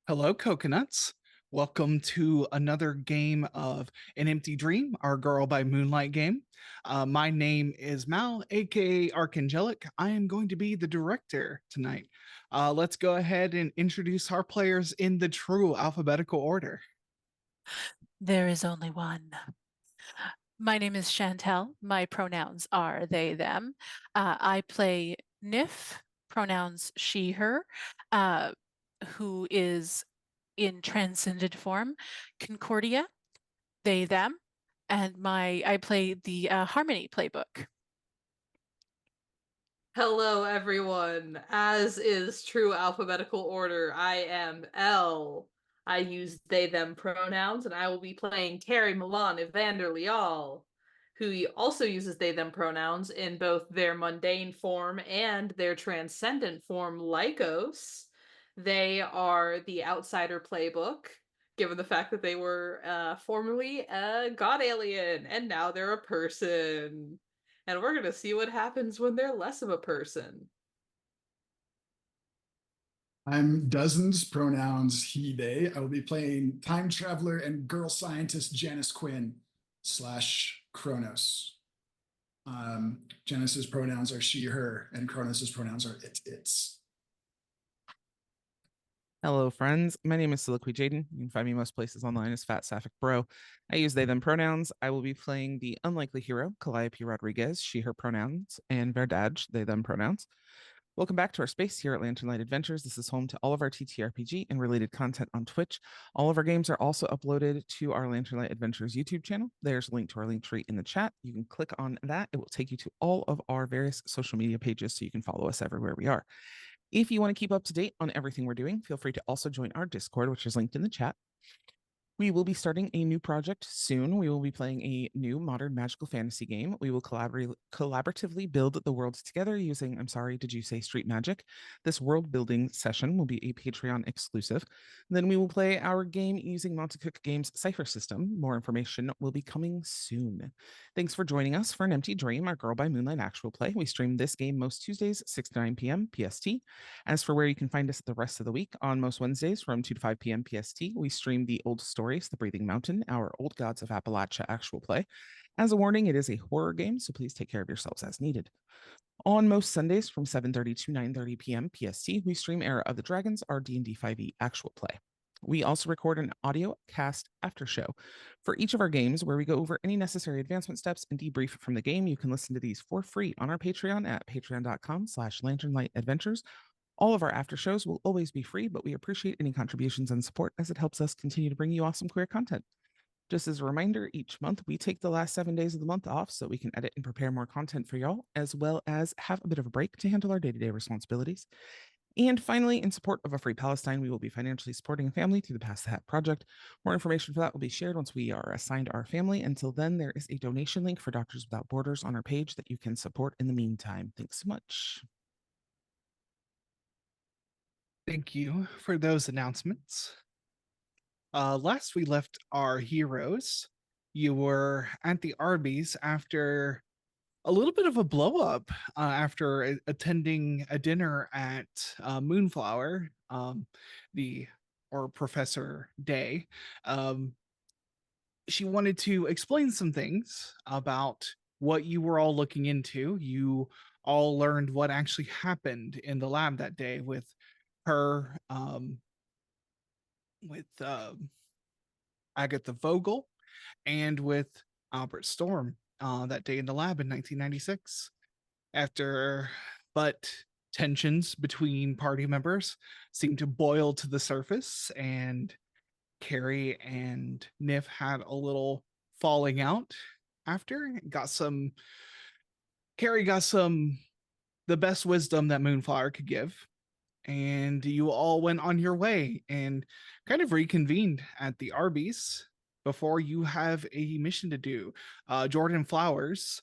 Hello, coconuts. Welcome to another game of An Empty Dream, our Girl by Moonlight game. My name is Mal, aka Archangelic. I am going to be the director tonight. Let's go ahead and introduce our players in the true alphabetical order. There is only one. My name is Chantel. My pronouns are they, them. I play Nif, pronouns she, her, uh, who is in transcended form. Concordia, they, them. And I play the Harmony playbook. Hello, everyone. As is true alphabetical order, I am L. I use they, them pronouns, and I will be playing Cary, Milan, Evander, Lyall, who also uses they, them pronouns in both their mundane form and their transcendent form, Lykos. They are the outsider playbook, given the fact that they were formerly a god alien, and now they're a person. And we're gonna see what happens when they're less of a person. I'm Dozens, pronouns he, they. I will be playing time traveler and girl scientist Janus Quinn slash Cronos. Janus's pronouns are she, her, and Cronos's pronouns are it, its. Hello, friends. My name is Soliloquy Jaden. You can find me most places online as FatSapphicBro. I use they, them pronouns. I will be playing the unlikely hero, Calliope Rodrigues, she, her pronouns, and Verdade, they, them pronouns. Welcome back to our space here at Lantern Light Adventures. This is home to all of our TTRPG and related content on Twitch. All of our games are also uploaded to our Lantern Light Adventures YouTube channel. There's a link to our link tree in the chat. You can click on that. It will take you to all of our various social media pages so you can follow us everywhere we are. If you want to keep up to date on everything we're doing, feel free to also join our Discord, which is linked in the chat. We will be starting a new project soon. We will be playing a new modern magical fantasy game. We will collaboratively build the world together using, I'm sorry, did you say street magic? This world building session will be a Patreon exclusive. Then we will play our game using Monte Cook Games Cipher System. More information will be coming soon. Thanks for joining us for An Empty Dream, our Girl by Moonlight actual play. We stream this game most Tuesdays, 6 to 9 p.m. PST. As for where you can find us the rest of the week, on most Wednesdays from 2 to 5 p.m. PST, we stream the old stories, The Breathing Mountain, our Old Gods of Appalachia actual play. As a warning, it is a horror game, so please take care of yourselves as needed. On most Sundays from 7:30 to 9:30 p.m. PST, we stream Era of the Dragons, our D&D 5e actual play. We also record an audio cast after show for each of our games where we go over any necessary advancement steps and debrief from the game. You can listen to these for free on our Patreon at patreon.com/lanternlightadventures. All of our after shows will always be free, but we appreciate any contributions and support as it helps us continue to bring you awesome queer content. Just as a reminder, each month we take the last 7 days of the month off so we can edit and prepare more content for y'all, as well as have a bit of a break to handle our day-to-day responsibilities. And finally, in support of a free Palestine, we will be financially supporting a family through the Pass the Hat project. More information for that will be shared once we are assigned our family. Until then, there is a donation link for Doctors Without Borders on our page that you can support in the meantime. Thanks so much. Thank you for those announcements. Last we left our heroes, you were at the Arby's after a little bit of a blow up after attending a dinner at Moonflower, the or Professor Day. She wanted to explain some things about what you were all looking into. You all learned what actually happened in the lab that day with her, with Agatha Vogel, and with Albert Storm that day in the lab in 1996. But tensions between party members seemed to boil to the surface, and Cary and Nif had a little falling out after. Cary got some, the best wisdom that Moonflower could give, and you all went on your way and kind of reconvened at the Arby's before you have a mission to do. Jordan Flowers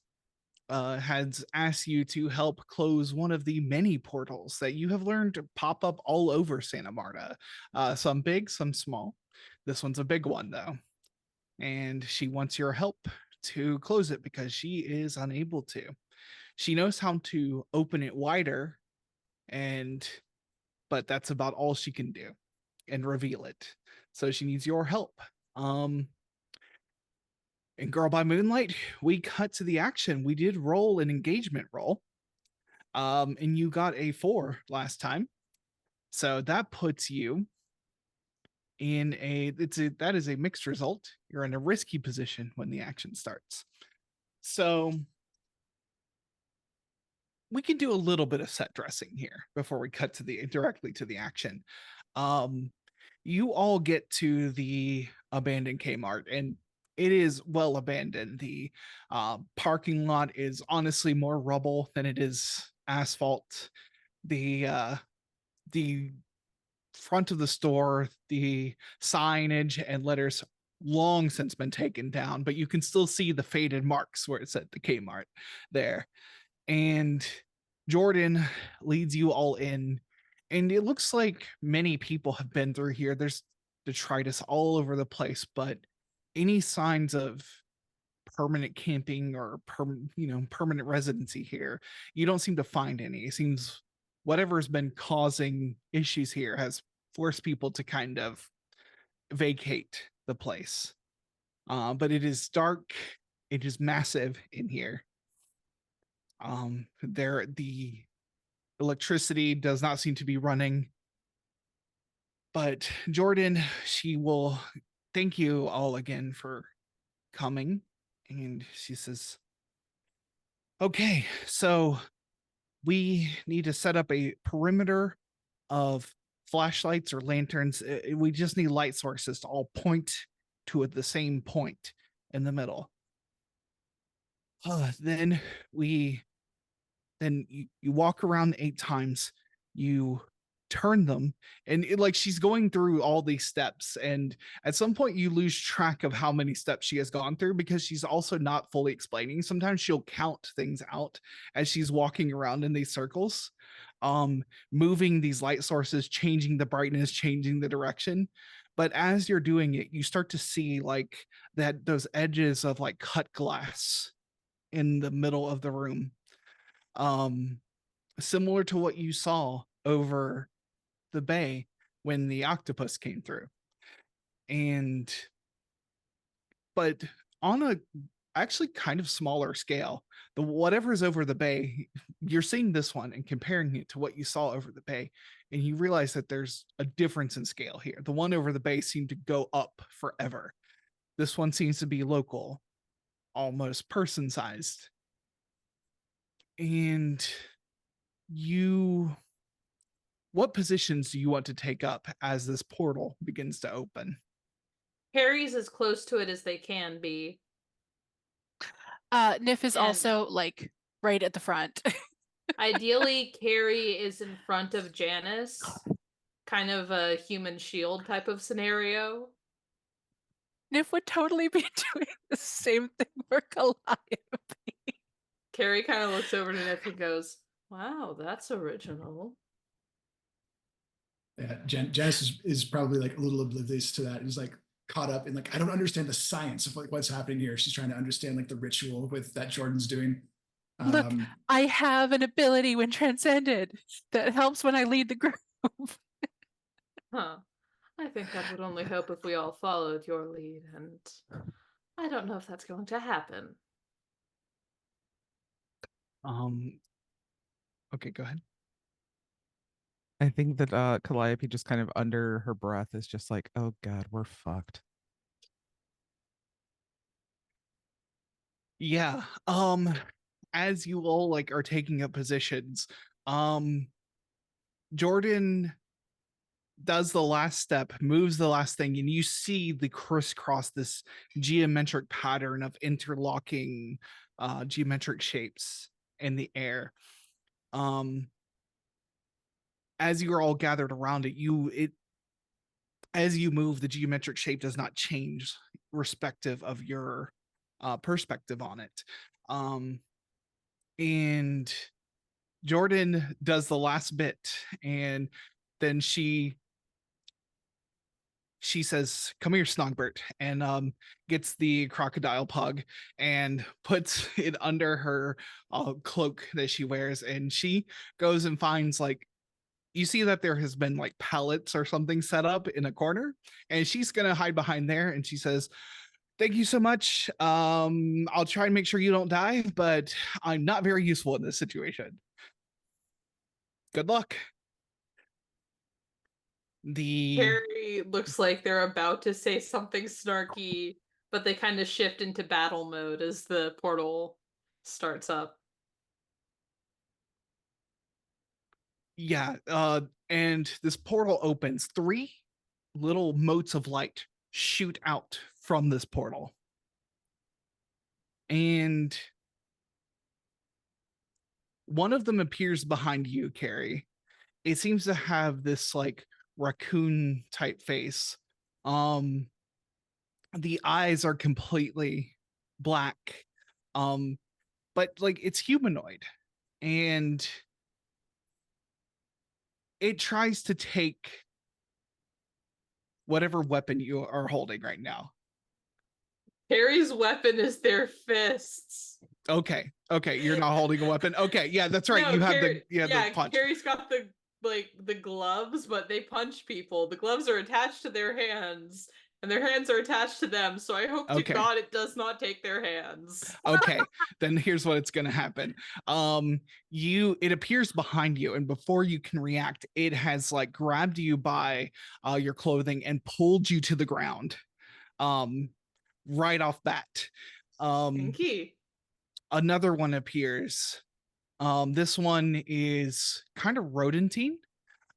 has asked you to help close one of the many portals that you have learned to pop up all over Santa Marta. Some big, some small. This one's a big one, though. And she wants your help to close it because she is unable to. She knows how to open it wider, but that's about all she can do. and reveal it. So she needs your help. In Girl by Moonlight, we cut to the action. We did roll an engagement roll. And you got a 4 last time. So that puts you in that is a mixed result. You're in a risky position when the action starts. So we can do a little bit of set dressing here before we cut to directly to the action. You all get to the abandoned Kmart, and it is well abandoned. The parking lot is honestly more rubble than it is asphalt. The front of the store, the signage and letters long since been taken down, but you can still see the faded marks where it said the Kmart there. And Jordan leads you all in, and it looks like many people have been through here. There's detritus all over the place, but any signs of permanent camping or permanent residency here, you don't seem to find any. It seems whatever's been causing issues here has forced people to kind of vacate the place. But it is dark. It is massive in here. The electricity does not seem to be running. But Jordan, she will thank you all again for coming. And she says, okay, so we need to set up a perimeter of flashlights or lanterns. We just need light sources to all point to the same point in the middle. Then you walk around 8 times, you turn them, and she's going through all these steps, and at some point you lose track of how many steps she has gone through because she's also not fully explaining. Sometimes she'll count things out as she's walking around in these circles, moving these light sources, changing the brightness, changing the direction. But as you're doing it, you start to see those edges of cut glass in the middle of the room, similar to what you saw over the bay when the octopus came through. But on a actually kind of smaller scale, whatever's over the bay, you're seeing this one and comparing it to what you saw over the bay, and you realize that there's a difference in scale here. The one over the bay seemed to go up forever. This one seems to be local, almost person-sized. And what positions do you want to take up as this portal begins to open? Cary's as close to it as they can be. Nif is also right at the front. Ideally, Cary is in front of Janus, kind of a human shield type of scenario. Nif would totally be doing the same thing for Calliope. Cary kind of looks over to Nif and goes, wow, that's original. Yeah, Janus is probably a little oblivious to that. He's caught up in I don't understand the science of what's happening here. She's trying to understand the ritual that Jordan's doing. Look, I have an ability when transcended that helps when I lead the group. Huh. I think that would only help if we all followed your lead, and I don't know if that's going to happen. Okay, go ahead. I think that Calliope just kind of under her breath is just oh God, we're fucked. Yeah. As you all are taking up positions, Jordan does the last step, moves the last thing, and you see the crisscross, this geometric pattern of interlocking geometric shapes in the air. As you're all gathered around it, as you move, the geometric shape does not change respective of your perspective on it. And Jordan does the last bit, and then she says, come here, Snogbert, and gets the crocodile pug and puts it under her cloak that she wears, and she goes and finds you see that there has been like pallets or something set up in a corner, and she's gonna hide behind there, and she says, "Thank you so much. I'll try and make sure you don't die, but I'm not very useful in this situation. Good luck." Cary looks like they're about to say something snarky, but they kind of shift into battle mode as the portal starts up. Yeah, and this portal opens. 3 little motes of light shoot out from this portal. And one of them appears behind you, Cary. It seems to have this like raccoon type face. The eyes are completely black. But like it's humanoid. And it tries to take whatever weapon you are holding right now. Cary's weapon is their fists. Okay, you're not holding a weapon. Okay, yeah, that's right. No, you have Cary, the punch. Cary's got the gloves, but they punch people. The gloves are attached to their hands, and their hands are attached to them. So I hope to God it does not take their hands. Okay, then here's what it's gonna happen. It appears behind you, and before you can react, it has like grabbed you by your clothing and pulled you to the ground. Right off bat. Pinky. Another one appears. This one is kind of rodentine.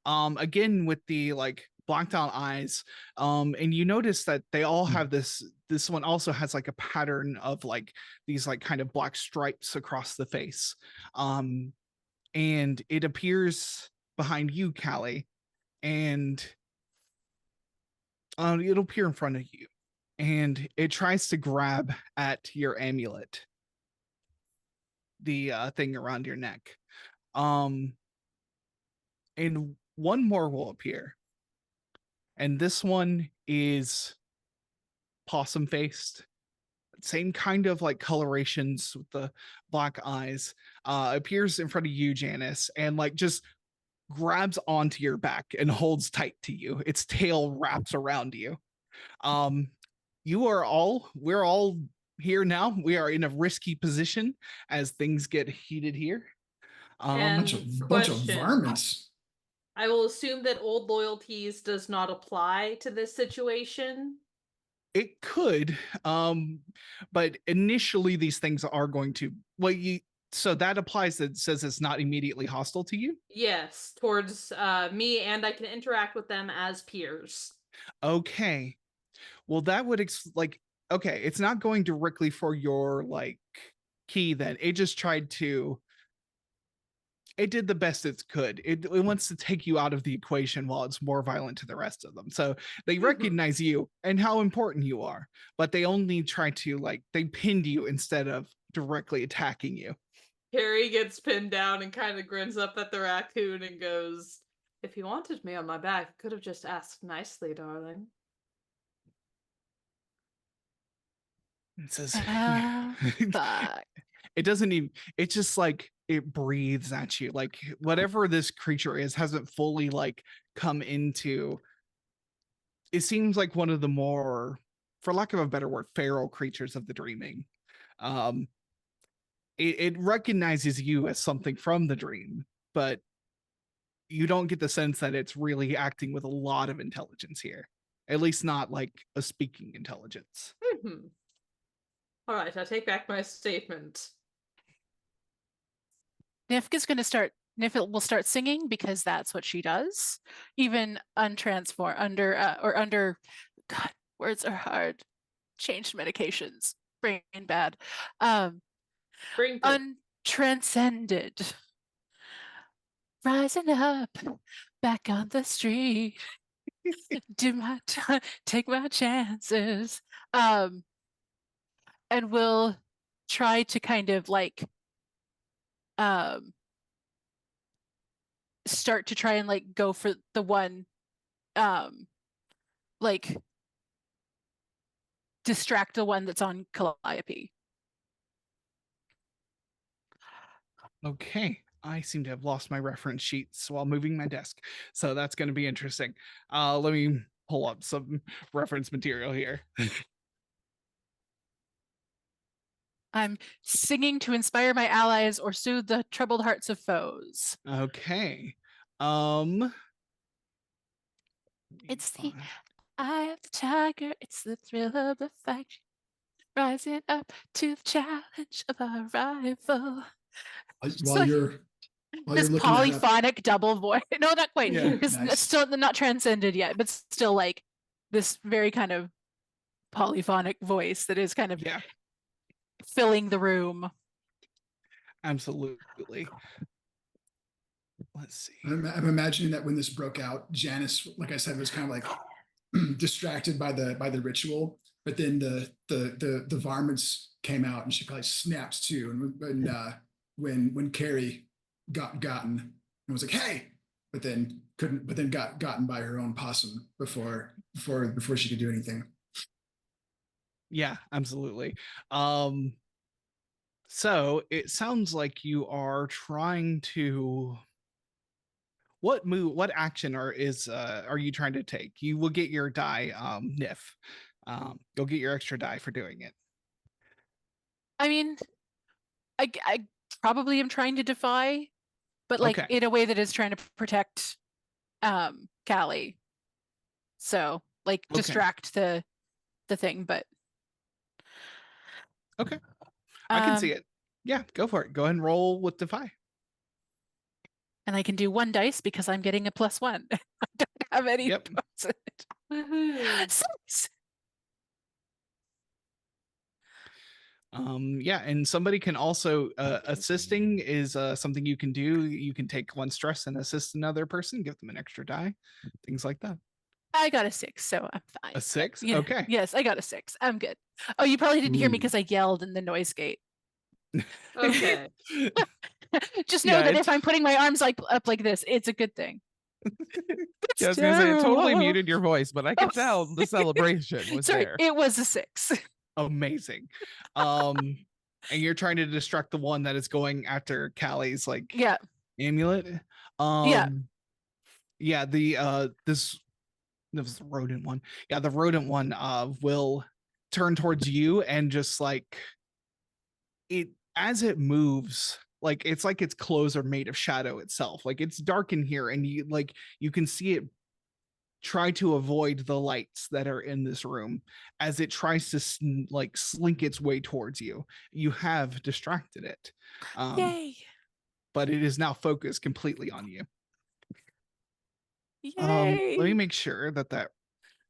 Again with the like blacked out eyes. And you notice that they all have this one also has like a pattern of like these like kind of black stripes across the face. And it appears behind you, Callie, and it'll appear in front of you. And it tries to grab at your amulet, the thing around your neck. And one more will appear. And this one is possum faced. Same kind of like colorations with the black eyes. Appears in front of you, Janus, and like just grabs onto your back and holds tight to you. Its tail wraps around you. We're all here now. We are in a risky position as things get heated here. And bunch of varmints. I will assume that old loyalties does not apply to this situation. It could, but initially these things are going to so that applies. That says it's not immediately hostile to you. Yes, towards me, and I can interact with them as peers. Okay. Well, that would okay, it's not going directly for your like key then. It just tried to it did the best it could. It wants to take you out of the equation while it's more violent to the rest of them. So they recognize you and how important you are, but they only try to they pinned you instead of directly attacking you. Cary gets pinned down and kind of grins up at the raccoon and goes, "If you wanted me on my back, you could have just asked nicely, darling." It says, it doesn't even, it's just like, it breathes at you. Like whatever this creature is hasn't fully come into, it seems like one of the more, for lack of a better word, feral creatures of the dreaming. It recognizes you as something from the dream, but you don't get the sense that it's really acting with a lot of intelligence here. At least not like a speaking intelligence. All right, I take back my statement. Nif will start singing because that's what she does. Even under God, words are hard. Changed medications. Brain bad. Untranscended. Rising up, back on the street. Take my chances. And we'll try to kind of start to try and go for the one distract the one that's on Calliope. Okay. I seem to have lost my reference sheets while moving my desk. So that's going to be interesting. Let me pull up some reference material here. I'm singing to inspire my allies or soothe the troubled hearts of foes. Okay. It's the eye of the tiger. It's the thrill of the fight. Rising up to the challenge of our rival. While you're This looking that up, polyphonic double voice. No, not quite. Yeah, Because nice. it's still not transcended yet, but still like this very kind of polyphonic voice that is kind of yeah, filling the room. absolutely. Let's see. I'm imagining that when this broke out, Janus, like I said, was kind of like distracted by the ritual, but then the varmints came out and she probably snaps too. And when Cary gotten and was like, hey, but then got gotten by her own possum before she could do anything. Yeah, absolutely. So it sounds like you are trying to. What action are you trying to take? You will get your die, Nif. You'll get your extra die for doing it. I mean, I probably am trying to defy, but like Okay. in a way that is trying to protect Callie. So like Okay. distract the thing, but Okay. I can see it. Yeah, go for it. Go ahead and roll with defy. And I can do 1 dice because I'm getting a +1. I don't have any Yep. points in it. Woohoo. 6. Yeah, and somebody can also assisting is something you can do. You can take 1 stress and assist another person, give them an extra die, things like that. I got a 6, so I'm fine. A 6? Yeah, Okay. yes, I got a 6. I'm good. Oh, you probably didn't hear me Ooh. because I yelled in the noise gate. Okay. Just know Yeah, that it's- if I'm putting my arms like up like this, it's a good thing. Yeah, I was gonna say it totally terrible. muted your voice, but I could tell the celebration was Sorry, there. it was a 6. Amazing. And you're trying to distract the one that is going after Callie's like Yeah. amulet. Yeah. Yeah, this was the rodent one. Yeah, the rodent one will turn towards you and just like it as it moves, like it's clothes are made of shadow itself. Like it's dark in here and you can see it try to avoid the lights that are in this room as it tries to slink its way towards you. You have distracted it. Yay. But it is now focused completely on you. Yay. Let me make sure that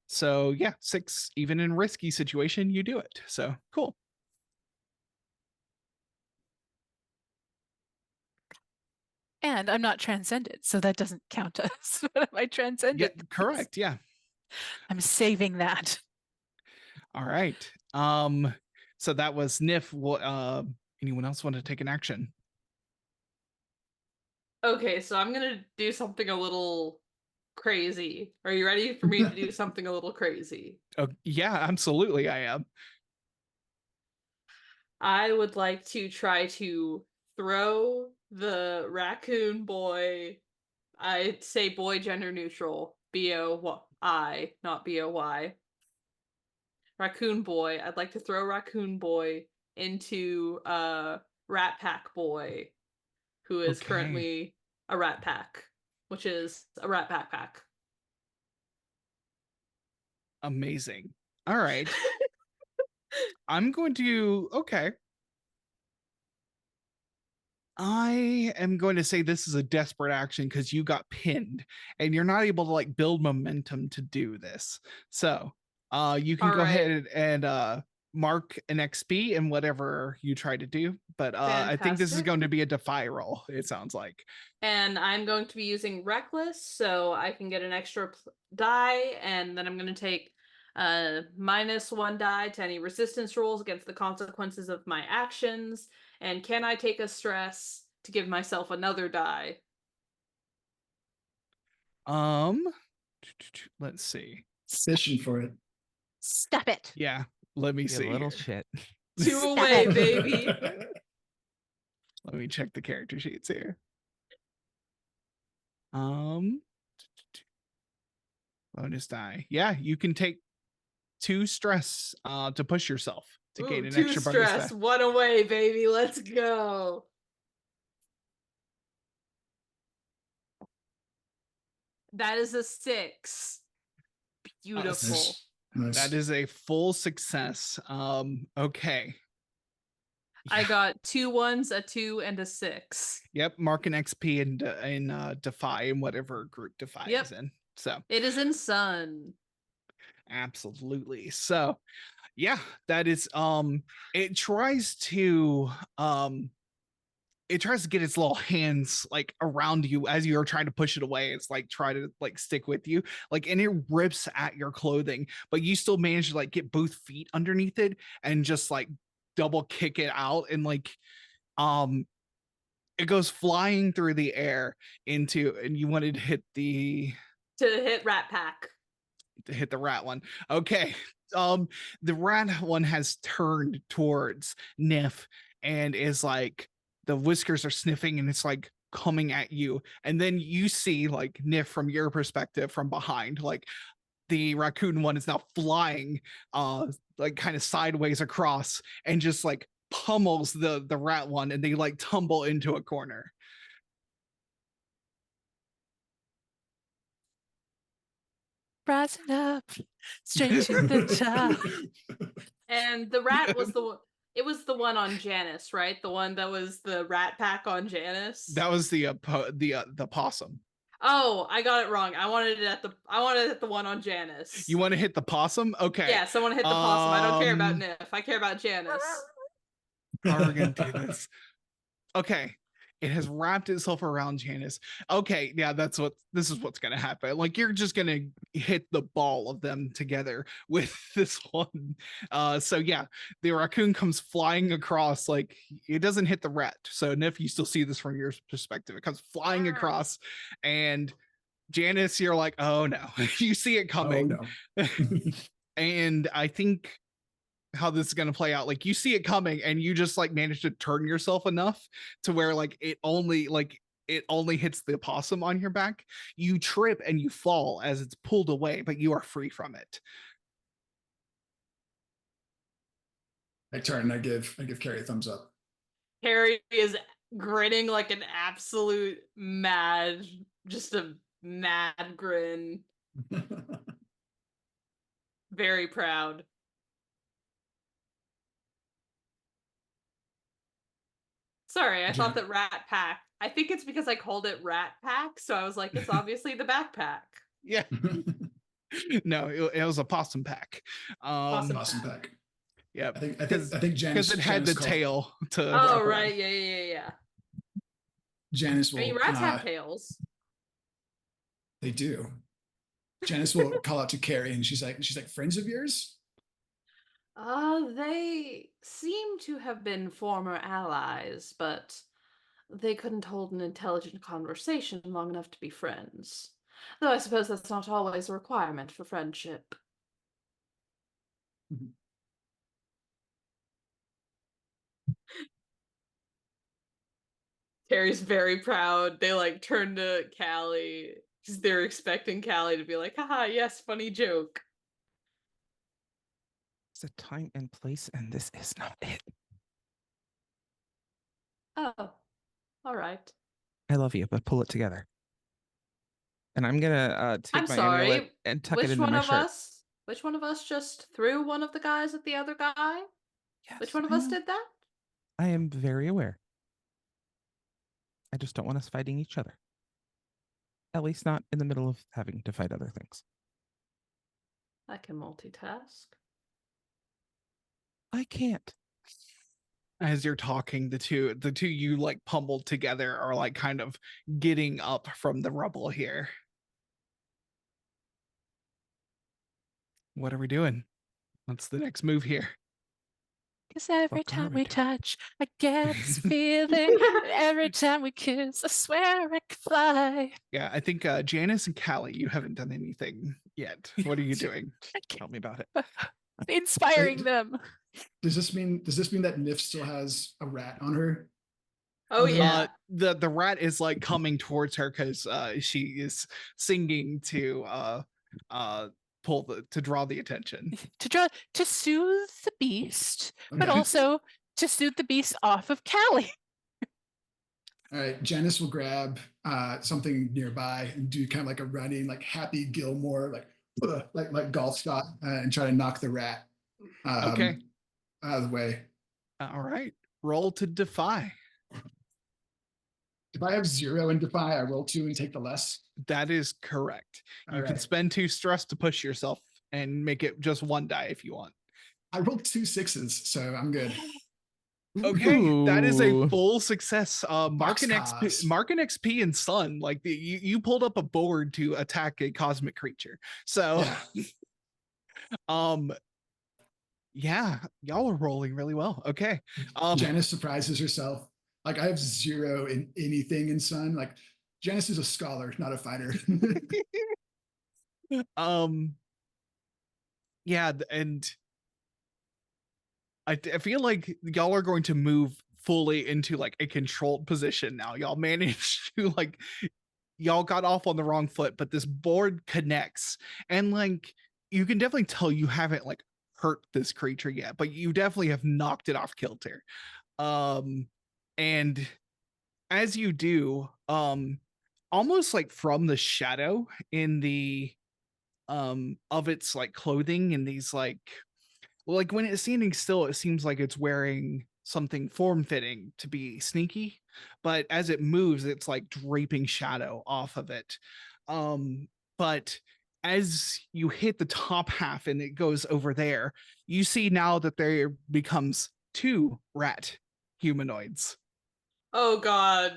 so yeah, 6, even in risky situation, you do it. So cool. And I'm not transcended, so that doesn't count as what am I transcended? Yeah, correct. Yeah. I'm saving that. All right. So that was Nif. Anyone else want to take an action? Okay, so I'm gonna do something a little crazy. Are you ready for me to do something a little crazy? Oh, yeah, absolutely. I am. I would like to try to throw the raccoon boy. I'd say boy gender neutral. B-O-I, not B-O-Y. Raccoon boy. I'd like to throw raccoon boy into Rat Pack boy, who is Okay. currently a rat pack, which is a rat backpack. Amazing. All right. I'm going to okay. I am going to say this is a desperate action because you got pinned and you're not able to like build momentum to do this. So you can All go right. ahead and mark an XP in whatever you try to do. But I think this is Fantastic. going to be a defy roll, it sounds like. And I'm going to be using Reckless, so I can get an extra die, and then I'm going to take -1 die to any resistance rolls against the consequences of my actions. And can I take a stress to give myself another die? Let's see. Fishing for it. Stop it. Yeah, let me You see. little here. shit. Two away, baby. Let me check the character sheets here. Bonus die. Yeah, you can take 2 stress to push yourself to gain Ooh, an 2 extra bonus stress, die. 1 away, baby. Let's go. That is a 6. Beautiful. Nice. Nice. That is a full success. Okay. I got 2 1s, a 2, and a 6. Yep, mark an XP in Defy and whatever group Defy Yep. is in. So It is in Sun. absolutely. So yeah, that is it tries to get its little hands like around you as you're trying to push it away. It's like try to like stick with you, like, and it rips at your clothing, but you still manage to like get both feet underneath it and just like double kick it out, and like it goes flying through the air into, and you wanted to hit the Rat Pack. rat one. Okay. The rat one has turned towards Nif and is like, the whiskers are sniffing and it's like coming at you. And then you see like Nif from your perspective from behind, like the raccoon one is now flying like kind of sideways across and just like pummels the rat one, and they like tumble into a corner. Rising up, straight to the top. And the rat was it was the one on Janus, right? The one that was the Rat Pack on Janus. That was the possum. Oh, I got it wrong. I wanted it at the one on Janus. You want to hit the possum? Okay. Yes, I want to hit the possum. I don't care about Nif. I care about Janus. How are we gonna do this? Okay. It has wrapped itself around Janus. Okay, yeah, this is what's gonna happen. Like, you're just gonna hit the ball of them together with this one. So yeah, the raccoon comes flying across, like it doesn't hit the rat. So Nif, you still see this from your perspective. It comes flying across, and Janus, you're like, oh no. You see it coming. Oh no. And I think how this is going to play out, like you see it coming and you just like manage to turn yourself enough to where like it only hits the possum on your back. You trip and you fall as it's pulled away, but you are free from it. I turn and I give Cary a thumbs up. Cary is grinning like an absolute just a mad grin. Very proud. Sorry, I thought that Rat Pack. I think it's because I called it Rat Pack, so I was like, it's obviously the backpack. Yeah. No, it was a possum pack. Possum Awesome pack. Yeah, I think Janus, because it had Janus the called- tail to. Oh right, yeah. Janus will. I mean, rats have tails. They do. Janus will call out to Cary, and she's like, friends of yours? They seem to have been former allies, but they couldn't hold an intelligent conversation long enough to be friends. Though I suppose that's not always a requirement for friendship. Mhm. Cary's very proud. They like turn to Callie because they're expecting Callie to be like, haha, yes, funny joke. It's a time and place, and this is not it. Oh, all right. I love you, but pull it together. And I'm gonna take I'm my sorry. amulet and tuck it Which into one my of shirt. us? Which one of us just threw one of the guys at the other guy? Yes, Which one of I us know. did that? I am very aware. I just don't want us fighting each other. At least not in the middle of having to fight other things. I can multitask. I can't. As you're talking, the two you like pummeled together are like kind of getting up from the rubble here. What are we doing? What's the next move here? Because every Fuck are time we we doing? touch, I get this feeling. Every time we kiss, I swear I could fly. Yeah, I think Janus and Callie, you haven't done anything yet. What are you doing? Tell me about it. Inspiring them. Does this mean that Nif still has a rat on her? Oh yeah. The rat is like coming towards her because she is singing to to draw the attention. To soothe the beast, but Okay. also to soothe the beast off of Callie. All right, Janus will grab something nearby and do kind of like a running, like Happy Gilmore, like golf shot, and try to knock the rat Okay. out of the way. All right. Roll to defy. If I have 0 in defy, I roll 2 and take the less. That is correct. You All can right. spend 2 stress to push yourself and make it just 1 die if you want. I rolled 2 6s, so I'm good. Okay, that is a Ooh. full success. Mark an Boxcars. XP, mark an XP and Sun. Like you pulled up a board to attack a cosmic creature. So, Yeah. yeah, y'all are rolling really well. Okay. Janus surprises herself. Like I have 0 in anything in Sun. Like Janus is a scholar, not a fighter. Yeah, and I feel like y'all are going to move fully into like a controlled position now. Y'all managed to like y'all got off on the wrong foot, but this board connects, and like you can definitely tell you haven't like hurt this creature yet, but you definitely have knocked it off kilter. And as you do, almost like from the shadow in the of its like clothing and these like when it's standing still, it seems like it's wearing something form-fitting to be sneaky, but as it moves, it's like draping shadow off of it. But as you hit the top half and it goes over there, you see now that there becomes 2 rat humanoids. Oh god.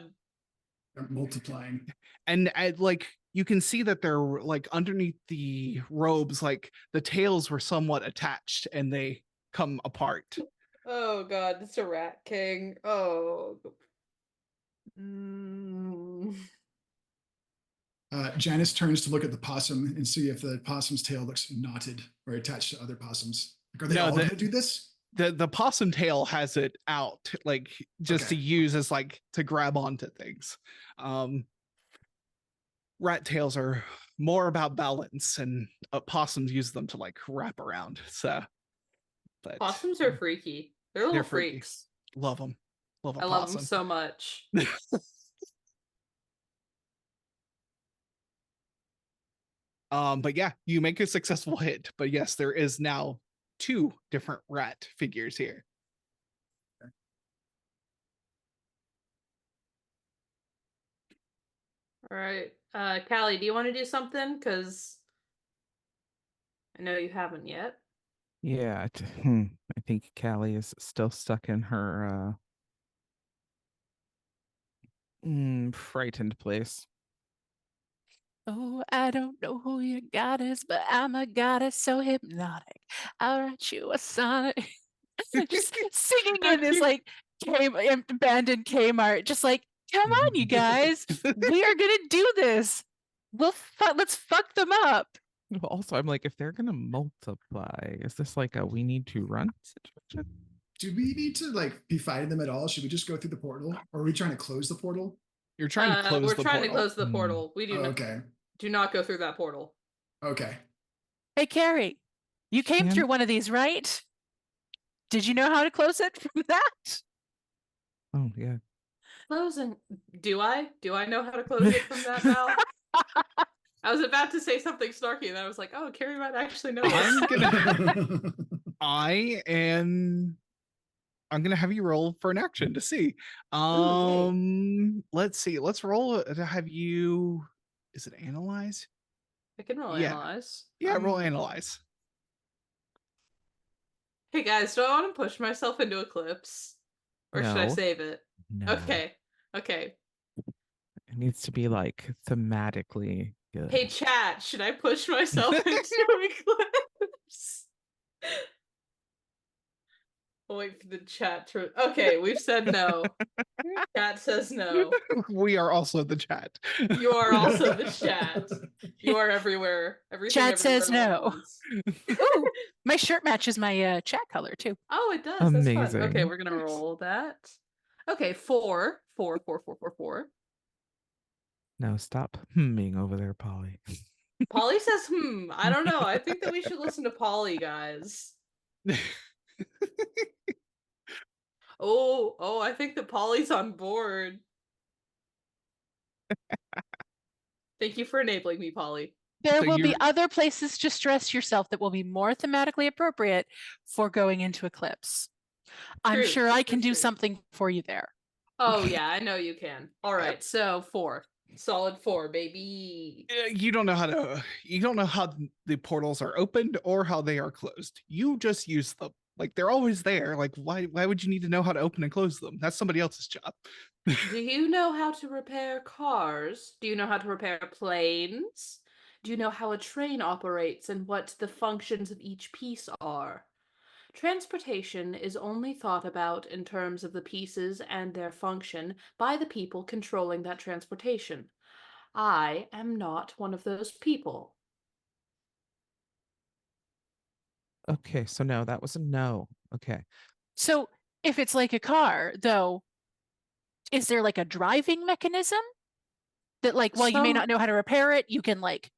They're multiplying. And like you can see that they're like underneath the robes, like the tails were somewhat attached and they come apart. Oh god, it's a rat king. Oh. Mm. Janus turns to look at the possum and see if the possum's tail looks knotted or attached to other possums. Like, are they all going to do this? The possum tail has it out, like just to use as like to grab onto things. Rat tails are more about balance, and possums use them to like wrap around. So, but Possums are freaky. They're little freaky. freaks. Love them. Love a I possum. love them so much. But yeah, you make a successful hit. But yes, there is now 2 different rat figures here. All right. Callie, do you want to do something? Because I know you haven't yet. Yeah, I think Callie is still stuck in her frightened place. Oh, I don't know who your god is, but I'm a goddess so hypnotic. I'll write you a sonnet. Just singing in this like abandoned Kmart, just like, come on, you guys, we are gonna do this. Let's fuck them up. But also, I'm like, if they're gonna multiply, is this like a we need to run situation? Do we need to like be fighting them at all? Should we just go through the portal? Or are we trying to close the portal? You're trying to close We're the trying portal. to close the portal. We do Okay. do not go through that portal. Okay. Hey, Cary, you came through one of these, right? Did you know how to close it from that? Oh yeah. Closing. Do I? Do I know how to close it from that, Val? I was about to say something snarky, and I was like, "Oh, Cary might actually know." I'm gonna have you roll for an action to see. Let's see. Let's roll to have you. Is it analyze? I can roll analyze. Yeah, roll analyze. Hey guys, do I want to push myself into Eclipse, or should I No. save it? No. Okay. Okay. It needs to be like thematically good. Hey chat, should I push myself into Eclipse? I'll wait for the chat to. Okay, we've said no. Chat says no. We are also the chat. You are also the chat. You are everywhere. Everything. Chat says no. Ooh, my shirt matches my chat color too. oh, it does. Amazing. That's fun. Okay, we're gonna roll that. Okay, 4 4, 4, 4, 4, 4. No, stop being over there, Polly. Polly says, I don't know. I think that we should listen to Polly, guys. Oh, I think that Polly's on board. Thank you for enabling me, Polly. There So will be you're- other places to stress yourself that will be more thematically appropriate for going into eclipse. I'm True, sure I can true, do true. something for you there. Oh, yeah, I know you can. All right, so 4. Solid 4, baby. you don't know how the portals are opened or how they are closed. You just use them. Like they're always there. Like why would you need to know how to open and close them? That's somebody else's job. Do you know how to repair cars? Do you know how to repair planes? Do you know how a train operates and what the functions of each piece are? Transportation is only thought about in terms of the pieces and their function by the people controlling that transportation. I am not one of those people. Okay, so no, that was a no. Okay. So if it's like a car, though, is there like a driving mechanism that, like, while you may not know how to repair it, you can like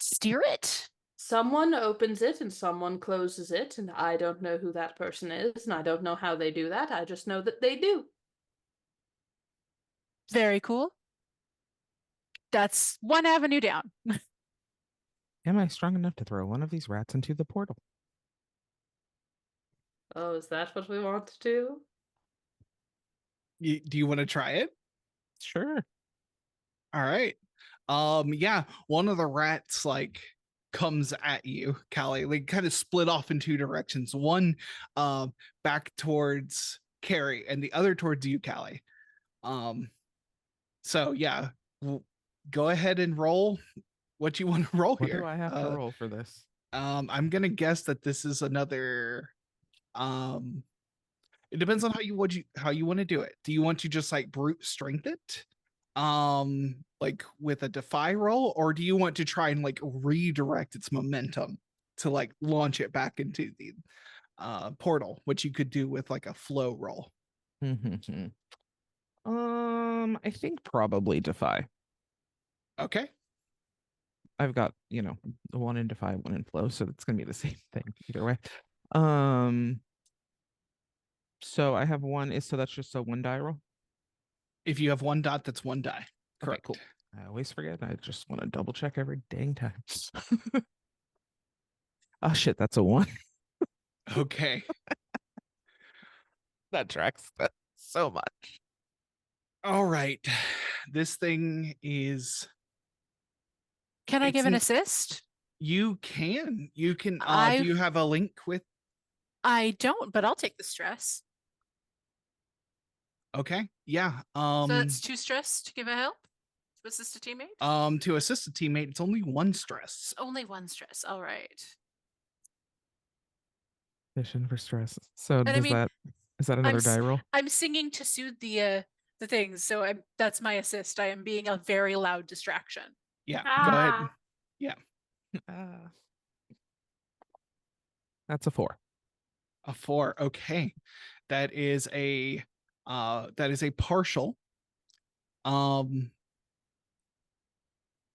steer it? Someone opens it and someone closes it, and I don't know who that person is, and I don't know how they do that. I just know that they do. Very cool. That's one avenue down. Am I strong enough to throw one of these rats into the portal? Oh, is that what we want to do? Do you want to try it? Sure. All right. Yeah, one of the rats like comes at you, Callie. They kind of split off in two directions. One back towards Cary and the other towards you, Callie. So yeah, go ahead and roll what you want to roll What here. do I have to roll for this? I'm gonna guess that this is another it depends on how you want to do it. Do you want to just like brute strength it? Like with a defy roll, or do you want to try and like redirect its momentum to like launch it back into the portal, which you could do with like a flow roll? I think probably defy. Okay. I've got, one in defy, one in flow, so that's gonna be the same thing either way. So I have one, so that's just a 1 die roll? If you have 1 dot, that's 1 die. Correct. Okay, cool. I always forget. I just want to double check every dang time. Oh shit, that's a 1. Okay. That tracks so much. All right. This thing is. Can I give an assist? You can. Do you have a link with? I don't, but I'll take the stress. Okay. Yeah. So that's 2 stress to give a help? To assist a teammate? To assist a teammate, it's only 1 stress. It's only 1 stress. All right. Mission for stress. So And is that another die roll? I'm singing to soothe the things, so that's my assist. I am being a very loud distraction. Yeah. Go ahead. Yeah. That's a 4. A 4. Okay. That is a partial.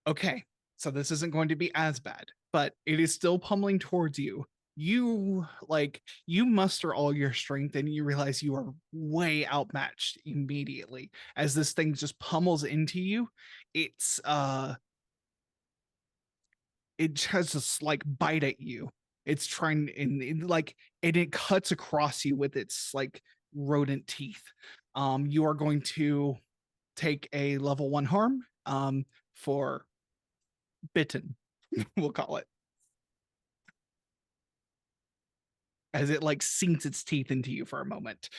Okay. So this isn't going to be as bad, but it is still pummeling towards you. You muster all your strength and you realize you are way outmatched immediately as this thing just pummels into you. It has this like bite at you. It's trying and it cuts across you with its like rodent teeth. You are going to take a level 1 harm for bitten, we'll call it. As it like sinks its teeth into you for a moment.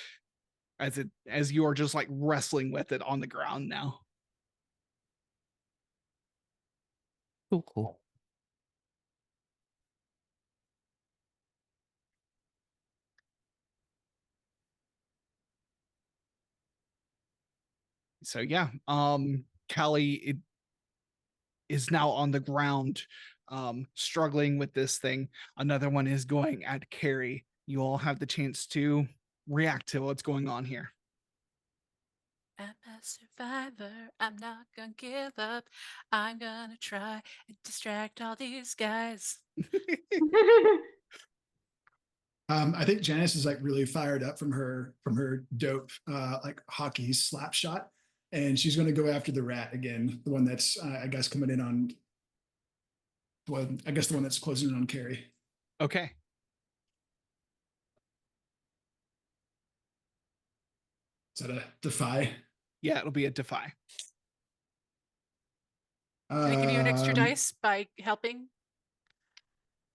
As you are just like wrestling with it on the ground now. Cool. So yeah, Callie is now on the ground, struggling with this thing. Another one is going at Cary. You all have the chance to react to what's going on here. I'm a survivor. I'm not gonna give up. I'm gonna try and distract all these guys. I think Janus is like really fired up from her dope like hockey slap shot, and she's going to go after the rat again, the one that's I guess coming in on. Well, I guess the one that's closing in on Cary. Okay. Is that a defy? Yeah, it'll be a defy. Can I give you an extra dice by helping?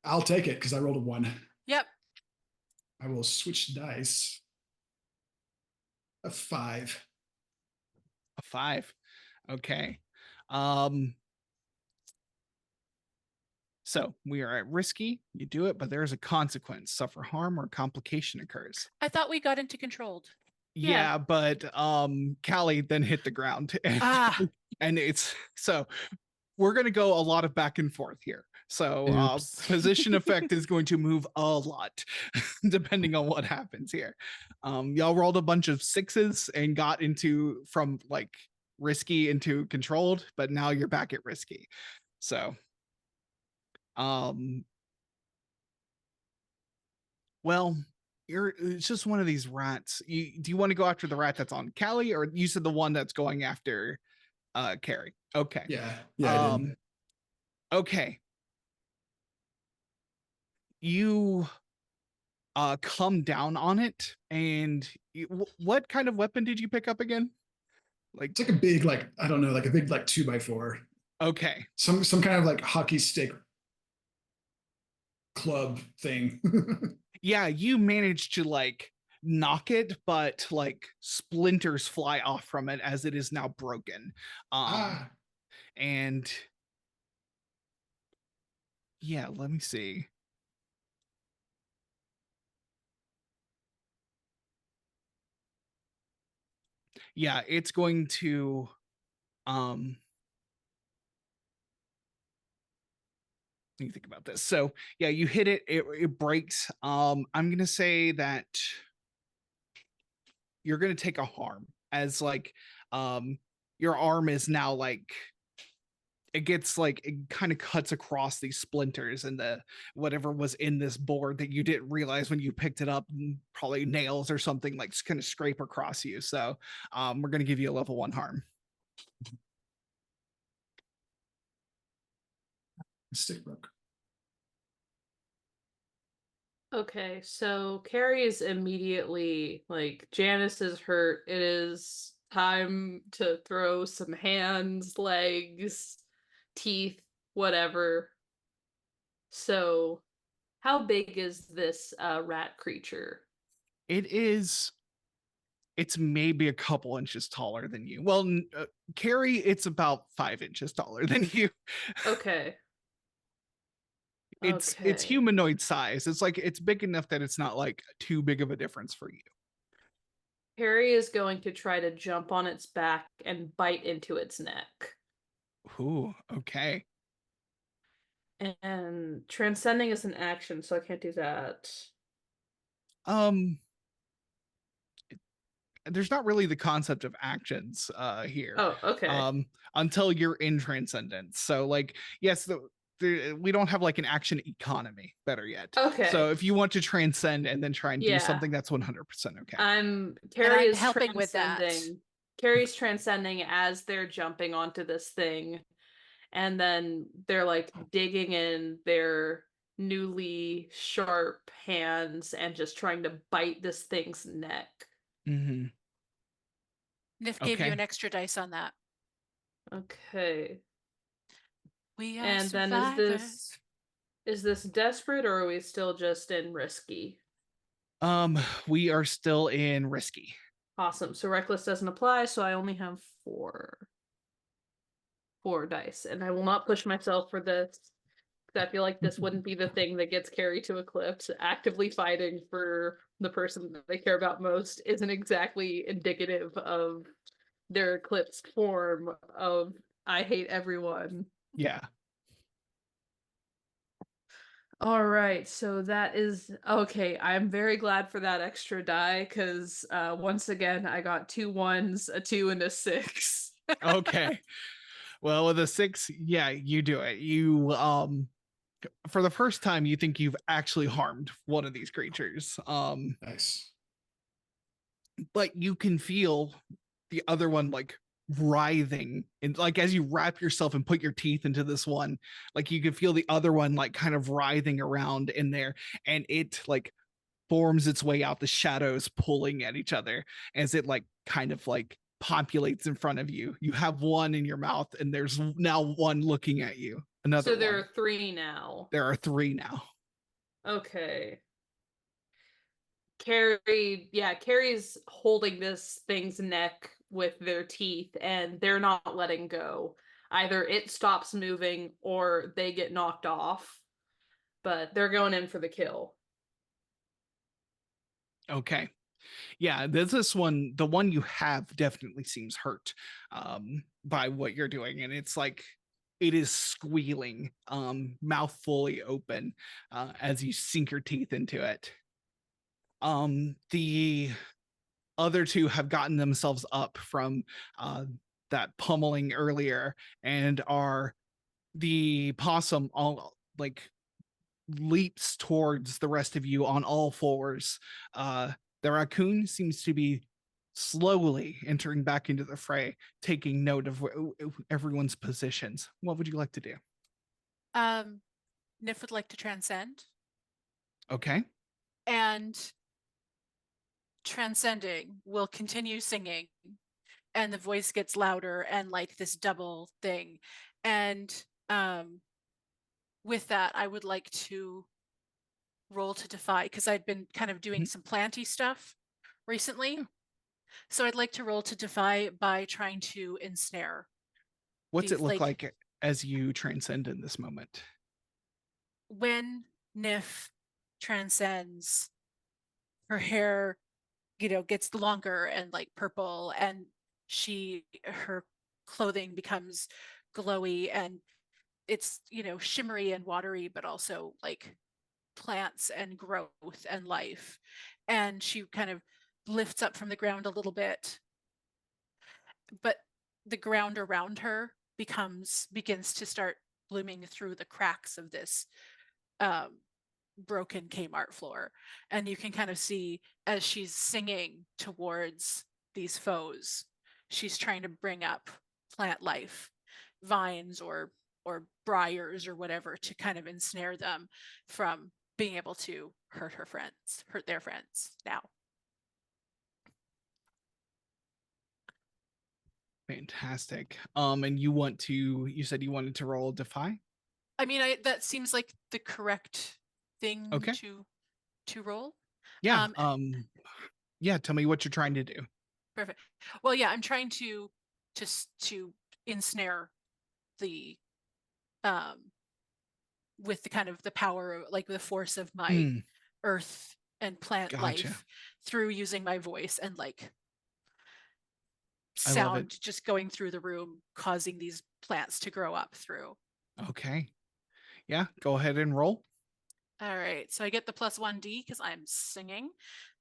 I'll take it because I rolled a 1. Yep. I will switch dice. A 5. A 5. Okay. So we are at risky. You do it, but there's a consequence. Suffer harm or complication occurs. I thought we got into controlled. Yeah, but Callie then hit the ground. And it's so we're gonna go a lot of back and forth here. So position effect is going to move a lot depending on what happens here. Y'all rolled a bunch of 6s and got into from like risky into controlled, but now you're back at risky. So well, it's just one of these rats. Do you want to go after the rat that's on Callie, or you said the one that's going after Cary? Okay. Yeah. Okay. You come down on it, and what kind of weapon did you pick up again? Like it's like a big, like I don't know, like a big like 2x4. Okay. Some kind of like hockey stick club thing. Yeah, you managed to like knock it, but like splinters fly off from it as it is now broken. And yeah, let me see. Yeah, it's going to let me think about this. So yeah, you hit it, it breaks. I'm gonna say that you're gonna take a harm as like your arm is now like it gets like it kind of cuts across these splinters and the whatever was in this board that you didn't realize when you picked it up, probably nails or something like kind of scrape across you. So we're gonna give you a level 1 harm. Stick broke. Okay, so Cary is immediately like, Janus is hurt. It is time to throw some hands, legs, teeth, whatever. So, how big is this rat creature? It's maybe a couple inches taller than you. Well, Cary, it's about 5 inches taller than you. Okay. It's humanoid size. It's like it's big enough that it's not like too big of a difference for you. Cary is going to try to jump on its back and bite into its neck. Ooh, okay. And transcending is an action, so I can't do that. There's not really the concept of actions here. Oh, okay. Until you're in transcendence. So like, yes, we don't have like an action economy, better yet. Okay. So if you want to transcend and then try and do something, that's 100% okay. Cary is helping with that. Cary's transcending as they're jumping onto this thing, and then they're like digging in their newly sharp hands and just trying to bite this thing's neck. Mm-hmm. Nif gave you an extra dice on that. Okay. We are and survivors. Then is this desperate, or are we still just in risky? We are still in risky. Awesome. So reckless doesn't apply, so I only have 4 dice, and I will not push myself for this. I feel like this wouldn't be the thing that gets Cary to eclipse. Actively fighting for the person that they care about most isn't exactly indicative of their eclipsed form of I hate everyone. Yeah. All right, so that is okay. I'm very glad for that extra die because once again I got 2 1s, a 2, and a 6. Okay. Well, with a 6, yeah, you do it. You for the first time you think you've actually harmed one of these creatures. Nice. But you can feel the other one like writhing, and like as you wrap yourself and put your teeth into this one, like you can feel the other one like kind of writhing around in there, and it like forms its way out, the shadows pulling at each other as it like kind of like populates in front of you. You have one in your mouth, and there's now one looking at you. Another So there one. are 3 now. There are 3 now. Okay. Carrie's holding this thing's neck with their teeth and they're not letting go. Either it stops moving or they get knocked off, but they're going in for the kill. Okay. Yeah, this one, the one you have definitely seems hurt by what you're doing. And it's like it is squealing, mouth fully open, as you sink your teeth into it. The other 2 have gotten themselves up from that pummeling earlier and are the possum all like leaps towards the rest of you on all fours. The raccoon seems to be slowly entering back into the fray, taking note of everyone's positions. What would you like to do? Nif would like to transcend, Okay. and transcending will continue singing, and the voice gets louder and like this double thing. And with that, I would like to roll to defy, because I'd been kind of doing some planty stuff recently. So I'd like to roll to defy by trying to ensnare. What's it look like as you transcend in this moment? When Nif transcends, her hair, gets longer and like purple, and her clothing becomes glowy, and it's, shimmery and watery, but also like plants and growth and life. And she kind of lifts up from the ground a little bit, but the ground around her begins to start blooming through the cracks of this broken Kmart floor. And you can kind of see as she's singing towards these foes, she's trying to bring up plant life, vines or briars or whatever, to kind of ensnare them from being able to hurt their friends now. Fantastic. And you said you wanted to roll defy? I mean, that seems like the correct thing Okay. to roll. Yeah. Yeah, tell me what you're trying to do. Perfect. Well, yeah, I'm trying to ensnare the with the kind of the power, like the force of my earth and plant life, through using my voice and like sound just going through the room, causing these plants to grow up through. Okay. Yeah, go ahead and roll. All right, so I get the +1d because I'm singing.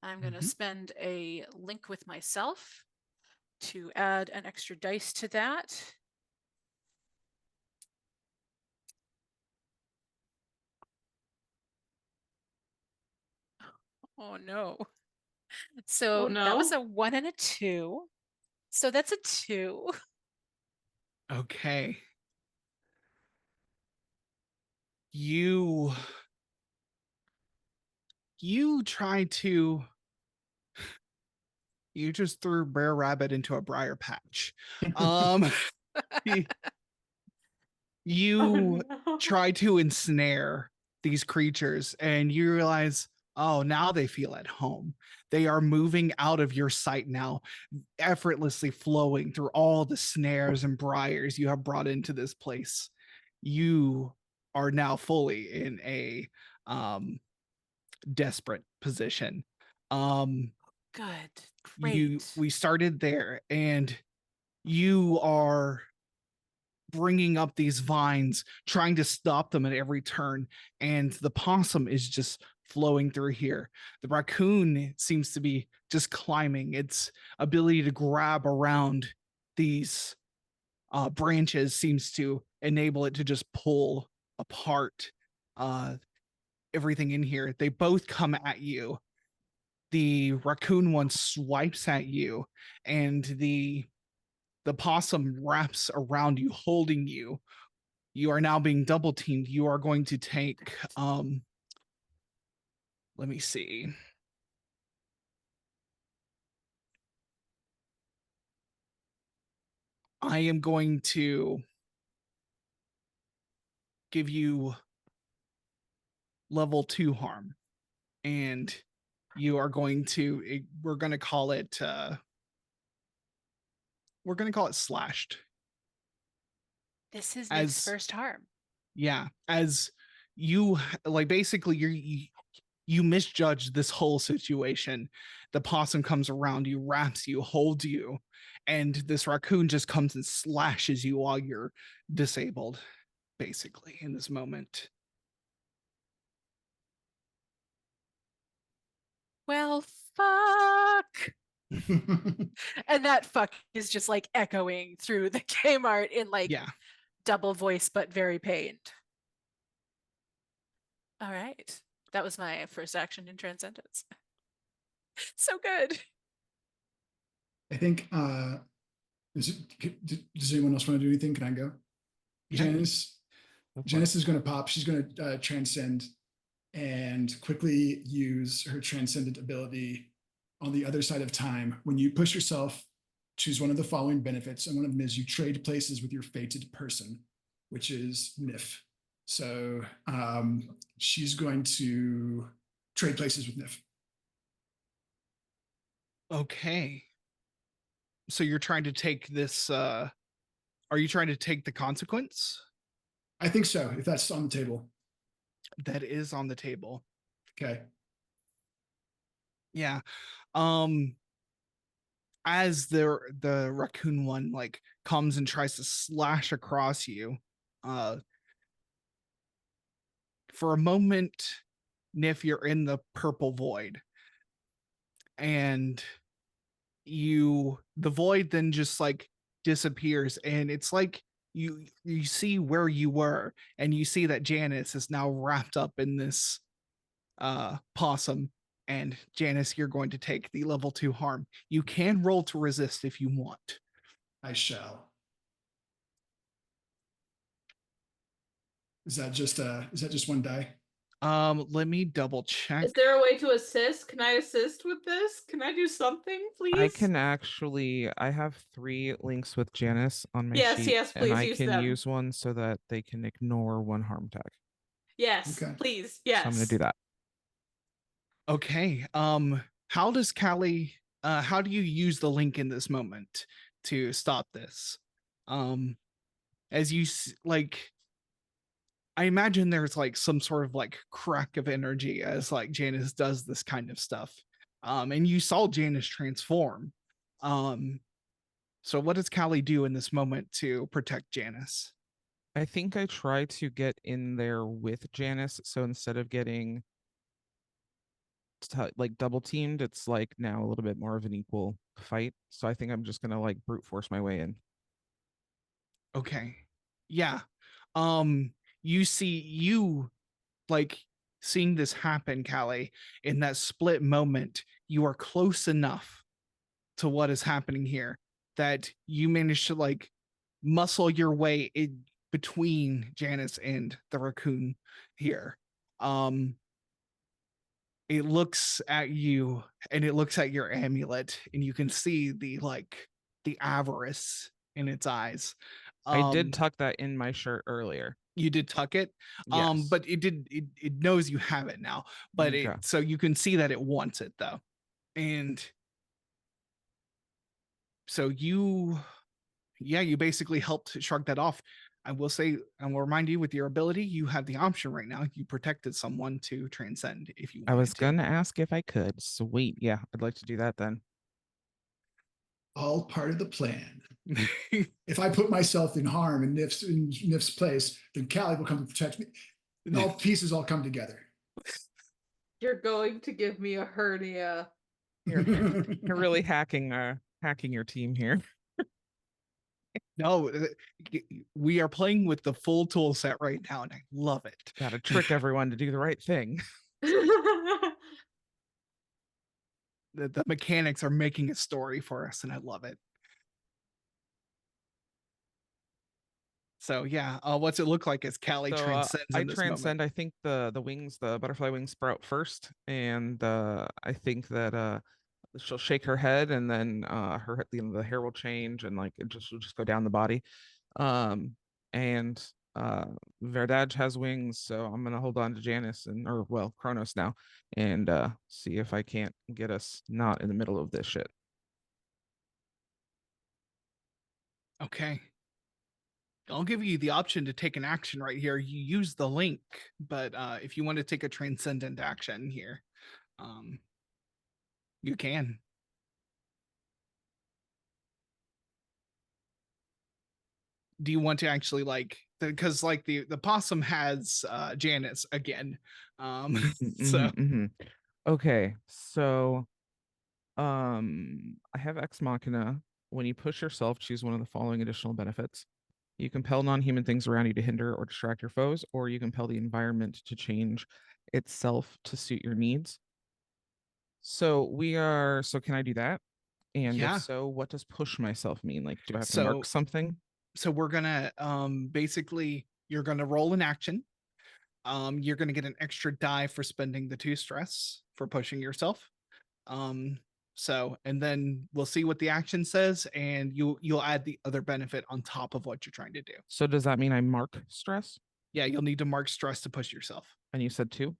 I'm going to spend a link with myself to add an extra dice to that. Oh no. So that was a 1 and a 2. So that's a 2. Okay. You just threw Brer Rabbit into a briar patch. You try to ensnare these creatures and you realize, oh, now they feel at home. They are moving out of your sight now, effortlessly flowing through all the snares and briars you have brought into this place. You are now fully in a desperate position. Good. Great. We started there, and you are bringing up these vines, trying to stop them at every turn. And the possum is just flowing through here. The raccoon seems to be just climbing. Its ability to grab around these branches seems to enable it to just pull apart everything in here. They both come at you. The raccoon one swipes at you, and the possum wraps around you, holding you. You are now being double teamed. You are going to take let me see. I am going to give you level 2 harm, and you are going to, we're going to call it slashed. This is Nick's first harm. Yeah, as you like, basically you misjudge this whole situation. The possum comes around you, wraps you, holds you, and this raccoon just comes and slashes you while you're disabled, basically, in this moment. Well, fuck. And that fuck is just like echoing through the Kmart in like double voice, but very pained. All right. That was my first action in Transcendence. So good. I think, does anyone else want to do anything? Can I go? Yeah. Janus is going to pop. She's going to transcend and quickly use her transcendent ability on the other side of time. When you push yourself, choose one of the following benefits, and one of them is you trade places with your fated person, which is Nif. So she's going to trade places with Nif. Okay. So you're trying to take this, are you trying to take the consequence? I think so, if that's on the table. That is on the table. Okay. Yeah. As the raccoon one like comes and tries to slash across you, for a moment, Nif, you're in the purple void, and the void then just like disappears, and it's like you see where you were, and you see that Janus is now wrapped up in this possum. And Janus, you're going to take the level 2 harm. You can roll to resist if you want. I shall. Is that just one die? Let me double check. Is there a way to assist? Can I assist with this? Can I do something, please? I can actually, I have 3 links with Janus on my sheet. Yes, please and I use can them. use one so that they can ignore 1 harm tag. Yes, Okay. please. Yes. So I'm going to do that. Okay. How does Cally, how do you use the link in this moment to stop this? As you like, I imagine there's like some sort of like crack of energy as like Janus does this kind of stuff. And you saw Janus transform. So what does Cally do in this moment to protect Janus? I think I try to get in there with Janus. So instead of getting like double teamed, it's like now a little bit more of an equal fight. So I think I'm just going to like brute force my way in. Okay. Yeah. You like seeing this happen, Cally, in that split moment, you are close enough to what is happening here that you manage to like muscle your way in between Janus and the raccoon here. It looks at you and it looks at your amulet, and you can see the avarice in its eyes. I did tuck that in my shirt earlier. You did tuck it. Yes. But it knows you have it now, but Okay. so you can see that it wants it though. And so you basically helped shrug that off. I will say, and will remind you, with your ability, you have the option right now. You protected someone to transcend if you wanted I was to. going to ask if I could. Sweet. Yeah, I'd like to do that then. all part of the plan. If I put myself in harm in Nif's place, then Callie will come to protect me. And all pieces all come together. You're going to give me a hernia. You're really hacking your team here. No, we are playing with the full tool set right now, and I love it. Got to trick everyone to do the right thing. The mechanics are making a story for us, and I love it. So yeah, what's it look like as Callie transcends I in this transcend. moment? I think the wings, the butterfly wings sprout first, and I think that she'll shake her head, and then the hair will change, and like will just go down the body. And Verdade has wings, so I'm gonna hold on to Janus Cronos now, and see if I can't get us not in the middle of this shit. Okay. I'll give you the option to take an action right here. You use the link, but if you want to take a transcendent action here, you can. Do you want to actually because the possum has Janus again. So Okay, so I have Ex Machina. When you push yourself, choose one of the following additional benefits. You compel non-human things around you to hinder or distract your foes, or you compel the environment to change itself to suit your needs. So can I do that? And yeah. If so, what does push myself mean? Like, do I have to mark something? So we're gonna basically you're gonna roll an action. You're gonna get an extra die for spending the 2 stress for pushing yourself. So, and then we'll see what the action says, and you'll add the other benefit on top of what you're trying to do. So does that mean I mark stress? Yeah, you'll need to mark stress to push yourself. And you said 2?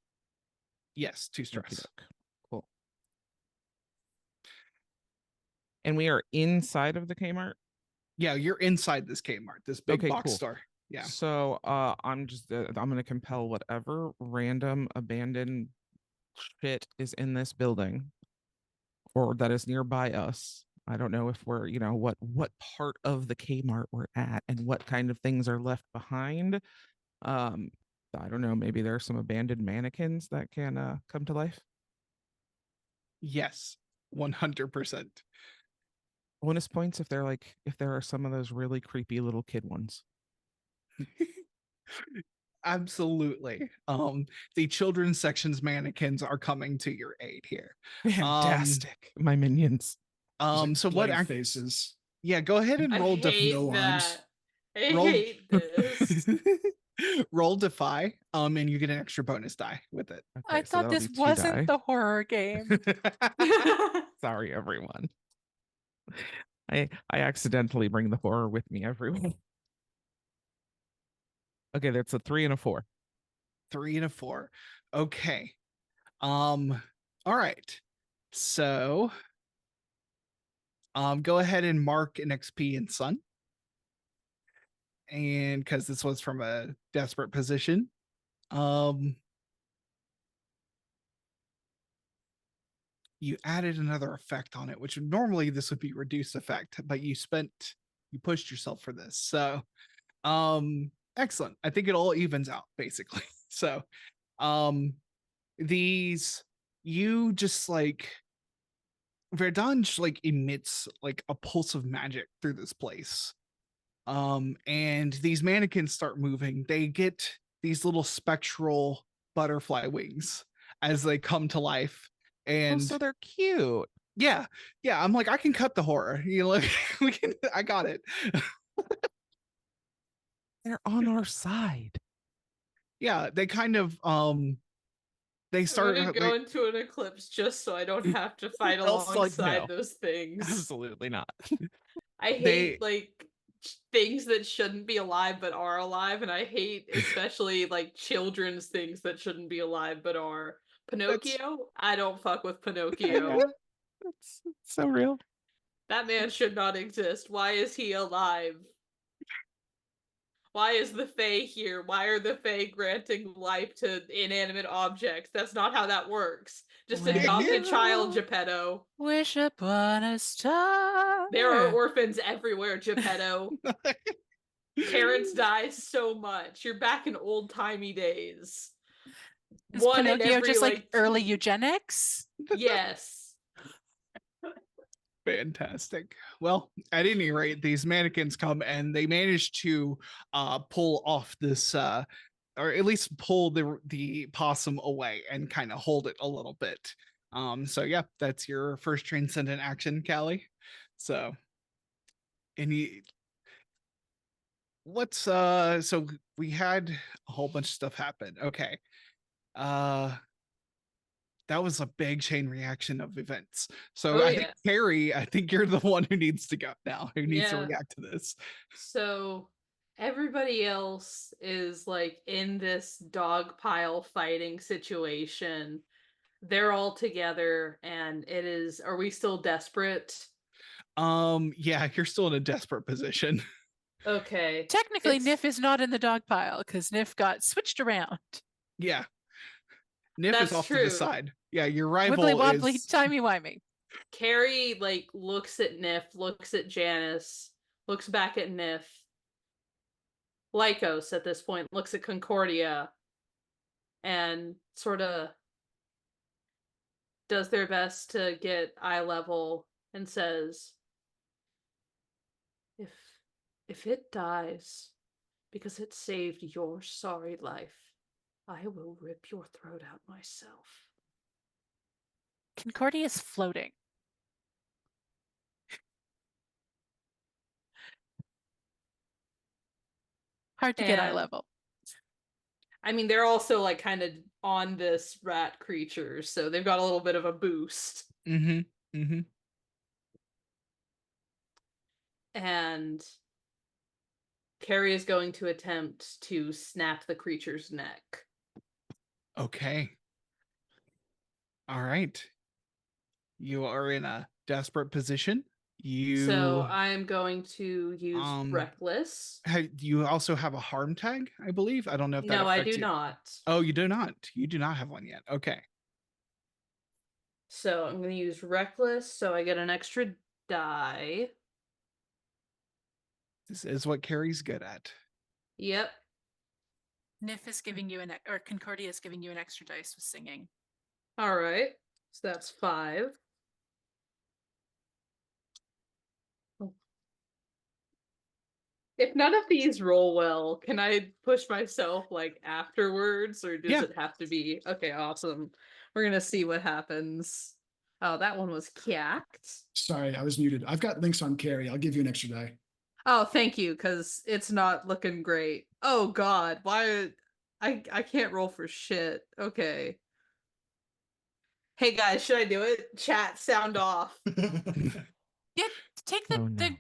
Yes, 2 stress. Okay, cool. And we are inside of the Kmart? Yeah, you're inside this Kmart, this big box store. Yeah. So I'm gonna compel whatever random abandoned shit is in this building or that is nearby us. I don't know if we're, what part of the Kmart we're at and what kind of things are left behind. I don't know, maybe there are some abandoned mannequins that can come to life. Yes, 100%. Bonus points if there are some of those really creepy little kid ones. Absolutely. The children's section's mannequins are coming to your aid here. Fantastic. My minions. So what faces? Yeah, go ahead and roll arms. I hate this. Roll defy, and you get an extra bonus die with it. Okay, I thought this wasn't the horror game. Sorry, everyone. I accidentally bring the horror with me everywhere. Okay, that's a 3 and a 4. 3 and a 4. Okay. All right. So go ahead and mark an XP in Sun. And because this was from a desperate position. You added another effect on it, which normally this would be reduced effect, but you pushed yourself for this. So excellent. I think it all evens out basically. So you just Verdade emits a pulse of magic through this place. And these mannequins start moving. They get these little spectral butterfly wings as they come to life. And so they're cute. Yeah. I'm I can cut the horror. I got it. They're on our side. Yeah, they kind of they start I'm gonna go into an eclipse just so I don't have to fight alongside those things. Absolutely not. I hate things that shouldn't be alive but are alive, and I hate especially children's things that shouldn't be alive but are. Pinocchio? I don't fuck with Pinocchio. That's so real. That man should not exist. Why is he alive? Why is the Fae here? Why are the Fae granting life to inanimate objects? That's not how that works. Just When adopt a you child, Geppetto. Wish upon a star. There are orphans everywhere, Geppetto. Parents die so much. You're back in old-timey days. Is One in Pinocchio every, just like early two. eugenics? Yes. Fantastic. Well, at any rate, these mannequins come and they manage to pull off this or at least pull the possum away and kind of hold it a little bit. So yeah, that's your first transcendent action, Callie. So what's so we had a whole bunch of stuff happen. Okay. That was a big chain reaction of events. So Oh, I yeah. think Cary, I think you're the one who needs to go now, who needs to Yeah. react to this. So everybody else is like in this dog pile fighting situation. They're all together and it is, are we still desperate? Yeah, you're still in a desperate position. Okay. Technically, It's- Nif is not in the dog pile because Nif got switched around. Yeah. Nif That's is off to true. the side. Yeah, your rival Wibbly wobbly, is timey-wimey. Cary like looks at Nif, looks at Janus, looks back at Nif. Lykos at this point looks at Concordia and sort of does their best to get eye level and says, if it dies because it saved your sorry life, I will rip your throat out myself. Concordia is floating. Hard to get eye And- level. I mean, they're also like kind of on this rat creature, so they've got a little bit of a boost. And Cary is going to attempt to snap the creature's neck. okay. All right. You are in a desperate position. So I'm going to use Reckless. You also have a harm tag, I believe. I don't know if that No, I affects do you. not. Oh, you do not. You do not have one yet. Okay. So I'm going to use Reckless, so I get an extra die. This is what Cary's good at. Yep. Nif is giving you or Concordia is giving you an extra dice with singing. All right. So that's 5. If none of these roll well, can I push myself like afterwards, or does it have to be okay? Awesome. We're gonna see what happens. Oh, that one was cacked. Sorry, I was muted. I've got links on Cary. I'll give you an extra die. Oh, thank you, because it's not looking great. Oh God, why? I can't roll for shit. Okay. Hey guys, should I do it? Chat, sound off. Yeah, take the Oh, no. the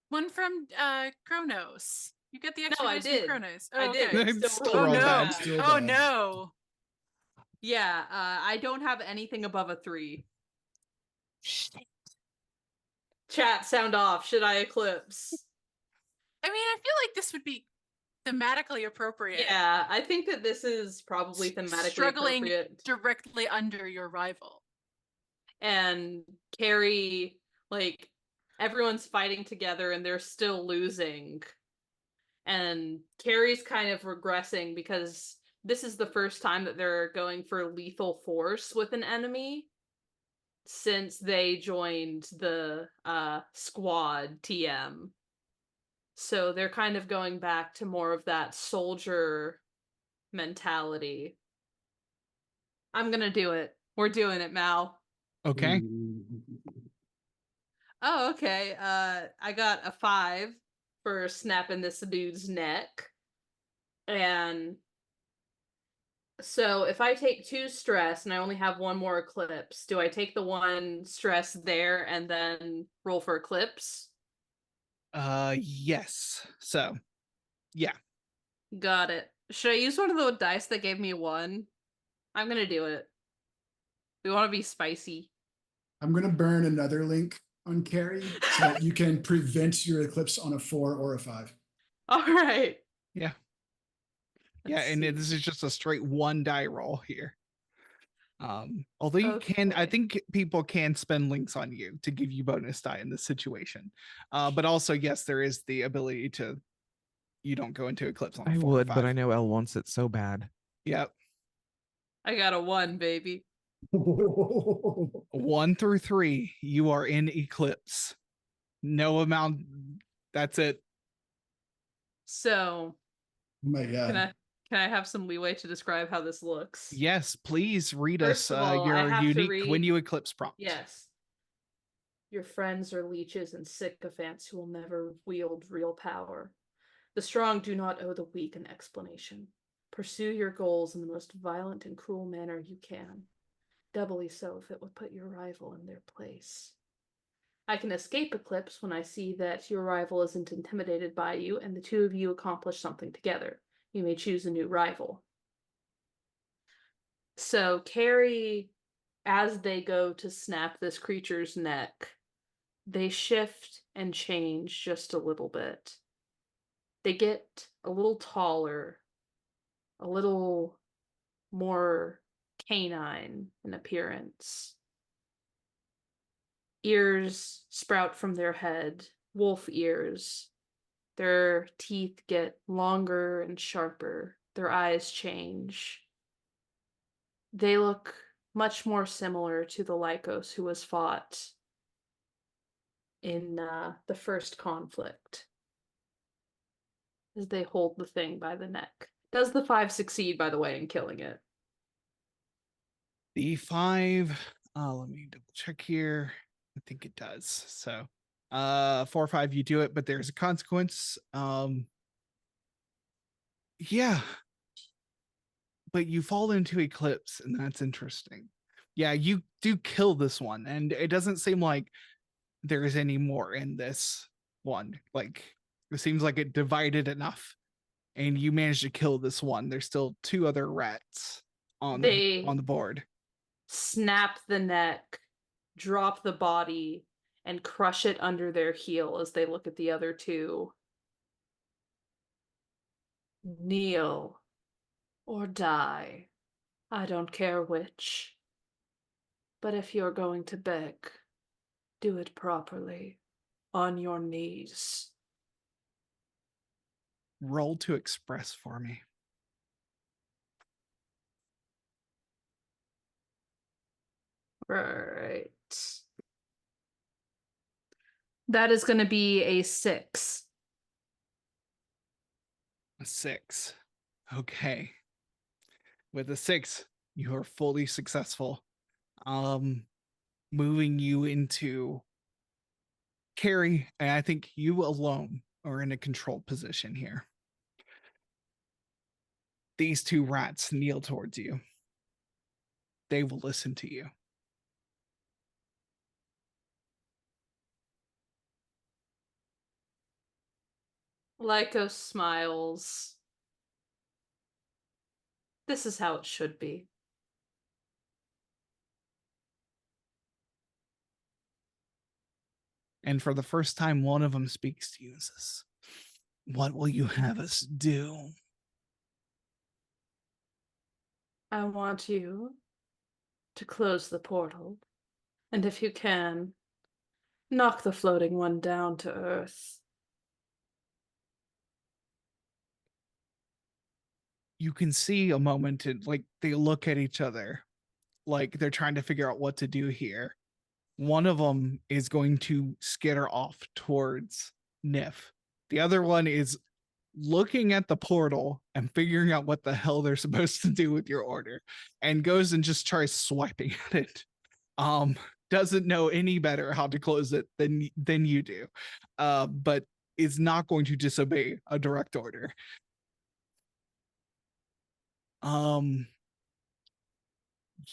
one from Cronos. You get the extra I dice did. from Cronos. I did. okay. Still Still rolled roll bad. bad. Still Oh bad. no. Yeah, I don't have anything above a 3. Shit. Chat, sound off. Should I eclipse? I mean, I feel like this would be thematically appropriate. Yeah, I think that this is probably thematically Struggling appropriate. directly under your rival. And Cary, like, everyone's fighting together and they're still losing. And Cary's kind of regressing because this is the first time that they're going for lethal force with an enemy since they joined the squad TM. So they're kind of going back to more of that soldier mentality. I'm gonna do it. We're doing it, Mal. Okay. Oh, okay. I got a 5 for snapping this dude's neck. And so if I take 2 stress and I only have 1 more eclipse, do I take the 1 stress there and then roll for eclipse? Yes. So, yeah. Got it. Should I use one of the dice that gave me 1? I'm gonna do it. We want to be spicy. I'm going to burn another link on Cary so that you can prevent your eclipse on a 4 or a 5. All right. Yeah. Let's And see. this is just a straight 1 die roll here. Although you can, I Okay. think people can spend links on you to give you bonus die in this situation. But also, yes, there is the ability to, you don't go into Eclipse on I 4 or would, 5. but I know Elle wants it so bad. Yep. I got a 1, baby. 1 through 3, you are in Eclipse. No amount. That's it. So Oh my god. can I have some leeway to describe how this looks? Yes, please read First us of all, I your have to unique read- when you Eclipse prompt. Yes. Your friends are leeches and sycophants who will never wield real power. The strong do not owe the weak an explanation. Pursue your goals in the most violent and cruel manner you can. Doubly so if it would put your rival in their place. I can escape Eclipse when I see that your rival isn't intimidated by you and the two of you accomplish something together. You may choose a new rival. So Cary, as they go to snap this creature's neck, they shift and change just a little bit. They get a little taller, a little more canine in appearance. Ears sprout from their head, wolf ears. Their teeth get longer and sharper. Their eyes change. They look much more similar to the Lykos who was fought in the first conflict, as they hold the thing by the neck. Does the 5 succeed, by the way, in killing it? The 5, let me double check here. I think it does. So 4 or 5, you do it, but there's a consequence. Yeah. But you fall into Eclipse, and that's interesting. Yeah, you do kill this one, and it doesn't seem like there is any more in this one. Like, it seems like it divided enough, and you managed to kill this one. There's still 2 other rats on They the board. snap the neck, drop the body, and crush it under their heel as they look at the other 2. Kneel or die. I don't care which. But if you're going to beg, do it properly, on your knees. Roll to express for me. Right. That is going to be a 6. A 6. Okay. With a 6, you are fully successful. Moving you into Cary, and I think you alone are in a controlled position here. These 2 rats kneel towards you. They will listen to you. Lykos smiles. This is how it should be. And for the first time, one of them speaks to you and says, "What will you have us do?" I want you to close the portal, and if you can, knock the floating one down to earth. You can see a moment, like they look at each other, like they're trying to figure out what to do here. One of them is going to skitter off towards Nif. The other one is looking at the portal and figuring out what the hell they're supposed to do with your order, and goes and just tries swiping at it. Doesn't know any better how to close it than you do, but is not going to disobey a direct order.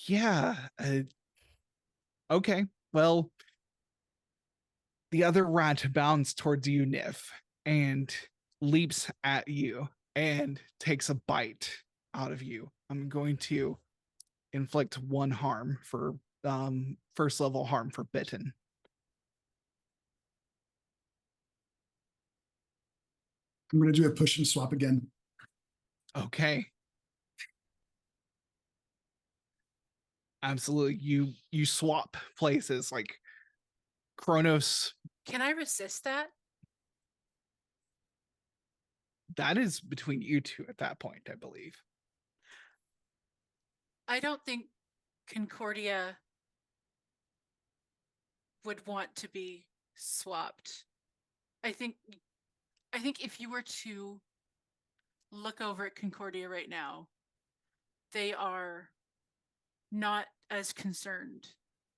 Yeah. Okay. Well, the other rat bounds towards you, Nif, and leaps at you and takes a bite out of you. I'm going to inflict 1 harm for first level harm for bitten. I'm going to do a push and swap again. Okay. Absolutely. You swap places, like Kronos. Can I resist that? That is between you two at that point, I believe. I don't think Concordia would want to be swapped. I think if you were to look over at Concordia right now, they are not as concerned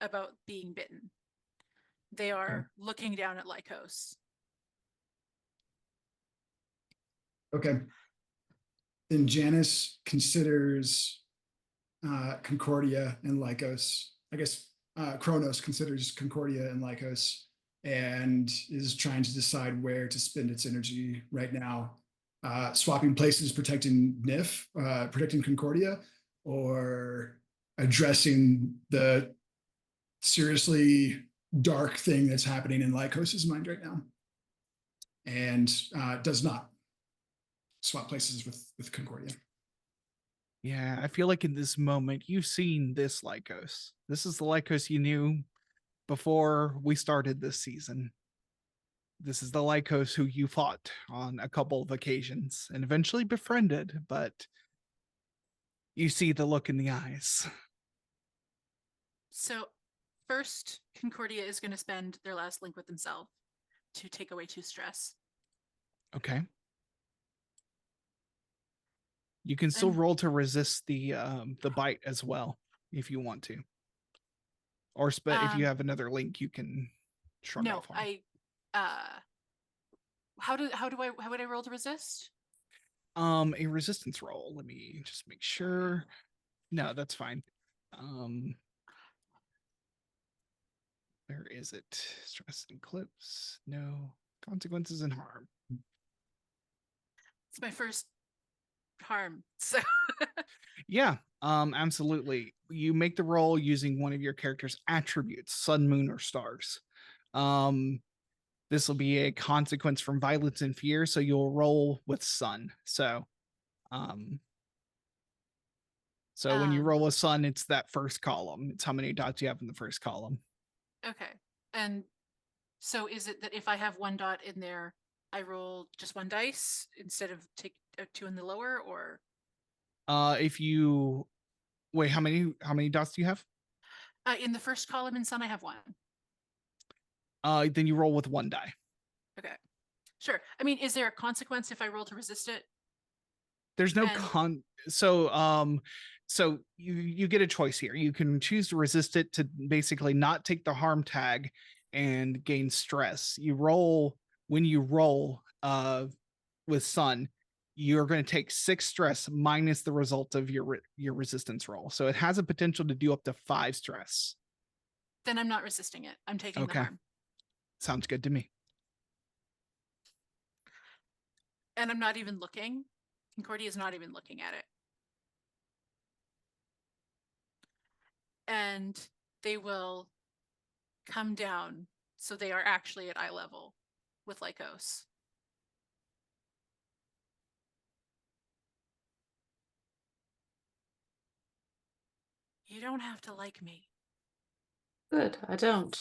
about being bitten. They are looking down at Lykos. Okay. Then Janus considers Concordia and Lykos. I guess Cronos considers Concordia and Lykos and is trying to decide where to spend its energy right now. Swapping places, protecting Nif, protecting Concordia, or addressing the seriously dark thing that's happening in Lykos's mind right now. And does not swap places with Concordia. Yeah, I feel like in this moment, you've seen this Lykos. This is the Lykos you knew before we started this season. This is the Lykos who you fought on a couple of occasions and eventually befriended, but you see the look in the eyes. So first, Concordia is going to spend their last link with themselves to take away 2 stress. Okay. You can still And- roll to resist the bite as well if you want to. Or if you have another link, you can shrug No, off on. how would I roll to resist? A resistance roll. Let me just make sure. No, that's fine. Where is it? Stress and clips. No consequences and harm. It's my first harm. So Yeah, absolutely. You make the roll using one of your character's attributes, sun, moon, or stars. This will be a consequence from violence and fear, so you'll roll with sun. So when you roll a sun, it's that first column. It's how many dots you have in the first column. okay. And so is it that if I have 1 dot in there, I roll just 1 dice instead of take 2 in the lower, or If you wait, how many dots do you have? in the first column in sun I have 1. Then you roll with 1 die. Okay. Sure. I mean, is there a consequence if I roll to resist it? There's no And- so you get a choice here. You can choose to resist it to basically not take the harm tag and gain stress. When you roll with sun, you're going to take 6 stress minus the result of your resistance roll. So it has a potential to do up to 5 stress. Then I'm not resisting it. I'm taking Okay. the harm. Sounds good to me. And I'm not even looking. Concordia is not even looking at it. And they will come down so they are actually at eye level with Lykos. You don't have to like me. Good, I don't.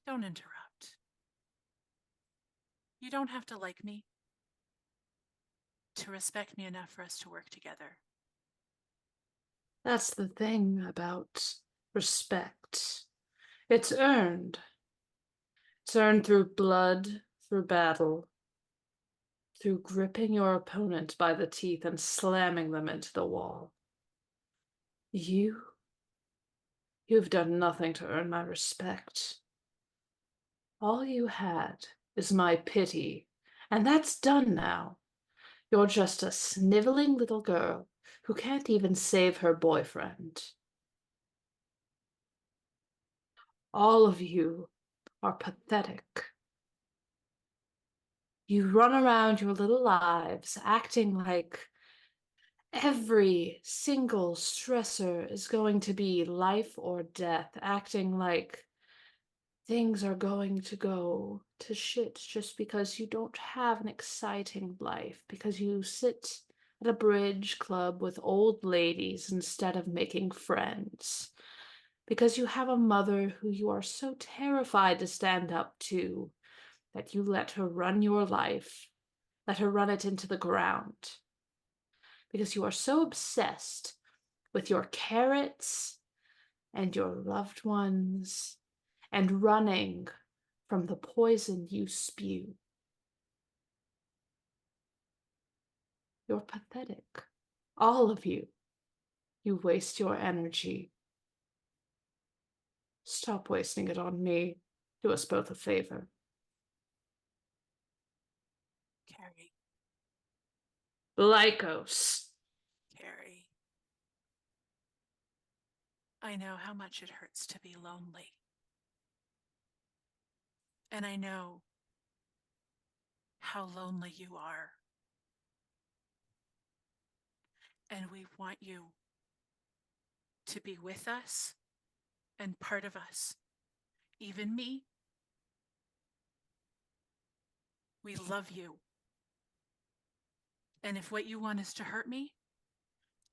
Don't interrupt. You don't have to like me to respect me enough for us to work together. That's the thing about respect. It's earned. It's earned through blood, through battle, through gripping your opponent by the teeth and slamming them into the wall. You've done nothing to earn my respect. All you had is my pity, and that's done now. You're just a sniveling little girl who can't even save her boyfriend. All of you are pathetic. You run around your little lives acting like every single stressor is going to be life or death, acting like things are going to go to shit just because you don't have an exciting life, because you sit at a bridge club with old ladies instead of making friends, because you have a mother who you are so terrified to stand up to that you let her run your life, let her run it into the ground, because you are so obsessed with your carrots and your loved ones and running from the poison you spew. You're pathetic. All of you. You waste your energy. Stop wasting it on me. Do us both a favor. Cary, Lykos. Cary. I know how much it hurts to be lonely. And I know how lonely you are. And we want you to be with us and part of us. Even me. We love you. And if what you want is to hurt me,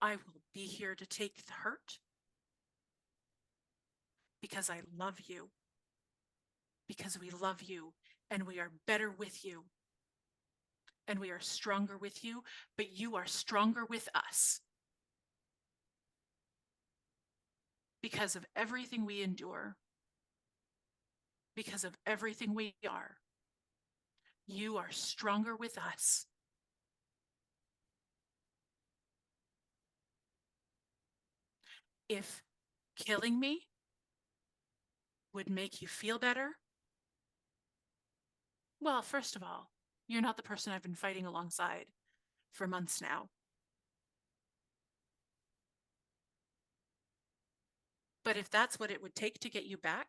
I will be here to take the hurt. Because I love you. Because we love you and we are better with you. And we are stronger with you, but you are stronger with us. Because of everything we endure. Because of everything we are. You are stronger with us. If killing me would make you feel better, well, first of all, you're not the person I've been fighting alongside for months now. But if that's what it would take to get you back,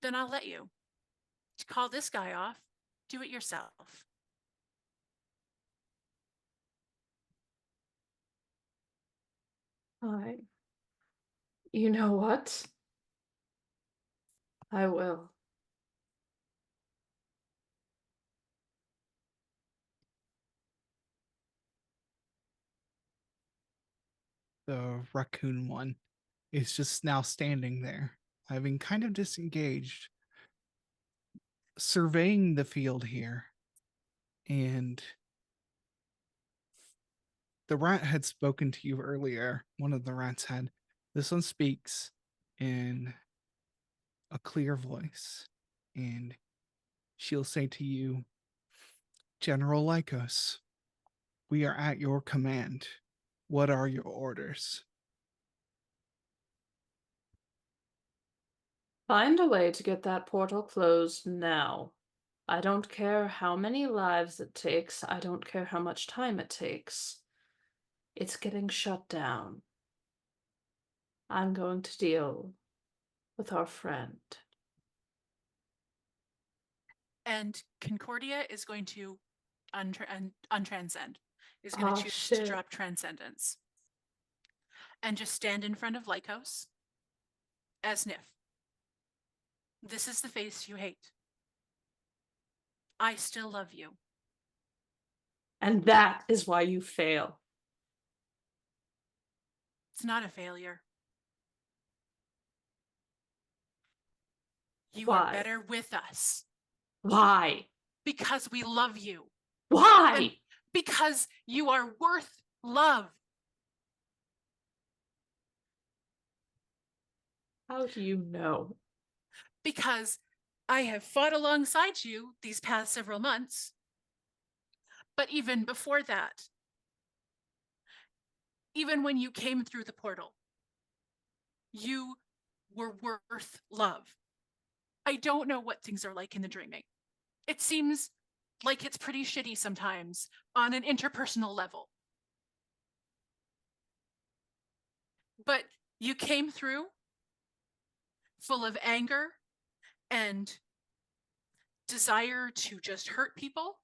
then I'll let you. Call this guy off. Do it yourself. You know what? I will. The raccoon one is just now standing there, having kind of disengaged, surveying the field here. And the rat had spoken to you earlier. One of the rats had. This one speaks in a clear voice, and she'll say to you, General Lykos, we are at your command. What are your orders? Find a way to get that portal closed now. I don't care how many lives it takes. I don't care how much time it takes. It's getting shut down. I'm going to deal with our friend. And Concordia is going to untranscend, is going to choose to Shit. drop transcendence. And just stand in front of Lykos as Nif. This is the face you hate. I still love you. And that is why you fail. It's not a failure. You Why? are better with us. Why? Because we love you. Why? And because you are worth love. How do you know? Because I have fought alongside you these past several months. But even before that, even when you came through the portal, you were worth love. I don't know what things are like in the dreaming. It seems like it's pretty shitty sometimes on an interpersonal level. But you came through full of anger and desire to just hurt people.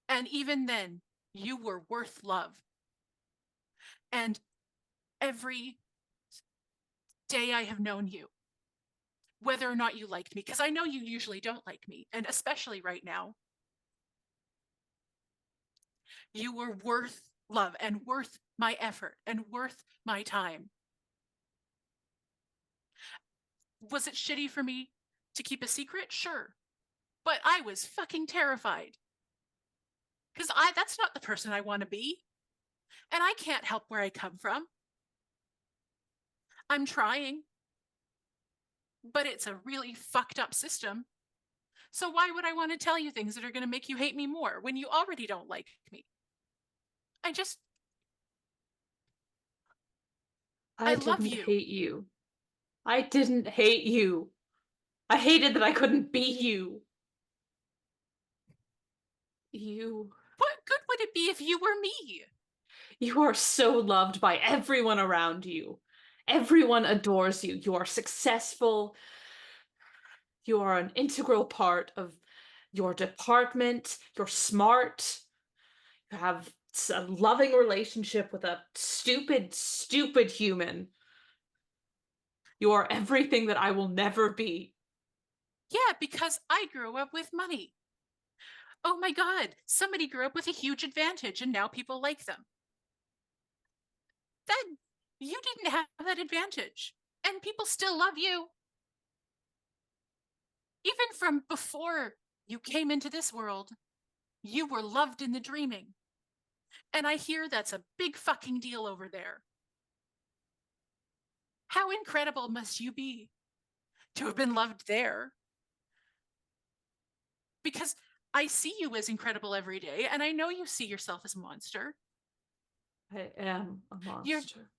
And even then, you were worth love. And every day I have known you, whether or not you liked me, because I know you usually don't like me, and especially right now. You were worth love and worth my effort and worth my time. Was it shitty for me to keep a secret? Sure. But I was fucking terrified. Because that's not the person I want to be. And I can't help where I come from. I'm trying. But it's a really fucked up system. So why would I want to tell you things that are going to make you hate me more when you already don't like me? I love didn't you. hate you. I didn't hate you. I hated that I couldn't be you. What good would it be if you were me? You are so loved by everyone around you. Everyone adores you. You are successful. You are an integral part of your department. You're smart. You have a loving relationship with a stupid, stupid human. You are everything that I will never be. Yeah, because I grew up with money. Oh my God, somebody grew up with a huge advantage and now people like them. You didn't have that advantage, and people still love you. Even from before you came into this world, you were loved in the dreaming. And I hear that's a big fucking deal over there. How incredible must you be to have been loved there? Because I see you as incredible every day, and I know you see yourself as a monster. I am a monster.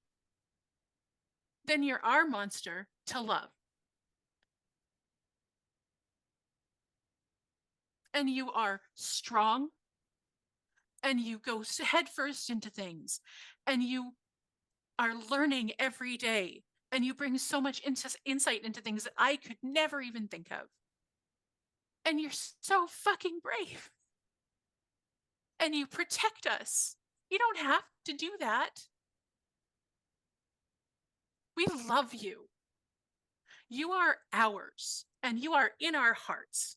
Then you're our monster to love. And you are strong, and you go headfirst into things, and you are learning every day, and you bring so much insight into things that I could never even think of. And you're so fucking brave. And you protect us. You don't have to do that. We love you. You are ours, and you are in our hearts.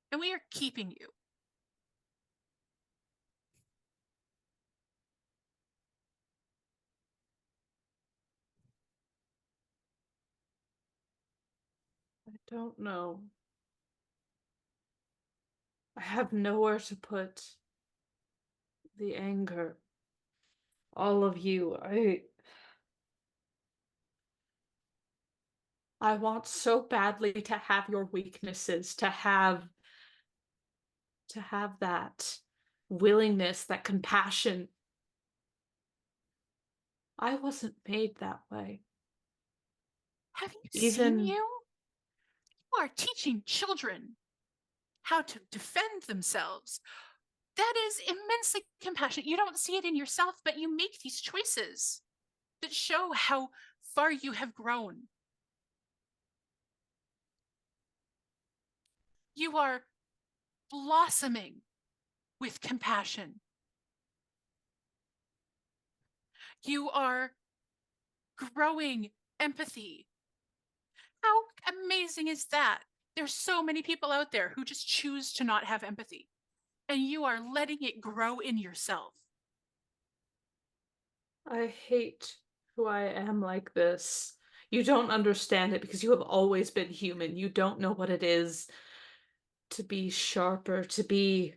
And we are keeping you. I don't know. I have nowhere to put the anger. All of you. I want so badly to have your weaknesses, to have that willingness, that compassion. I wasn't made that way. Have you seen you? You are teaching children how to defend themselves. That is immensely compassionate. You don't see it in yourself, but you make these choices that show how far you have grown. You are blossoming with compassion. You are growing empathy. How amazing is that? There's so many people out there who just choose to not have empathy, and you are letting it grow in yourself. I hate who I am like this. You don't understand it because you have always been human. You don't know what it is to be sharper, to be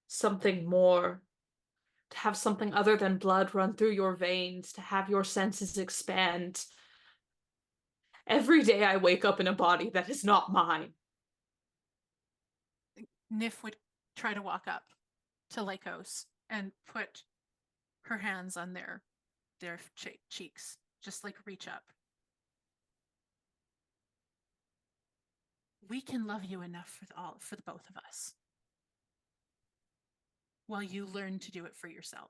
something more, to have something other than blood run through your veins, to have your senses expand. Every day I wake up in a body that is not mine. Nif would try to walk up to Lykos and put her hands on their cheeks, just like reach up. We can love you enough for the both of us, while you learn to do it for yourself.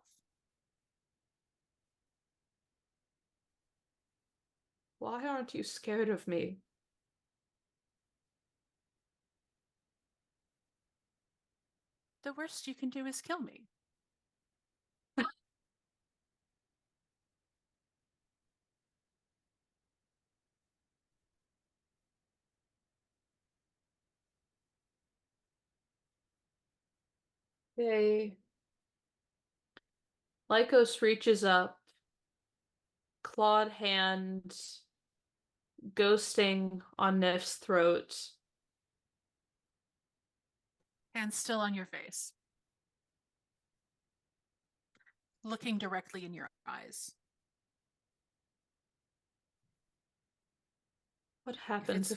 Why aren't you scared of me? The worst you can do is kill me. Okay. Lykos reaches up, clawed hand, ghosting on Nif's throat. Hand still on your face. Looking directly in your eyes. What happens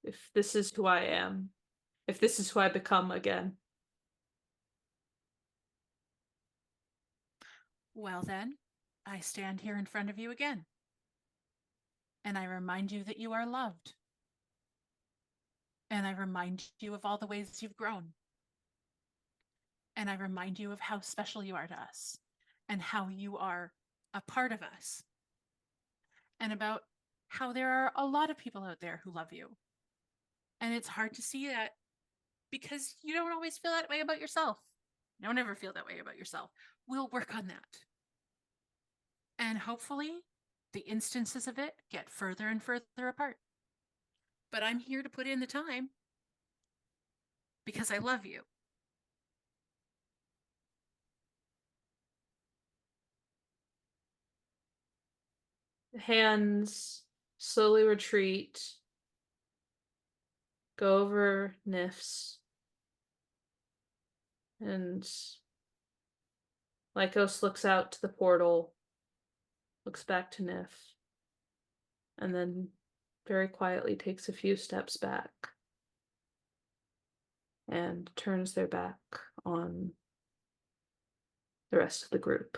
if this is who I am? If this is who I become again? Well then, I stand here in front of you again. And I remind you that you are loved. And I remind you of all the ways you've grown. And I remind you of how special you are to us. And how you are a part of us. And about how there are a lot of people out there who love you. And it's hard to see that because you don't always feel that way about yourself. Don't ever feel that way about yourself. We'll work on that. And hopefully the instances of it get further and further apart. But I'm here to put in the time because I love you. The hands slowly retreat, go over Nif's, and Lykos looks out to the portal, looks back to Nif, and then very quietly takes a few steps back and turns their back on the rest of the group.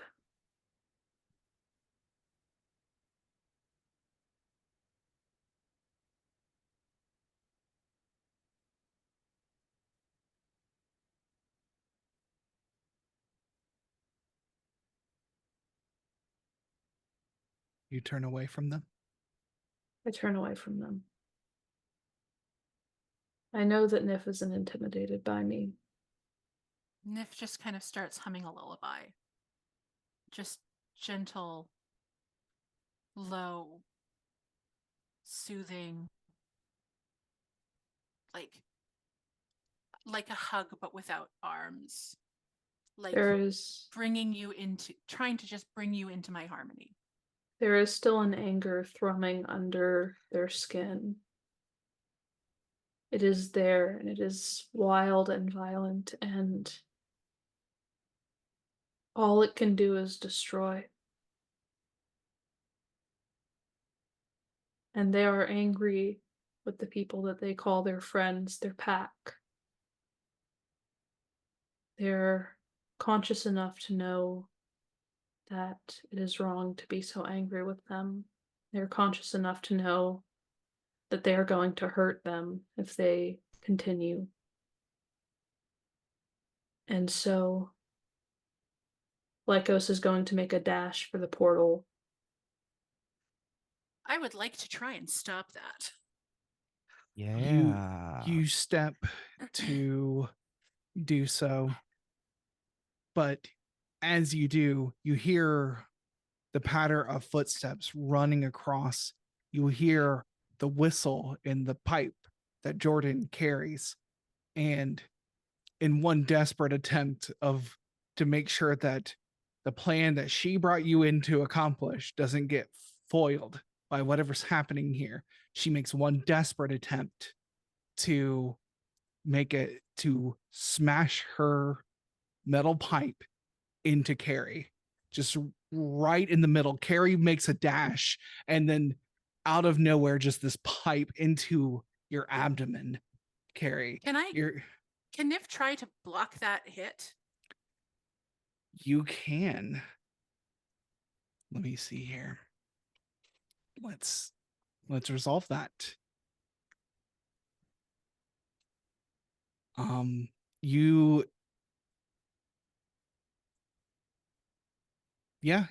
You turn away from them? I turn away from them. I know that Nif isn't intimidated by me. Nif just kind of starts humming a lullaby. Just gentle, low, soothing, like a hug but without arms. Like trying to just bring you into my harmony. There is still an anger thrumming under their skin. It is there, and it is wild and violent, and all it can do is destroy. And they are angry with the people that they call their friends, their pack. They're conscious enough to know that it is wrong to be so angry with them. They're conscious enough to know that they are going to hurt them if they continue. And so Lykos is going to make a dash for the portal. I would like to try and stop that. Yeah. You step to do so, but as you do, you hear the patter of footsteps running across. You hear the whistle in the pipe that Jordan carries, and in one desperate attempt to make sure that the plan that she brought you in to accomplish doesn't get foiled by whatever's happening here, she makes one desperate attempt to smash her metal pipe into Cary, just right in the middle. Cary makes a dash, and then out of nowhere, just this pipe into your abdomen. Cary, Can Nif try to block that hit? You can. Let me see here. Let's resolve that.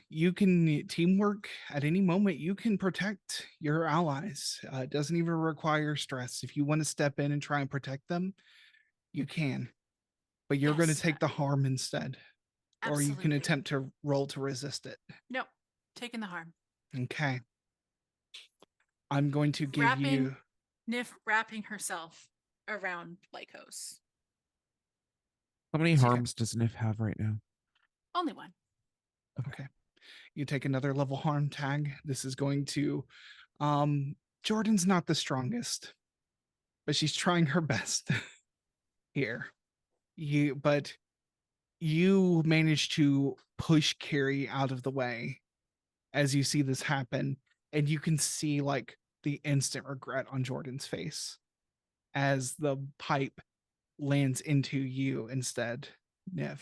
You can teamwork at any moment. You can protect your allies. It doesn't even require stress. If you want to step in and try and protect them, you can. But you're going to take the harm instead. Absolutely. Or you can attempt to roll to resist it. Nope. Taking the harm. Okay. I'm going to give you Nif wrapping herself around Lykos. How many So you harms does Nif have right now? Only one. Okay. You take another level harm tag. This is going to Jordan's not the strongest, but she's trying her best here. But you manage to push Cary out of the way as you see this happen, and you can see like the instant regret on Jordan's face as the pipe lands into you instead, Nif.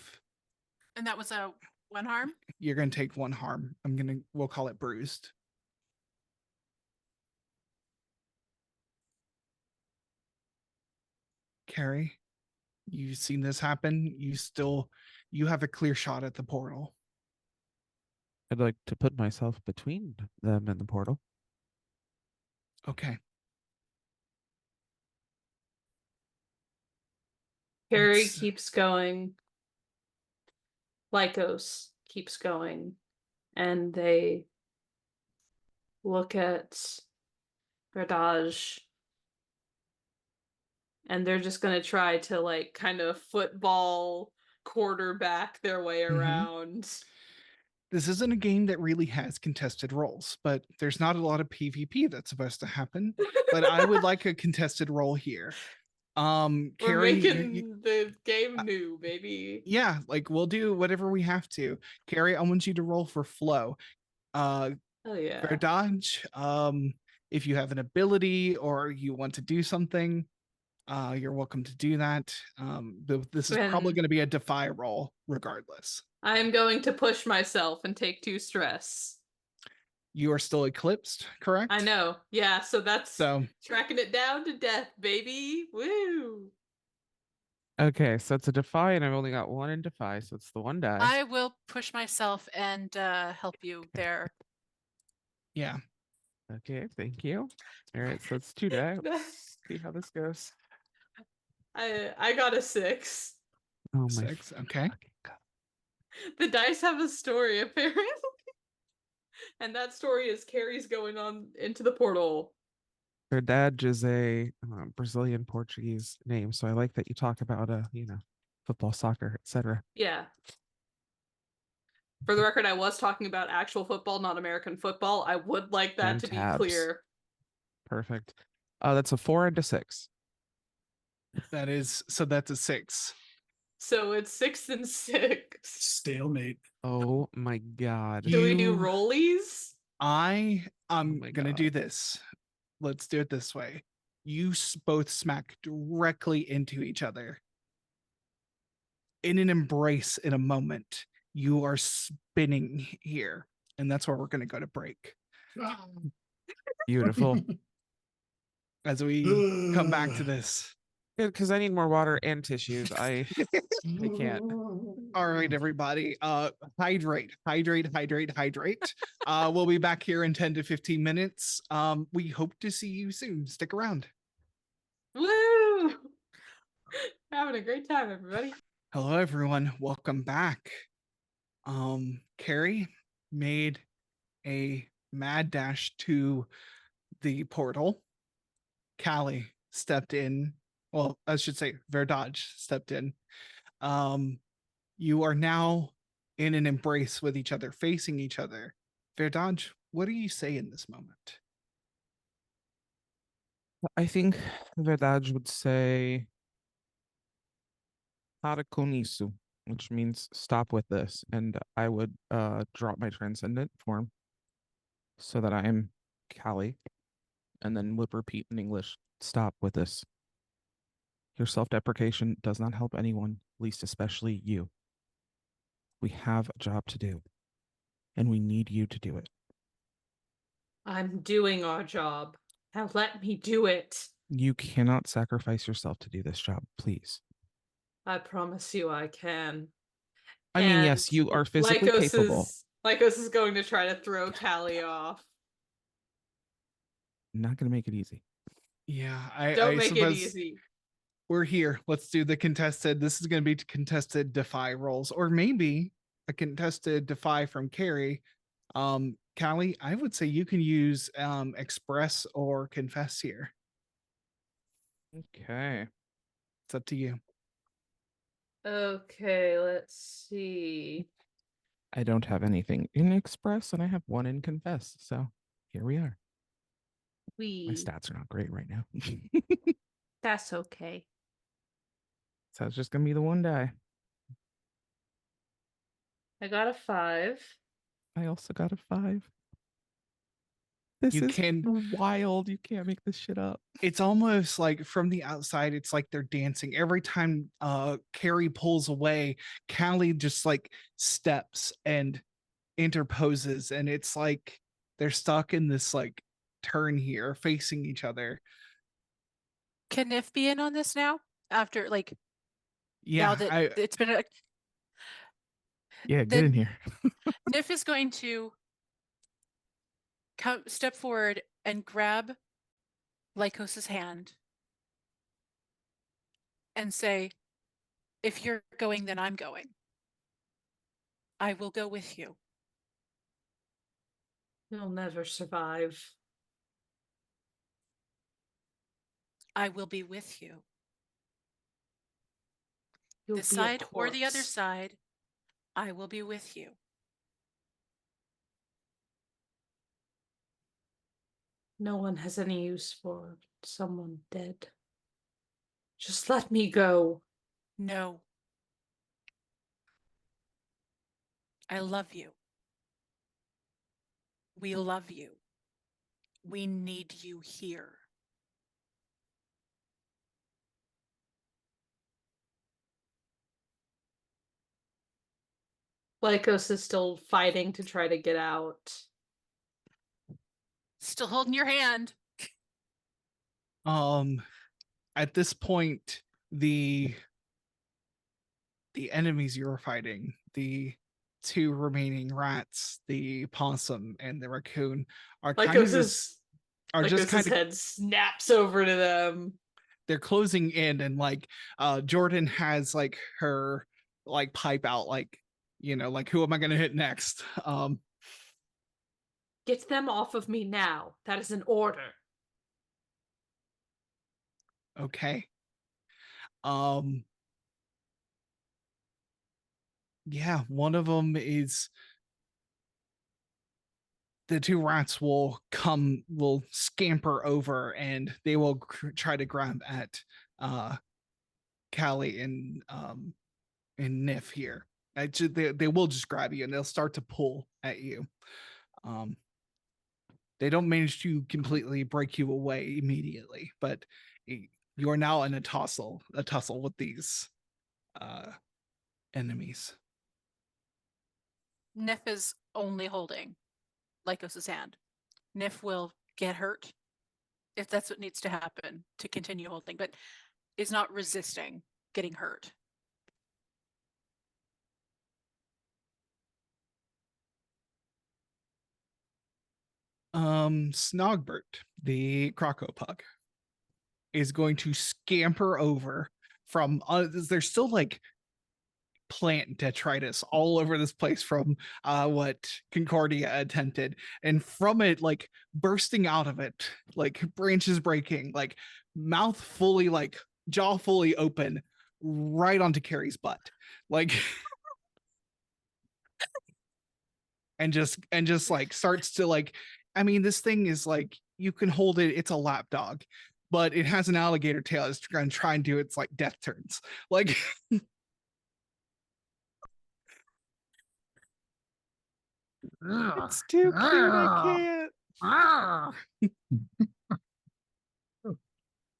And that was a 1 harm? You're gonna take 1 harm. We'll call it bruised. Cary, you've seen this happen. You have a clear shot at the portal. I'd like to put myself between them and the portal. Okay. Cary Let's- keeps going. Lykos keeps going. And they look at Verdade. And they're just going to try to, like, kind of football quarterback their way around. This isn't a game that really has contested roles, but there's not a lot of PvP that's supposed to happen. But I would like a contested role here. We're Cary, making the game new, baby. yeah, like we'll do whatever we have to. Cary, I want you to roll for flow. Oh yeah. Verdade, if you have an ability or you want to do something, you're welcome to do that. This is probably When- going to be a defy roll regardless. I'm going to push myself and take 2 stress. You are still eclipsed, correct? I know. Yeah, so that's So tracking it down to death, baby. Woo. Okay, so it's a defy, and I've only got 1 in defy, so it's the 1 die. I will push myself and help you there. yeah, Okay, thank you. All right, so it's 2 die. Let's see how this goes. I got a 6. Oh my 6. Okay. fucking God. The dice have a story, apparently. And that story is Cary's going on into the portal. Verdade is a Brazilian Portuguese name, so I like that you talk about football, soccer, etc. Yeah. For the record, I was talking about actual football, not American football. I would like that And to be tabs. clear. Perfect. That's a 4 and a 6. That's a 6. So it's 6 and 6. Stalemate. Oh my God. Do we do You- rollies? I'm my gonna God. do this. Let's do it this way. You both smack directly into each other. In an embrace in a moment, you are spinning here. And that's where we're gonna go to break. Beautiful. As we come back to this. Good, because I need more water and tissues. I can't. All right, everybody. Hydrate. We'll be back here in 10 to 15 minutes. We hope to see you soon. Stick around. Woo! Having a great time, everybody. Hello, everyone. Welcome back. Cary made a mad dash to the portal. Callie stepped in. Well, I should say Verdade stepped in. You are now in an embrace with each other, facing each other. Verdade, what do you say in this moment? I think Verdade would say "Para com isso," which means stop with this, and I would drop my transcendent form so that I am Cally, and then would repeat in English, stop with this. Your self-deprecation does not help anyone, least especially you. We have a job to do, and we need you to do it. I'm doing our job. Now let me do it. You cannot sacrifice yourself to do this job, please. I promise you I can. I mean, And yes, you are physically Lykos capable. Lykos is going to try to throw Callie off. Not going to make it easy. Yeah, Don't I make it suppose easy. we're here. Let's do the contested. This is going to be contested defy rolls, or maybe a contested defy from Cary. Callie, I would say you can use express or confess here. Okay. It's up to you. Okay, let's see. I don't have anything in Express, and I have one in Confess. So here we are. My stats are not great right now. That's okay. So it's just gonna be the one die. I got a 5. I also got a 5. This You is can wild. You can't make this shit up. It's almost like from the outside, it's like they're dancing. Every time Cary pulls away, Callie just like steps and interposes, and it's like they're stuck in this like turn here, facing each other. Can Nif be in on this now? After like Yeah, now that it's been a Yeah, get Then- in here. Nif is going to step forward and grab Lykos's hand and say, if you're going, then I'm going. I will go with you. You'll never survive. I will be with you. You'll This be a side or the other corpse. side, I will be with you. No one has any use for someone dead. Just let me go. No. I love you. We love you. We need you here. Lykos is still fighting to try to get out. Still holding your hand. At this point, the enemies you're fighting, the two remaining rats, the possum and the raccoon, are kind of just Lykos's head snaps over to them. They're closing in, and like Jordan has like her like pipe out, like, you know, like, who am I gonna hit next? Get them off of me now. That is an order. Okay. Yeah, one of them is the two rats will scamper over, and they will try to grab at Callie and Nif here. They will just grab you, and they'll start to pull at you. They don't manage to completely break you away immediately, but you are now in a tussle with these enemies. Nif is only holding Lykos's hand. Nif will get hurt if that's what needs to happen to continue holding, but is not resisting getting hurt. Snogbert, the crocopug, is going to scamper over from there's still like plant detritus all over this place from what Concordia attempted, and from it, like bursting out of it, like branches breaking, like mouth fully, like jaw fully open, right onto Cary's butt, like and just like starts to like, I mean, this thing is like, you can hold it, it's a lap dog, but it has an alligator tail. It's gonna try and do its like death turns, like It's too cute. I can't.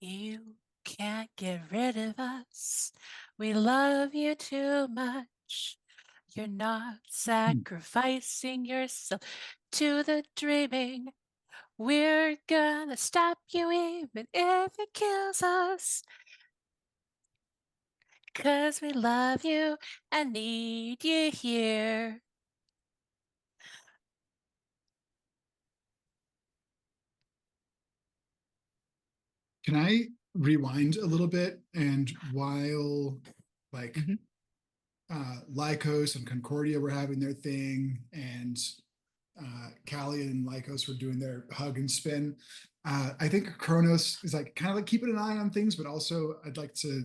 You can't get rid of us. We love you too much. You're not sacrificing yourself to the dreaming. We're gonna stop you even if it kills us. 'Cause we love you and need you here. Can I rewind a little bit? And while like Lykos and Concordia were having their thing, and Callie and Lykos were doing their hug and spin, I think Cronos is like kind of like keeping an eye on things, but also I'd like to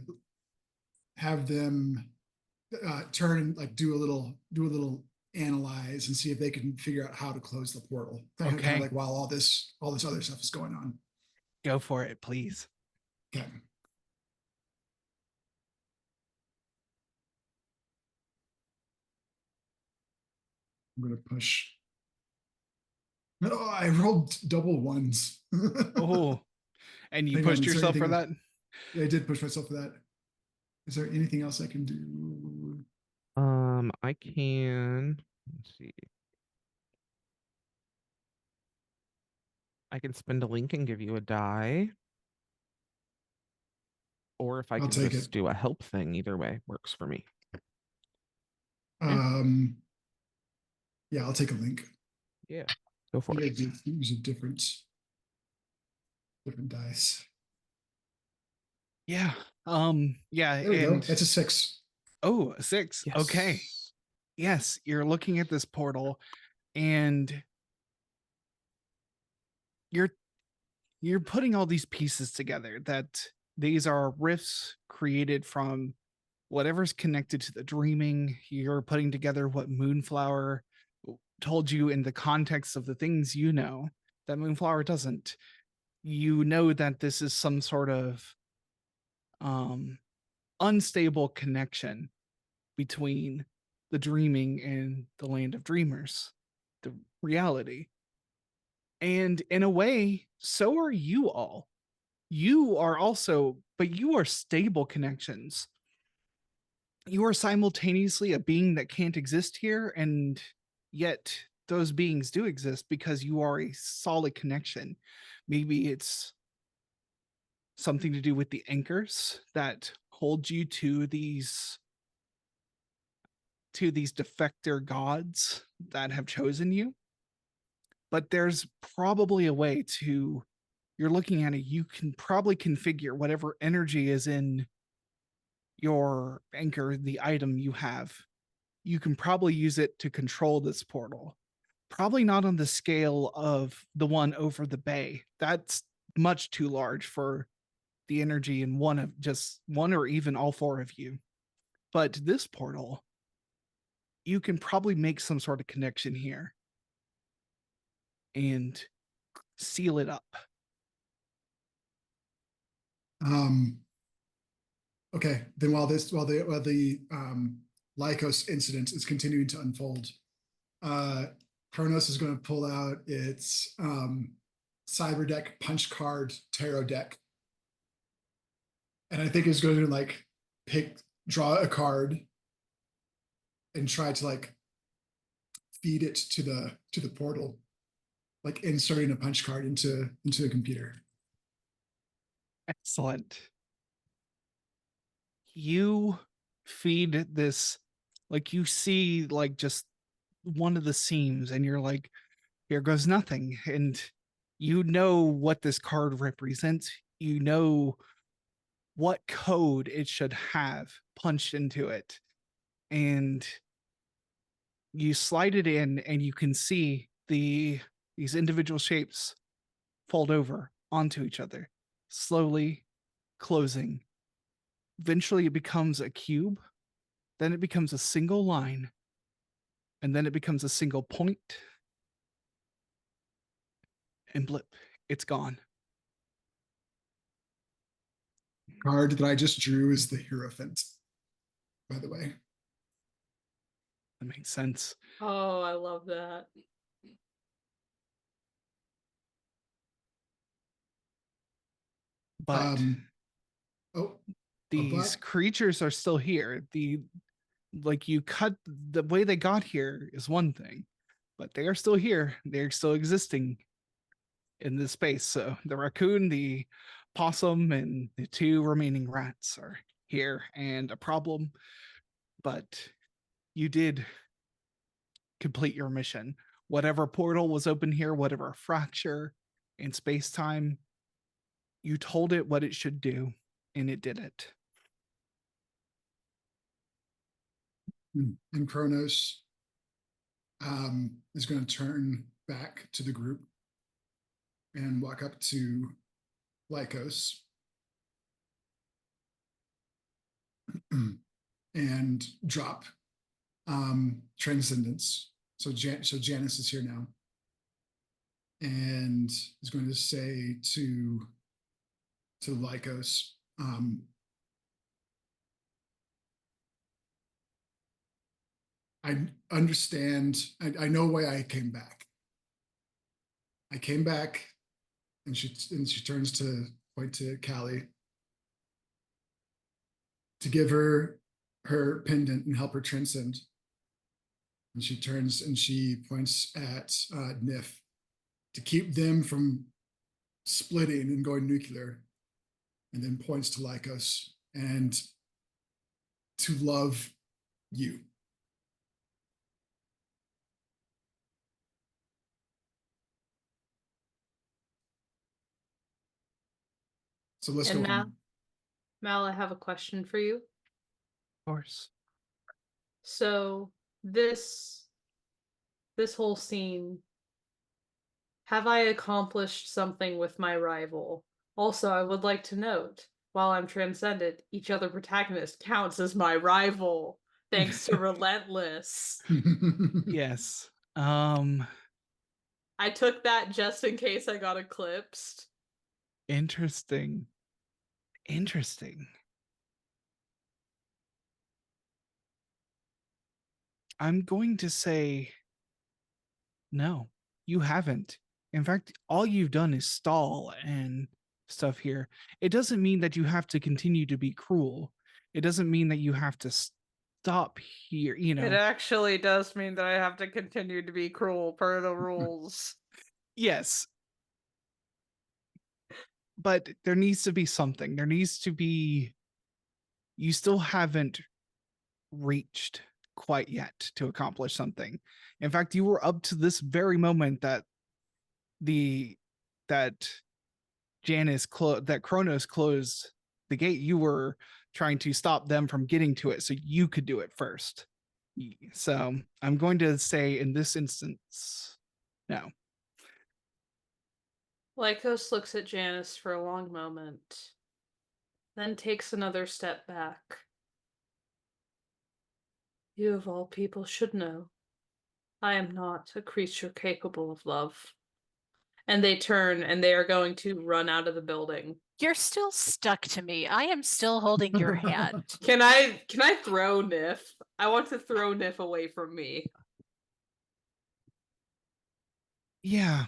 have them turn and like do a little analyze and see if they can figure out how to close the portal. Kind of Okay. like while all this other stuff is going on. Go for it, please. Okay. I'm gonna push. Oh, I rolled double ones. Oh, and you Hang on, pushed is there yourself for anything- that? Yeah, I did push myself for that. Is there anything else I can do? I can, let's see. I can spend a link and give you a die. Or if I I'll can take just it. do a help thing, either way works for me. Yeah, I'll take a link. Yeah, go for Maybe it. use a different dice. Yeah. Yeah. There we go. And That's a 6. oh, a 6. Yes. Okay. Yes, you're looking at this portal and you're putting all these pieces together that these are rifts created from whatever's connected to the dreaming. You're putting together what Moonflower told you in the context of the things you know that Moonflower doesn't. You know that this is some sort of unstable connection between the dreaming and the land of dreamers, the reality. And in a way, so are you all. You are also, but you are stable connections. You are simultaneously a being that can't exist here, and yet those beings do exist because you are a solid connection. Maybe it's something to do with the anchors that hold you to these defector gods that have chosen you. But there's probably a way to, you're looking at it, you can probably configure whatever energy is in your anchor, the item you have. You can probably use it to control this portal. Probably not on the scale of the one over the bay. That's much too large for the energy in one or even all 4 of you. But this portal, you can probably make some sort of connection here and seal it up. Okay, then while the Lykos incident is continuing to unfold, Cronos is going to pull out its cyber deck punch card tarot deck, and I think is going to like draw a card and try to like feed it to the portal, like inserting a punch card into the computer. Excellent. You feed this, like you see like just one of the seams and you're like, here goes nothing. And you know what this card represents. You know what code it should have punched into it. And you slide it in and you can see these individual shapes fold over onto each other, slowly closing. Eventually it becomes a cube, then it becomes a single line, and then it becomes a single point, and blip, it's gone. Card that I just drew is the Hierophant, by the way. That makes sense. Oh, I love that. But these but creatures are still here. You cut, the way they got here is one thing, but they are still here. They're still existing in this space. So the raccoon, the possum, and the 2 remaining rats are here, and a problem. But you did complete your mission. Whatever portal was open here, whatever fracture in space-time, you told it what it should do, and it did it. And Cronos is going to turn back to the group and walk up to Lykos. and drop Transcendence. So Janus is here now. And is going to say to Lykos, I understand. I know why I came back. I came back, and she turns to point to Cally to give her pendant and help her transcend. And she turns and she points at Nif to keep them from splitting and going nuclear, and then points to Lykos and to love you. So let's And go on. Mal, I have a question for you. Of course. So this whole scene, have I accomplished something with my rival? Also, I would like to note, while I'm transcended, each other protagonist counts as my rival, thanks to Relentless. Yes. I took that just in case I got eclipsed. Interesting. Interesting. I'm going to say no, you haven't. In fact, all you've done is stall and stuff here. It doesn't mean that you have to continue to be cruel. It doesn't mean that you have to stop here, you know. It actually does mean that I have to continue to be cruel per the rules. Yes. But there needs to be something. There needs to be, you still haven't reached quite yet to accomplish something. In fact, you were up to this very moment that that Cronos closed the gate. You were trying to stop them from getting to it so you could do it first. So I'm going to say in this instance, no. Lykos looks at Janus for a long moment, then takes another step back. You of all people should know, I am not a creature capable of love. And they turn and they are going to run out of the building. You're still stuck to me. I am still holding your hand. Can I throw Nif? I want to throw Nif away from me. Yeah.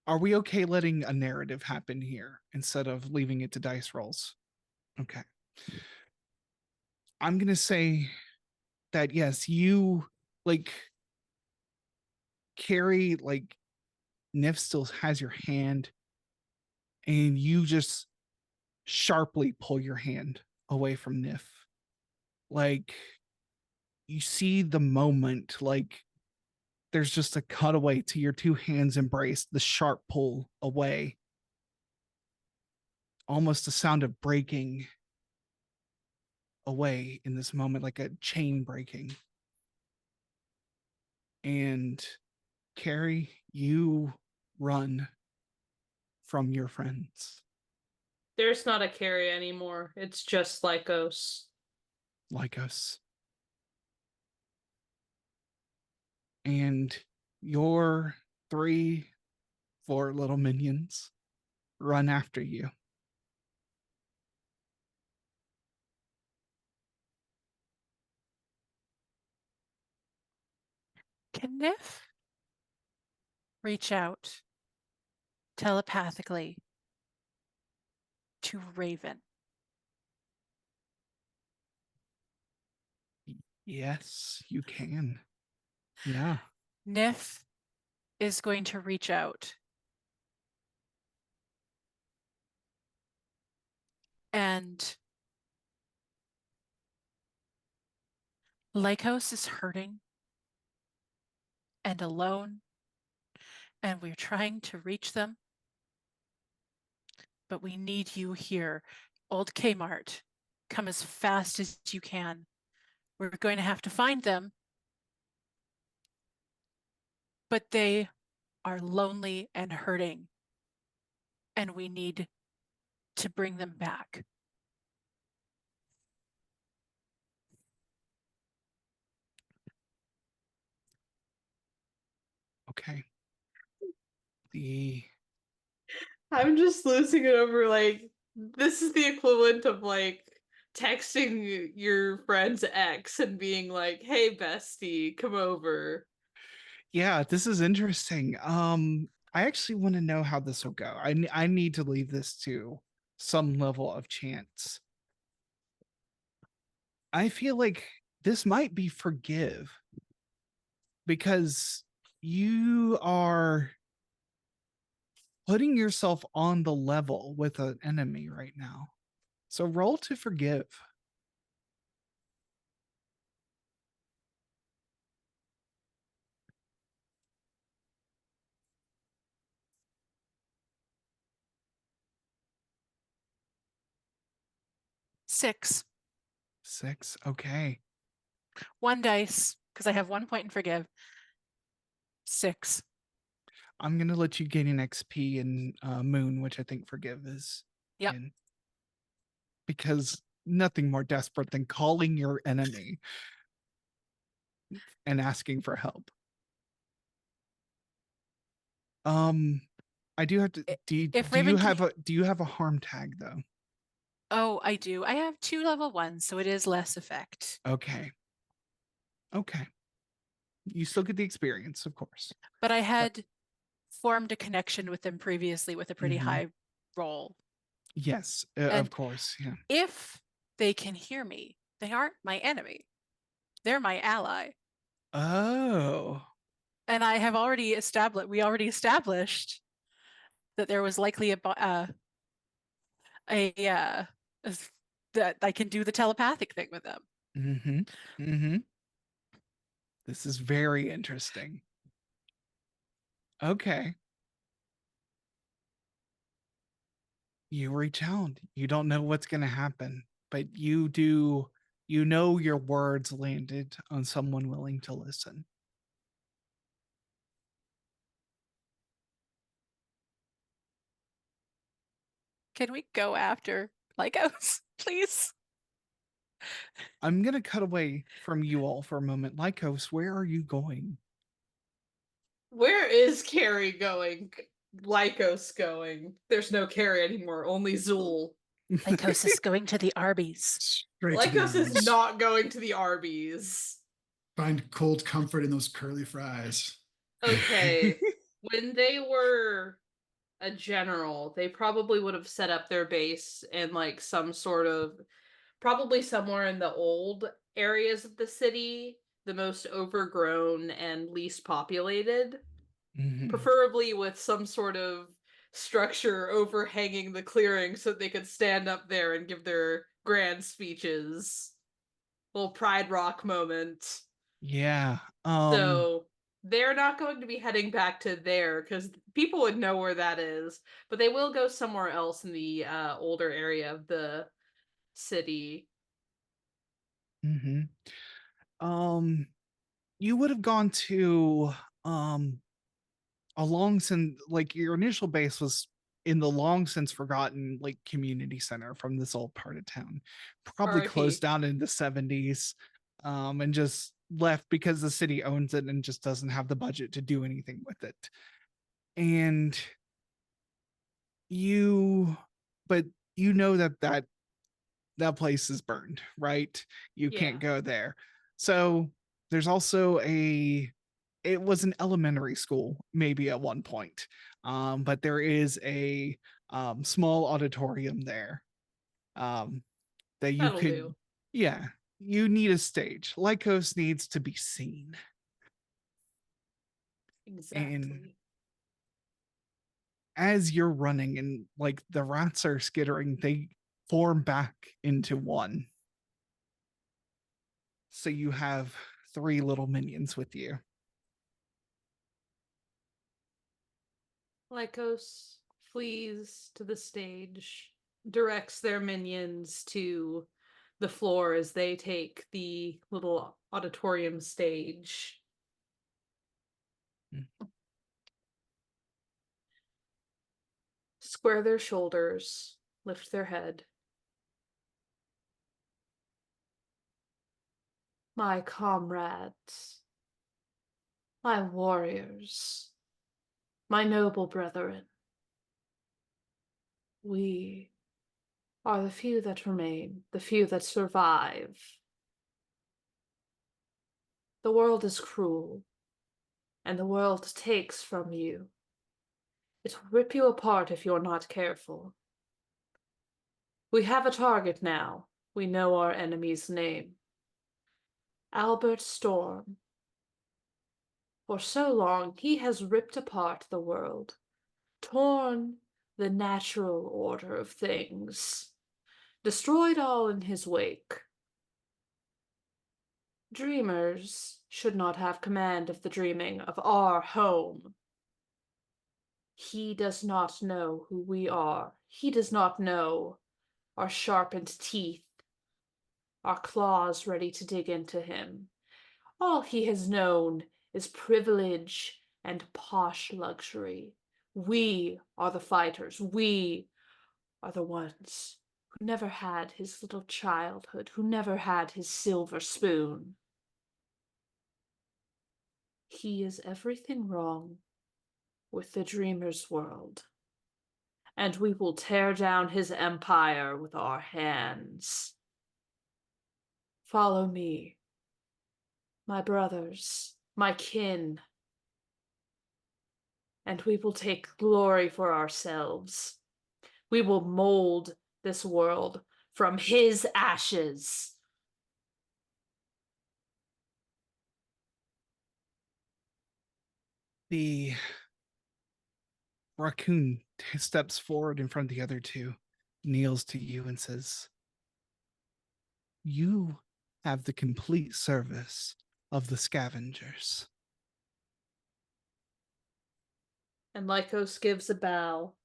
Are we okay letting a narrative happen here instead of leaving it to dice rolls? Okay. I'm going to say that yes, you like Cary, like Nif still has your hand and you just sharply pull your hand away from Nif. Like you see the moment, like there's just a cutaway to your two hands embraced, the sharp pull away. Almost a sound of breaking away in this moment, like a chain breaking. And Cary, you run from your friends. There's not a Cary anymore. It's just Lykos. Lykos. And your 3-4 little minions run after you. Can Nif reach out telepathically to Raven? Yes, you can. Yeah. Nif is going to reach out and Lykos is hurting and alone, and we're trying to reach them, but we need you here. Old Kmart, come as fast as you can. We're going to have to find them, but they are lonely and hurting, and we need to bring them back. Okay. The I'm just losing it over like this is the equivalent of like texting your friend's ex and being like, "Hey bestie, come over." yeah, this is interesting. I actually want to know how this will go. I need to leave this to some level of chance. I feel like this might be forgive because you are putting yourself on the level with an enemy right now. So roll to forgive. Six. 6. Okay. 1 dice, because I have 1 point in forgive. 6. I'm going to let you gain an XP in Moon, which I think forgive is Yep. in. Because nothing more desperate than calling your enemy and asking for help. I do have to. If Do you Raven have a harm tag though? Oh, I do. I have 2 level 1s, so it is less effect. Okay. Okay. You still get the experience, of course. But I had formed a connection with them previously with a pretty Mhm. high roll. Yes, And of course. Yeah. if they can hear me, they aren't my enemy. They're my ally. Oh. And I have already established that there was likely that I can do the telepathic thing with them. Mm-hmm. Mm-hmm. This is very interesting. Okay. You reach out. You don't know what's going to happen, but you know your words landed on someone willing to listen. Can we go after Lykos, please? I'm going to cut away from you all for a moment. Lykos, where are you going? Where is Cary going? Lykos going. There's no Cary anymore, only Zool. Lykos is going to the Arby's. Straight to the Lykos is Arby's. not going to the Arby's. Find cold comfort in those curly fries. Okay. When they were a general, they probably would have set up their base in like some sort of probably somewhere in the old areas of the city, the most overgrown and least populated, Mhm. preferably with some sort of structure overhanging the clearing so they could stand up there and give their grand speeches. Little Pride Rock moment. Yeah. So they're not going to be heading back to there because people would know where that is, but they will go somewhere else in the older area of the city. Mhm. You would have gone to a long since like your initial base was in the long since forgotten like community center from this old part of town, probably RIP. closed down in the 70s, and just left because the city owns it and just doesn't have the budget to do anything with it. And you but you know that place is burned, right? You Yeah. can't go there. So there's also it was an elementary school maybe at one point, but there is a small auditorium there, that you That'll could, do. yeah, you need a stage. Lykos needs to be seen. Exactly. As you're running and like the rats are skittering, they form back into one. So you have 3 little minions with you. Lykos flees to the stage, directs their minions to the floor as they take the little auditorium stage. Square their shoulders, lift their head. My comrades, my warriors, My noble brethren, we are the few that remain, the few that survive. The world is cruel, and the world takes from you. It will rip you apart if you're not careful. We have a target now. We know our enemy's name. Albert Storm. For so long, he has ripped apart the world, torn the natural order of things, destroyed all in his wake. Dreamers should not have command of the dreaming of our home. He does not know who we are. He does not know our sharpened teeth, our claws ready to dig into him. All he has known is privilege and posh luxury. We are the fighters. We are the ones who never had his little childhood, who never had his silver spoon. He is everything wrong with the dreamer's world, and we will tear down his empire with our hands. Follow me, my brothers, my kin, and we will take glory for ourselves. We will mold this world from his ashes. The raccoon steps forward in front of the other two, kneels to you and says, "You have the complete service of the scavengers." And Lykos gives a bow.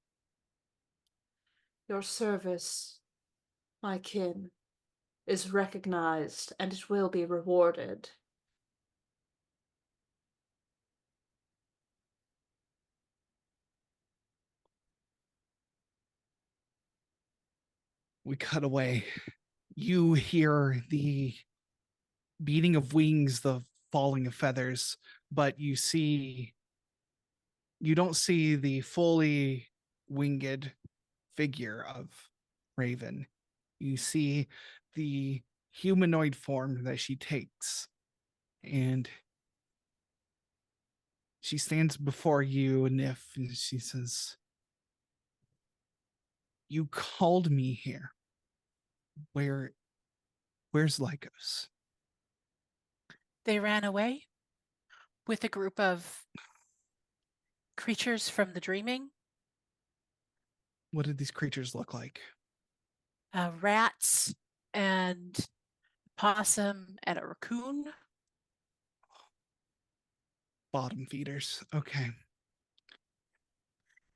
Your service, my kin, is recognized, and it will be rewarded. We cut away. You hear the beating of wings, the falling of feathers, but you don't see the fully winged figure of Raven. You see the humanoid form that she takes, and she stands before you, Nif, and she says, "You called me here. Where's Lykos?" They ran away with a group of creatures from the dreaming. What did these creatures look like? Rats and possum and a raccoon. Bottom feeders. Okay.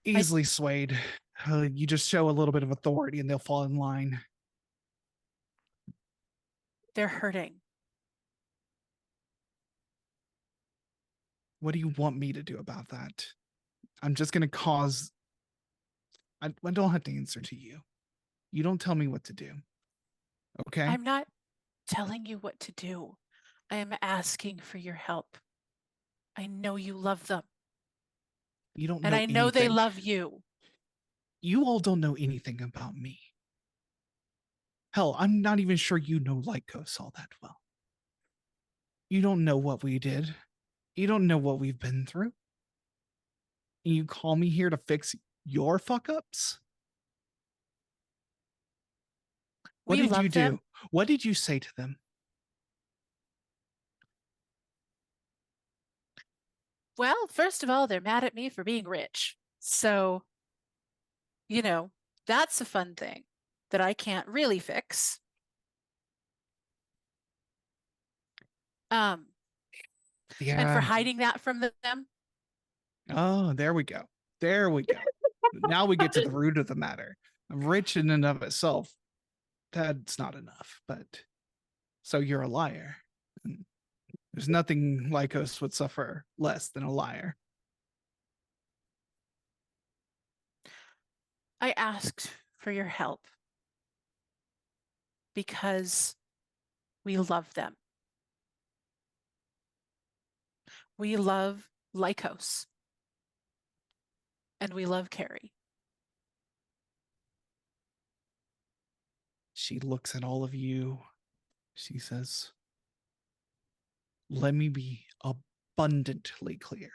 Easily swayed. You just show a little bit of authority and they'll fall in line. They're hurting. What do you want me to do about that? I'm just going to cause... I don't have to answer to you. You don't tell me what to do. Okay? I'm not telling you what to do. I am asking for your help. I know you love them. You don't And know I know anything. they love you. You all don't know anything about me. Hell, I'm not even sure you know Lykos all that well. You don't know what we did. You don't know what we've been through. And you call me here to fix your fuck-ups? What We did you love do? them. What did you say to them? Well, first of all, they're mad at me for being rich. So, that's a fun thing that I can't really fix. And for Yeah. hiding that from them. Oh, there we go. There we go. Now we get to the root of the matter. Rich in and of itself, that's not enough. But so you're a liar. And there's nothing Lykos would suffer less than a liar. I asked for your help because we love them. We love Lykos. and we love Cary. She looks at all of you. She says, let me be abundantly clear.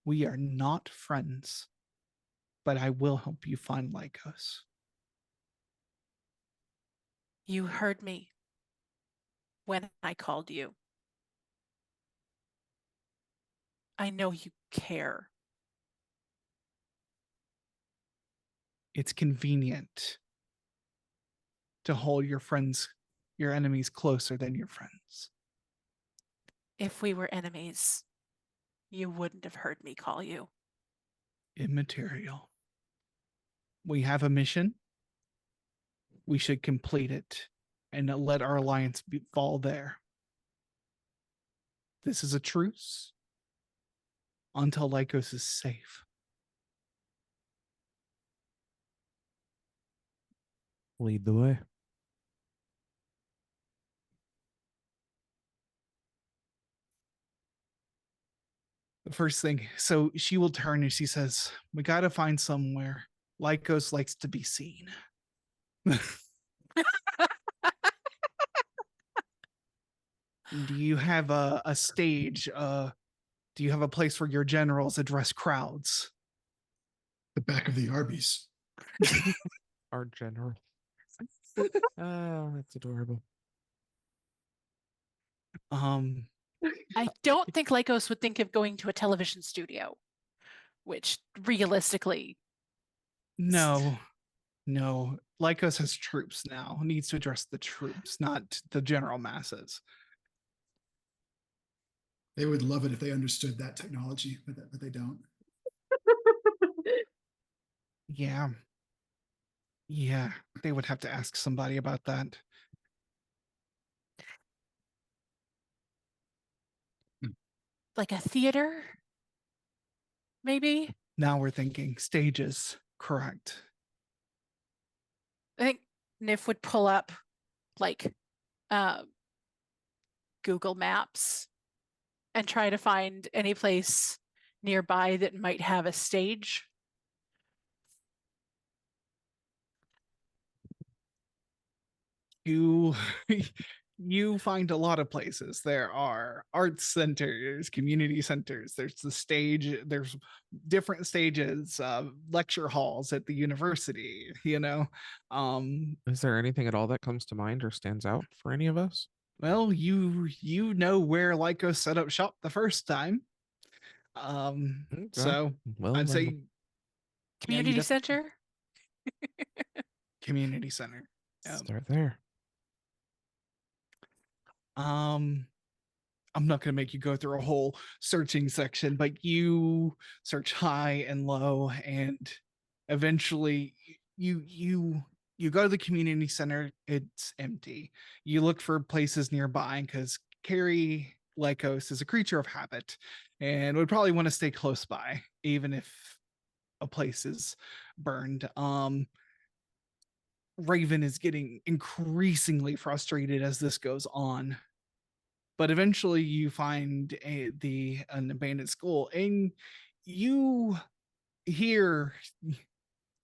We are not friends, but I will help you find Lykos. You heard me when I called you. I know you care. It's convenient to hold your friends, your enemies closer than your friends. If we were enemies, you wouldn't have heard me call you. Immaterial. We have a mission. We should complete it and let our alliance fall there. This is a truce until Lykos is safe. Lead the way. The first thing, so she will turn and she says, we got to find somewhere. Lykos likes to be seen. Do you have a stage? Do you have a place where your generals address crowds? The back of the Arby's. Our general. Oh, that's adorable. I don't think Lykos would think of going to a television studio, which realistically, No. Lykos has troops now. Needs to address the troops, not the general masses. They would love it if they understood that technology, but they don't. Yeah, they would have to ask somebody about that. like a theater, maybe. Now we're thinking stages. Correct. I think Nif would pull up like Google Maps and try to find any place nearby that might have a stage. You find a lot of places. There are arts centers, community centers. There's the stage. There's different stages, lecture halls at the university. Is there anything at all that comes to mind or stands out for any of us? Well, you know where Lykos set up shop the first time. Okay. So Well, I'd then say Community center. community center. start there. I'm not going to make you go through a whole searching section, but you search high and low, and eventually you go to the community center. It's empty. You look for places nearby because Cary Lykos is a creature of habit and would probably want to stay close by, even if a place is burned. Raven is getting increasingly frustrated as this goes on. But eventually you find an abandoned school, and you hear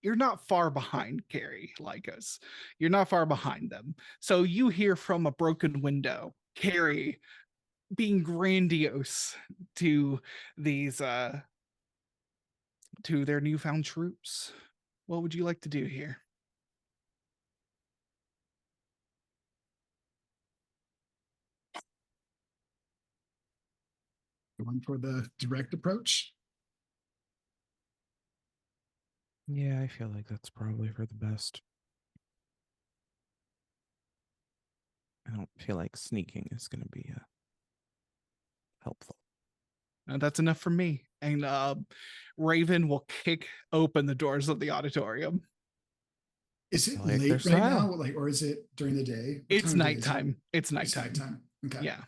you're not far behind Cary Lykos. You're not far behind them. So you hear from a broken window Cary being grandiose to these to their newfound troops. What would you like to do here? Going for the direct approach. Yeah, I feel like that's probably for the best. I don't feel like sneaking is going to be helpful. That's enough for me. And Raven will kick open the doors of the auditorium. Is it Like late their right style. now? Like, or is it during the day? What It's time of day is it? nighttime. It's It's nighttime. nighttime. Okay. Yeah.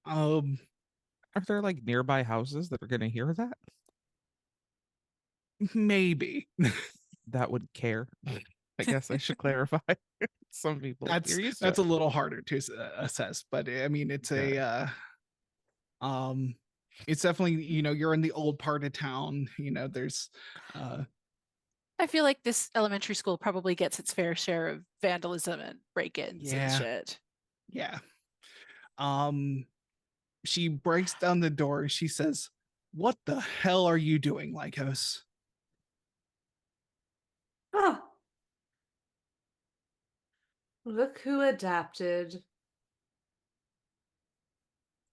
Are there like nearby houses that are going to hear that? Maybe. That would care. I guess I should clarify. Some people That's you're used to a it. little harder to assess, but I mean it's Okay. a It's definitely, you're in the old part of town. There's I feel like this elementary school probably gets its fair share of vandalism and break-ins and Yeah. shit. Yeah. She breaks down the door and she says, "What the hell are you doing, Lykos?" Ah. Look who adapted.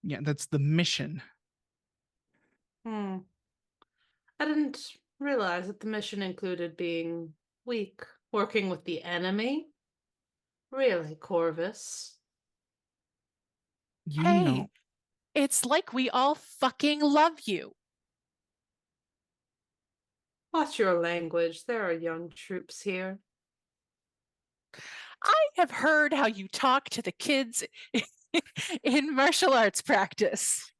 Yeah, that's the mission. I didn't realize that the mission included being weak, working with the enemy. Really, Corvus? You Hey, know. it's like we all fucking love you. Watch your language. There are young troops here. I have heard how you talk to the kids in martial arts practice.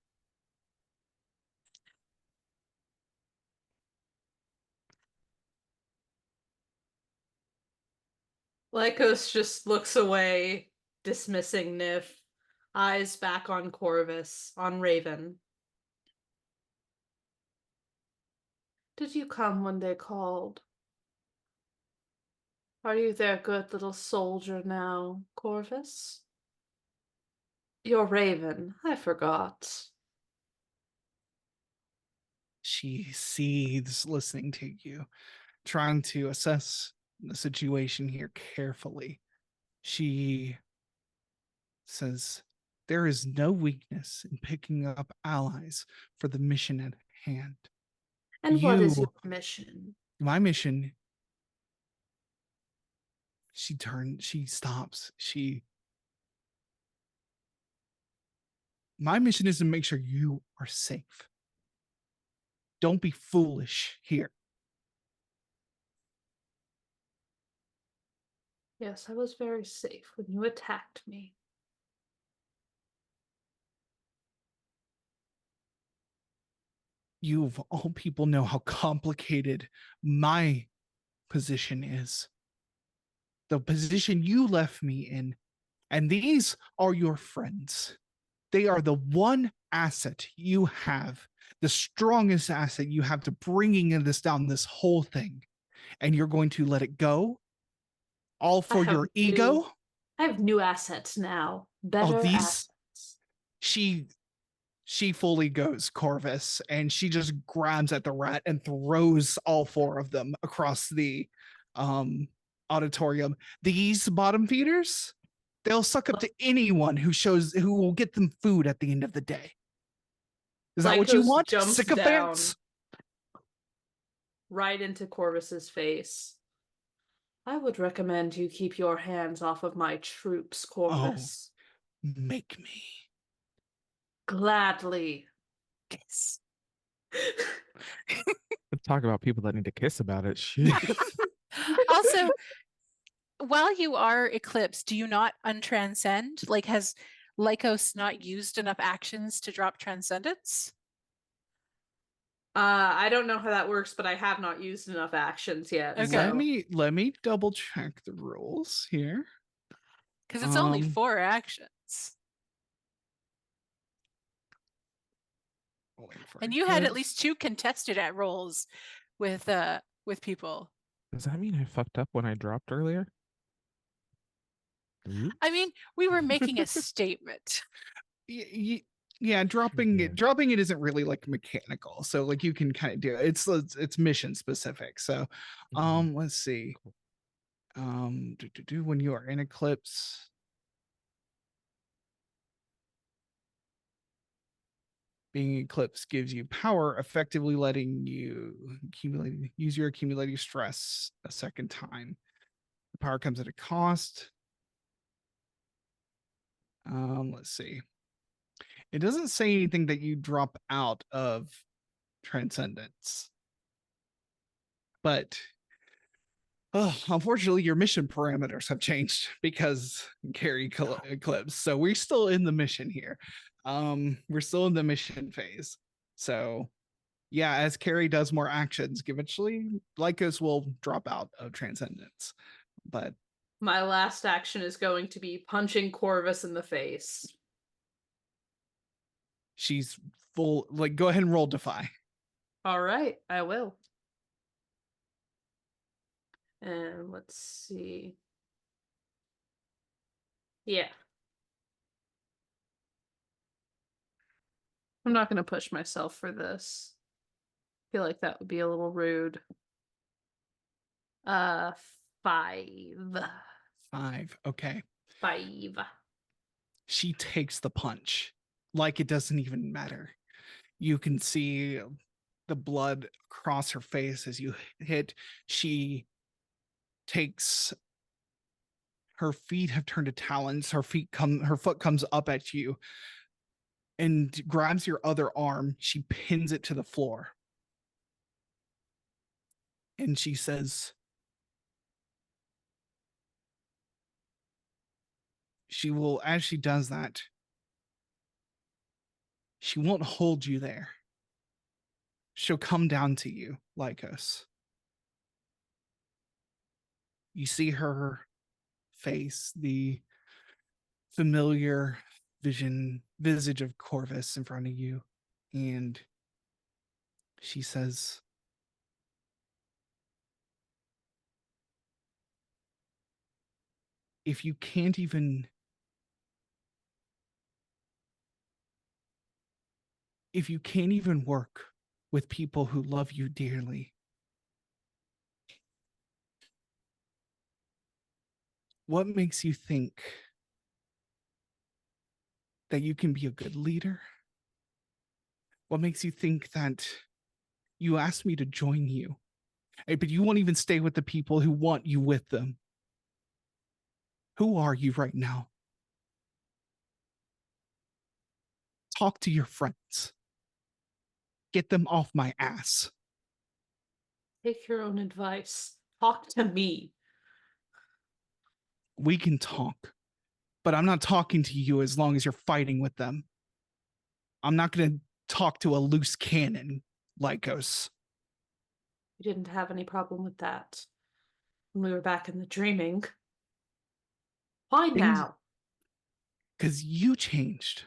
Lykos just looks away, dismissing Nif, eyes back on Corvus, on Raven. Did you come when they called? Are you their good little soldier now, Corvus? You're Raven, I forgot. She seethes listening to you, trying to assess the situation here carefully. She says, "There is no weakness in picking up allies for the mission at hand. And what is your mission? My mission." She stops. My mission is to make sure you are safe. Don't be foolish here. Yes, I was very safe when you attacked me. You of all people know how complicated my position is. The position you left me in, and these are your friends. They are the one asset you have, the strongest asset you have to bringing this down, this whole thing. And you're going to let it go? All for your ego? I have new assets now. Better assets. She fully goes Corvus, and she just grabs at the rat and throws all four of them across the auditorium. These bottom feeders, they'll suck up to anyone who will get them food at the end of the day. Is that what you want? Sycophants? Right into Corvus's face. I would recommend you keep your hands off of my troops, Corvus. Oh, make me. Gladly. Kiss. Let's talk about people that need to kiss about it. Shit. Also, while you are eclipsed, do you not untranscend? Like, has Lykos not used enough actions to drop transcendence? I don't know how that works, but I have not used enough actions yet. Okay. Let me double check the rules here. Because it's only 4 actions. And you had at least 2 contested at rolls with people. Does that mean I fucked up when I dropped earlier? I mean, we were making a statement. Yeah, dropping it isn't really like mechanical, so like you can kind of do it. It's mission specific. So let's see. When you are in eclipse, being eclipsed gives you power, effectively letting you use your accumulating stress a second time. The power comes at a cost. Let's see. It doesn't say anything that you drop out of transcendence, but unfortunately your mission parameters have changed because Cary eclipse. So we're still in the mission here. We're still in the mission phase. So yeah, as Cary does more actions, eventually Lykos will drop out of transcendence. But my last action is going to be punching Corvus in the face. She's full, like, go ahead and roll Defy. All right, I will. And let's see. Yeah. I'm not going to push myself for this. I feel like that would be a little rude. 5. 5. Okay. 5. She takes the punch like it doesn't even matter. You can see the blood across her face as you hit. She takes, her feet have turned to talons. Her foot comes up at you and grabs your other arm. She pins it to the floor. And she says, she will, as she does that, she won't hold you there. She'll come down to you, Lykos. You see her face, the familiar visage of Corvus in front of you, and she says, if you can't even work with people who love you dearly, what makes you think that you can be a good leader? What makes you think that you asked me to join you, but you won't even stay with the people who want you with them? Who are you right now? Talk to your friends. Get them off my ass. Take your own advice. Talk to me. We can talk, but I'm not talking to you as long as you're fighting with them. I'm not going to talk to a loose cannon, Lykos. You didn't have any problem with that when we were back in the dreaming. Why now? Because you changed.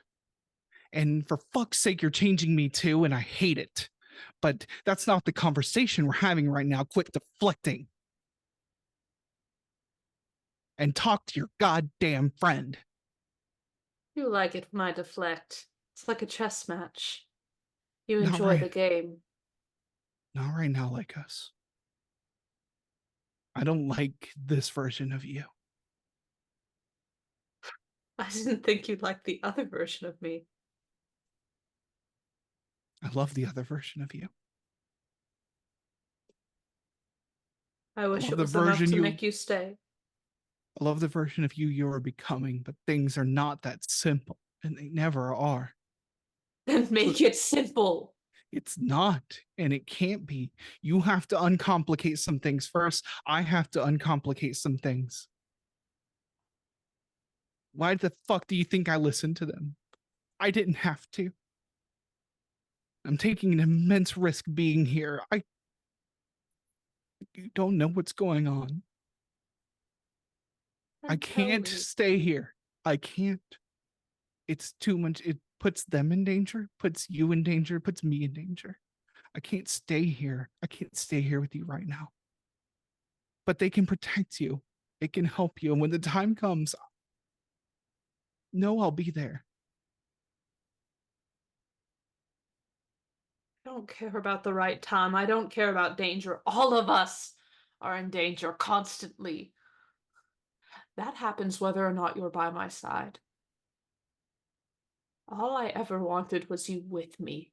And for fuck's sake, you're changing me too, and I hate it. But that's not the conversation we're having right now. Quit deflecting. And talk to your goddamn friend. You like it when I deflect. It's like a chess match. You Not enjoy right. the game. Not right now, Lykos. I don't like this version of you. I didn't think you'd like the other version of me. I love the other version of you. I wish love it the was enough version to you- make you stay. I love the version of you are becoming, but things are not that simple, and they never are. Then make it simple. It's not, and it can't be. You have to uncomplicate some things first. I have to uncomplicate some things. Why the fuck do you think I listened to them? I didn't have to. I'm taking an immense risk being here. You don't know what's going on. I Then tell can't me. stay here. I can't. It's too much. It puts them in danger, puts you in danger, puts me in danger. I can't stay here. I can't stay here with you right now. But they can protect you. It can help you. And when the time comes, no, I'll be there. I don't care about the right time. I don't care about danger. All of us are in danger constantly. That happens whether or not you're by my side. All I ever wanted was you with me.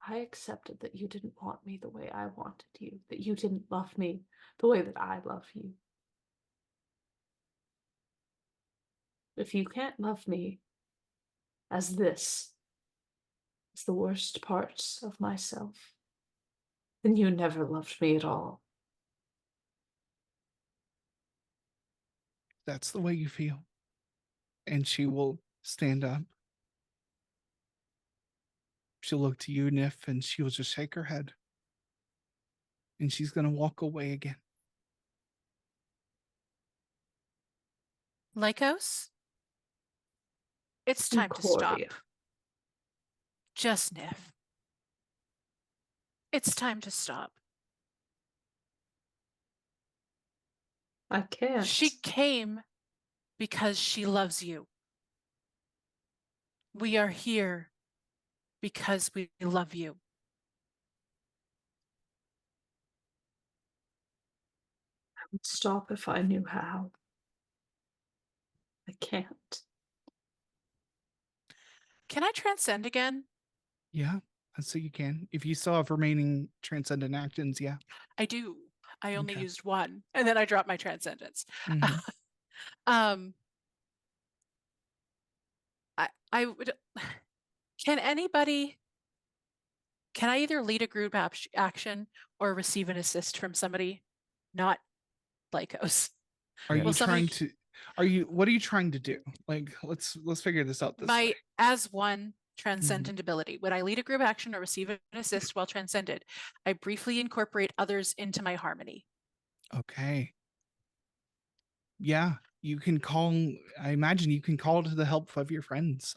I accepted that you didn't want me the way I wanted you, that you didn't love me the way that I love you. If you can't love me as this is the worst parts of myself, then you never loved me at all. That's the way you feel. And she will stand up. She'll look to you, Nif, and she will just shake her head. And she's going to walk away again. Lykos, it's time to stop. Concordia. Just Nif. It's time to stop. I can't. She came because she loves you. We are here because we love you. I would stop if I knew how. I can't. Can I transcend again? Yeah, so you can. If you still have remaining transcendent actions, yeah. I do. I only Okay. used one, and then I dropped my transcendence. Mhm. I would. Can anybody? Can I either lead a group action or receive an assist from somebody? Not Lykos. Are Yeah. you Will somebody- trying to? Are you? What are you trying to do? Like, let's figure this out this My way. as one transcendent ability. Would I lead a group action or receive an assist while transcended? I briefly incorporate others into my harmony. Okay. Yeah, you can call. I imagine you can call to the help of your friends.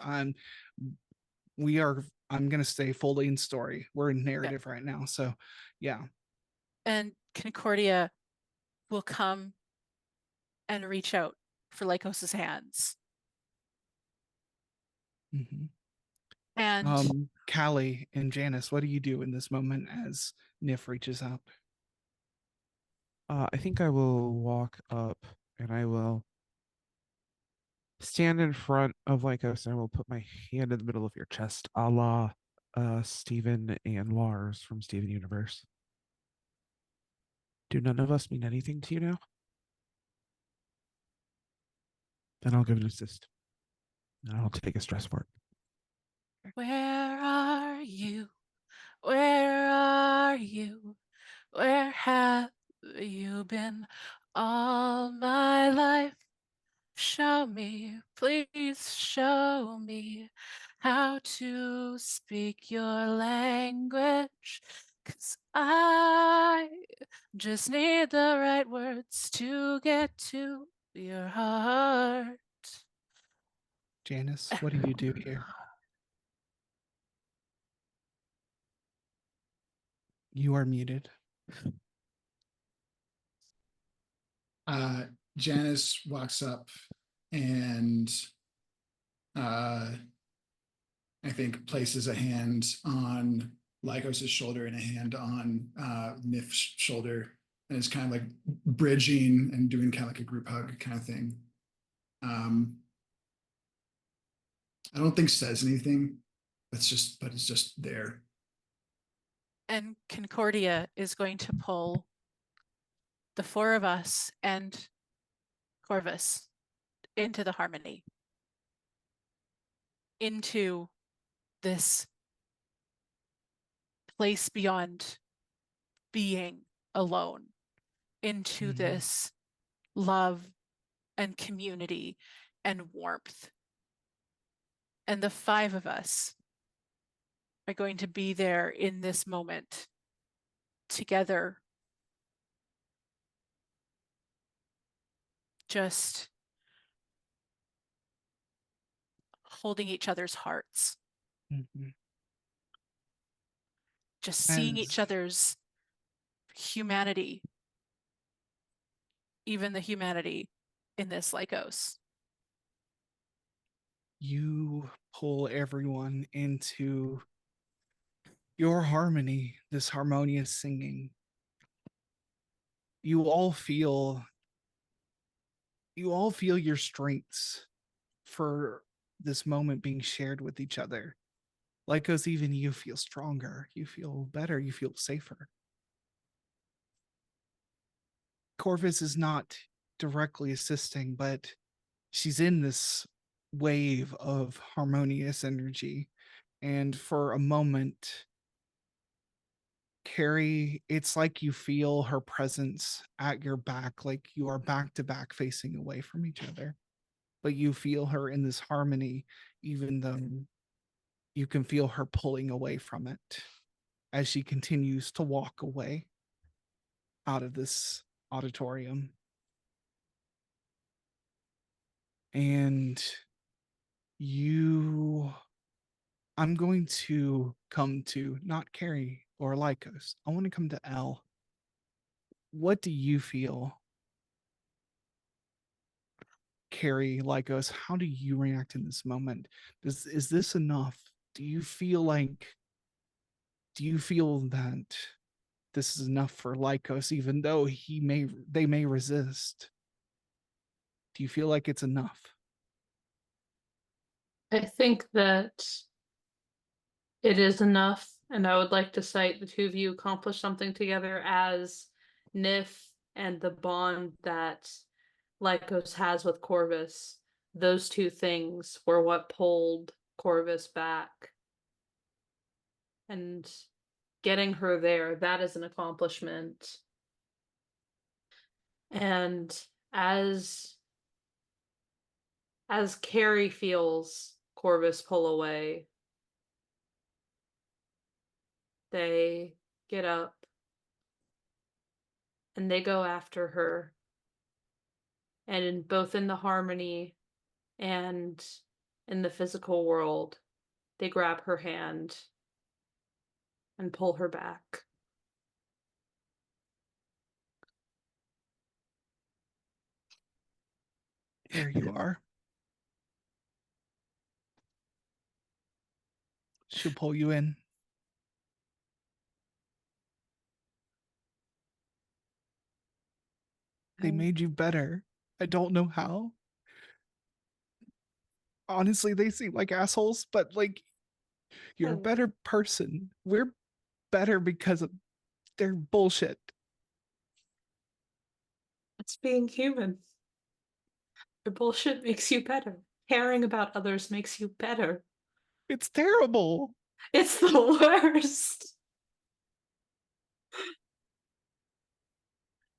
We are. I'm gonna stay fully in story. We're in narrative right now, so yeah. And Concordia will come and reach out for Lykos's hands. Mhm. And Callie and Janus, what do you do in this moment as Nif reaches out? I think I will walk up and I will stand in front of Lykos and I will put my hand in the middle of your chest, a la Steven and Lars from Steven Universe. Do none of us mean anything to you now? Then I'll give an assist. And I'll take a stress for it. where are you? Where are you? Where have you been all my life? Show me, please show me how to speak your language. 'Cause I just need the right words to get to your heart. Janus, what do you do here? You are muted. Janus walks up and I think places a hand on Lykos' shoulder and a hand on Nif's shoulder, and is kind of like bridging and doing kind of like a group hug kind of thing. I don't think says anything. But it's just there. And Concordia is going to pull the four of us and Corvus into the harmony, into this place beyond being alone, into this love and community and warmth. And the five of us are going to be there in this moment together, just holding each other's hearts, Mhm. just seeing each As other's humanity, even the humanity in this Lykos. you pull everyone into your harmony, this harmonious singing, you all feel your strengths for this moment being shared with each other. Lykos, even you feel stronger, you feel better, you feel safer. Corvus is not directly assisting, but she's in this wave of harmonious energy. And for a moment, Cary, it's like you feel her presence at your back, like you are back to back facing away from each other. But you feel her in this harmony, even though you can feel her pulling away from it as she continues to walk away out of this auditorium. And I'm going to come to not Cary or Lykos. I want to come to L. What do you feel? Cary, Lykos, how do you react in this moment? Is this enough? Do you feel that this is enough for Lykos, even though they may resist? Do you feel like it's enough? I think that it is enough, and I would like to cite the two of you accomplished something together as Nif and the bond that Lykos has with Corvus. Those two things were what pulled Corvus back. And getting her there, that is an accomplishment. And as Cary feels Corvus pull away, they get up and they go after her. And both in the harmony and in the physical world, they grab her hand and pull her back. There you are. She'll pull you in. They made you better. I don't know how. Honestly, they seem like assholes, but like, you're a better person. We're better because of their bullshit. It's being human. Your bullshit makes you better. Caring about others makes you better. It's terrible. It's the worst.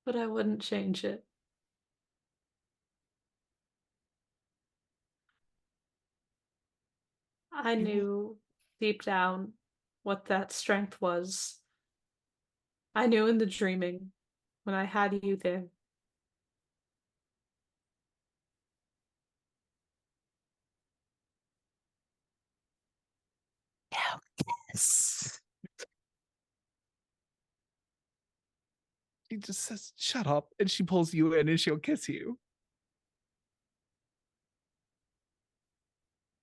But I wouldn't change it. I knew deep down what that strength was. I knew in the dreaming when I had you there. Now kiss. She just says, shut up. And she pulls you in and she'll kiss you.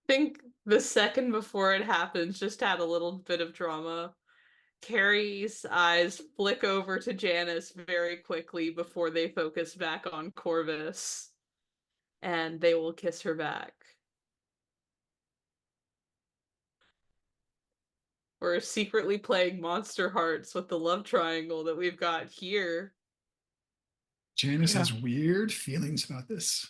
I think the second before it happens just had a little bit of drama. Cary's eyes flick over to Janus very quickly before they focus back on Corvus. And they will kiss her back. We're secretly playing Monster Hearts with the love triangle that we've got here. Janus has weird feelings about this.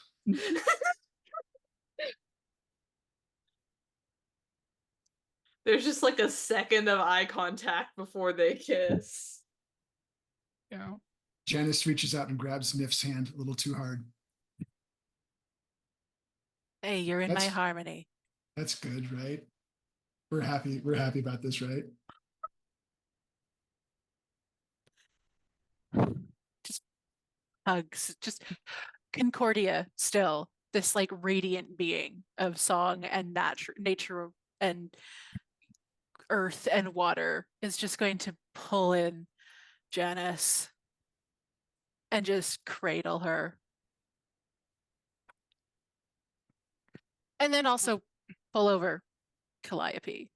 There's just like a second of eye contact before they kiss. Yeah. Janus reaches out and grabs Nif's hand a little too hard. Hey, you're in my harmony. That's good, right? We're happy about this, right? Just hugs, just Concordia still, this like radiant being of song and nature and earth and water is just going to pull in Janus and just cradle her. And then also pull over Calliope.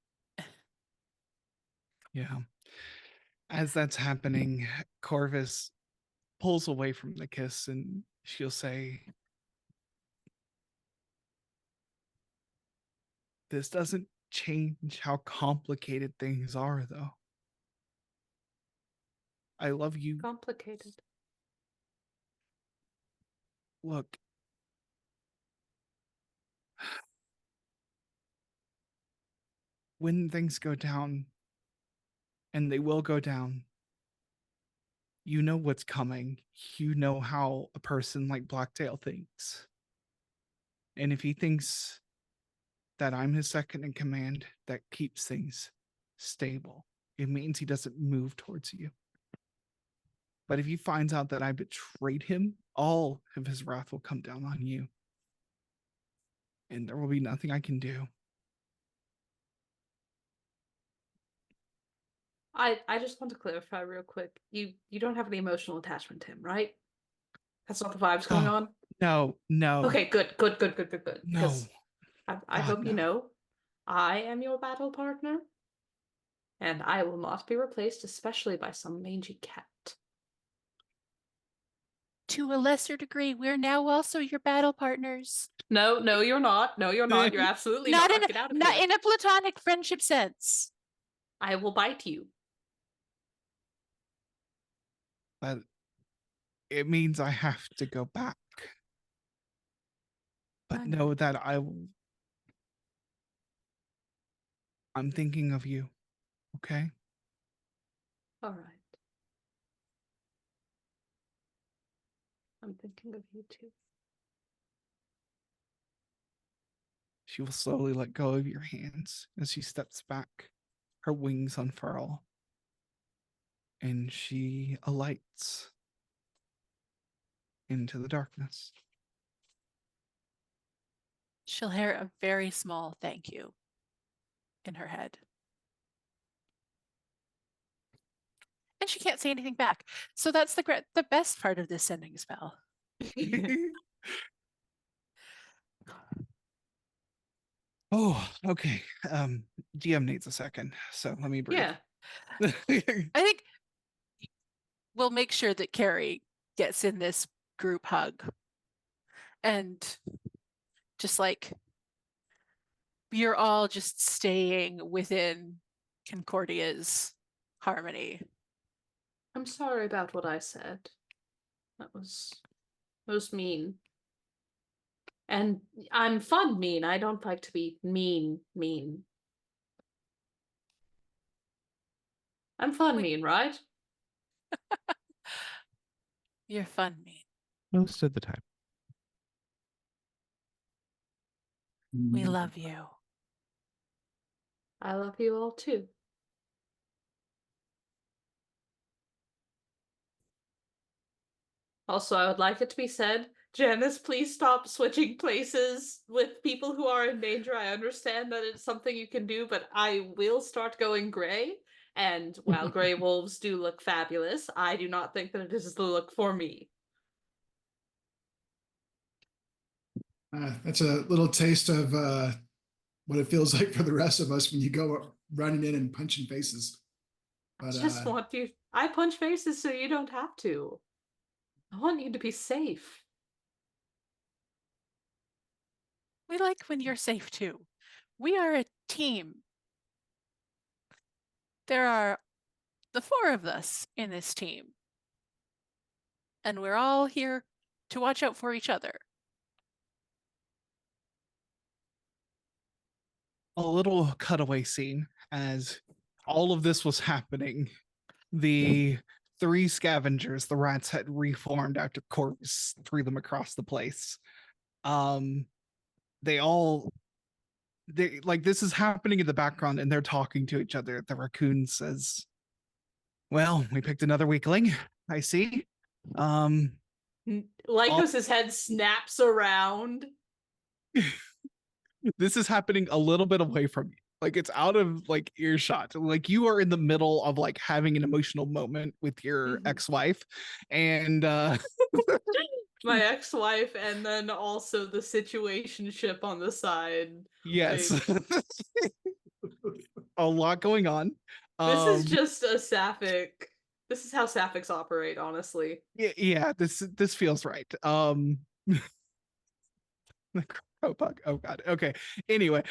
Yeah. As that's happening, Corvus pulls away from the kiss and she'll say, this doesn't change how complicated things are, though. I love you. Complicated. Look. When things go down, and they will go down, you know what's coming. You know how a person like Blacktail thinks. And if he thinks that I'm his second in command, that keeps things stable. It means he doesn't move towards you. But if he finds out that I betrayed him, all of his wrath will come down on you. and there will be nothing I can do. I just want to clarify real quick. You don't have any emotional attachment to him, right? That's not the vibes going Oh, on. No. Okay, good. No. Because I God, hope you no. know, I am your battle partner, and I will not be replaced, especially by some mangy cat. To a lesser degree, we're now also your battle partners. No, you're not. No, you're not. You're absolutely not. Get out of not here. in a platonic friendship sense. I will bite you. But it means I have to go back. But know that I'm thinking of you. Okay? All right. I'm thinking of you too. She will slowly let go of your hands as she steps back. Her wings unfurl. And she alights into the darkness. She'll hear a very small thank you in her head. And she can't say anything back. So that's the best part of this sending spell. Oh, okay. GM needs a second, so let me breathe. Yeah. I think we'll make sure that Cary gets in this group hug. And just like you're all just staying within Concordia's harmony. I'm sorry about what I said. That was mean. And I'm fun mean. I don't like to be mean. I'm fun mean, right? You're fun mean. Most of the time. We love you. I love you all too. Also, I would like it to be said, Janus, please stop switching places with people who are in danger. I understand that it's something you can do, but I will start going gray. And while gray wolves do look fabulous, I do not think that it is the look for me. That's a little taste of what it feels like for the rest of us when you go running in and punching faces. But I just want you. I punch faces so you don't have to. I want you to be safe. We like when you're safe too. We are a team. There are the 4 of us in this team. And we're all here to watch out for each other. A little cutaway scene as all of this was happening. The 3 scavengers, the rats, had reformed after Corvus threw them across the place. They like, this is happening in the background and they're talking to each other. The raccoon says, well, we picked another weakling, I see. Lykos' head snaps around. This is happening a little bit away from you. Like, it's out of like earshot. Like, you are in the middle of like having an emotional moment with your ex-wife, and my ex-wife, and then also the situationship on the side. Yes. Like, a lot going on. This is just a Sapphic. This is how Saphics operate, honestly. Yeah, this feels right. The crow bug. Oh god. Okay. Anyway,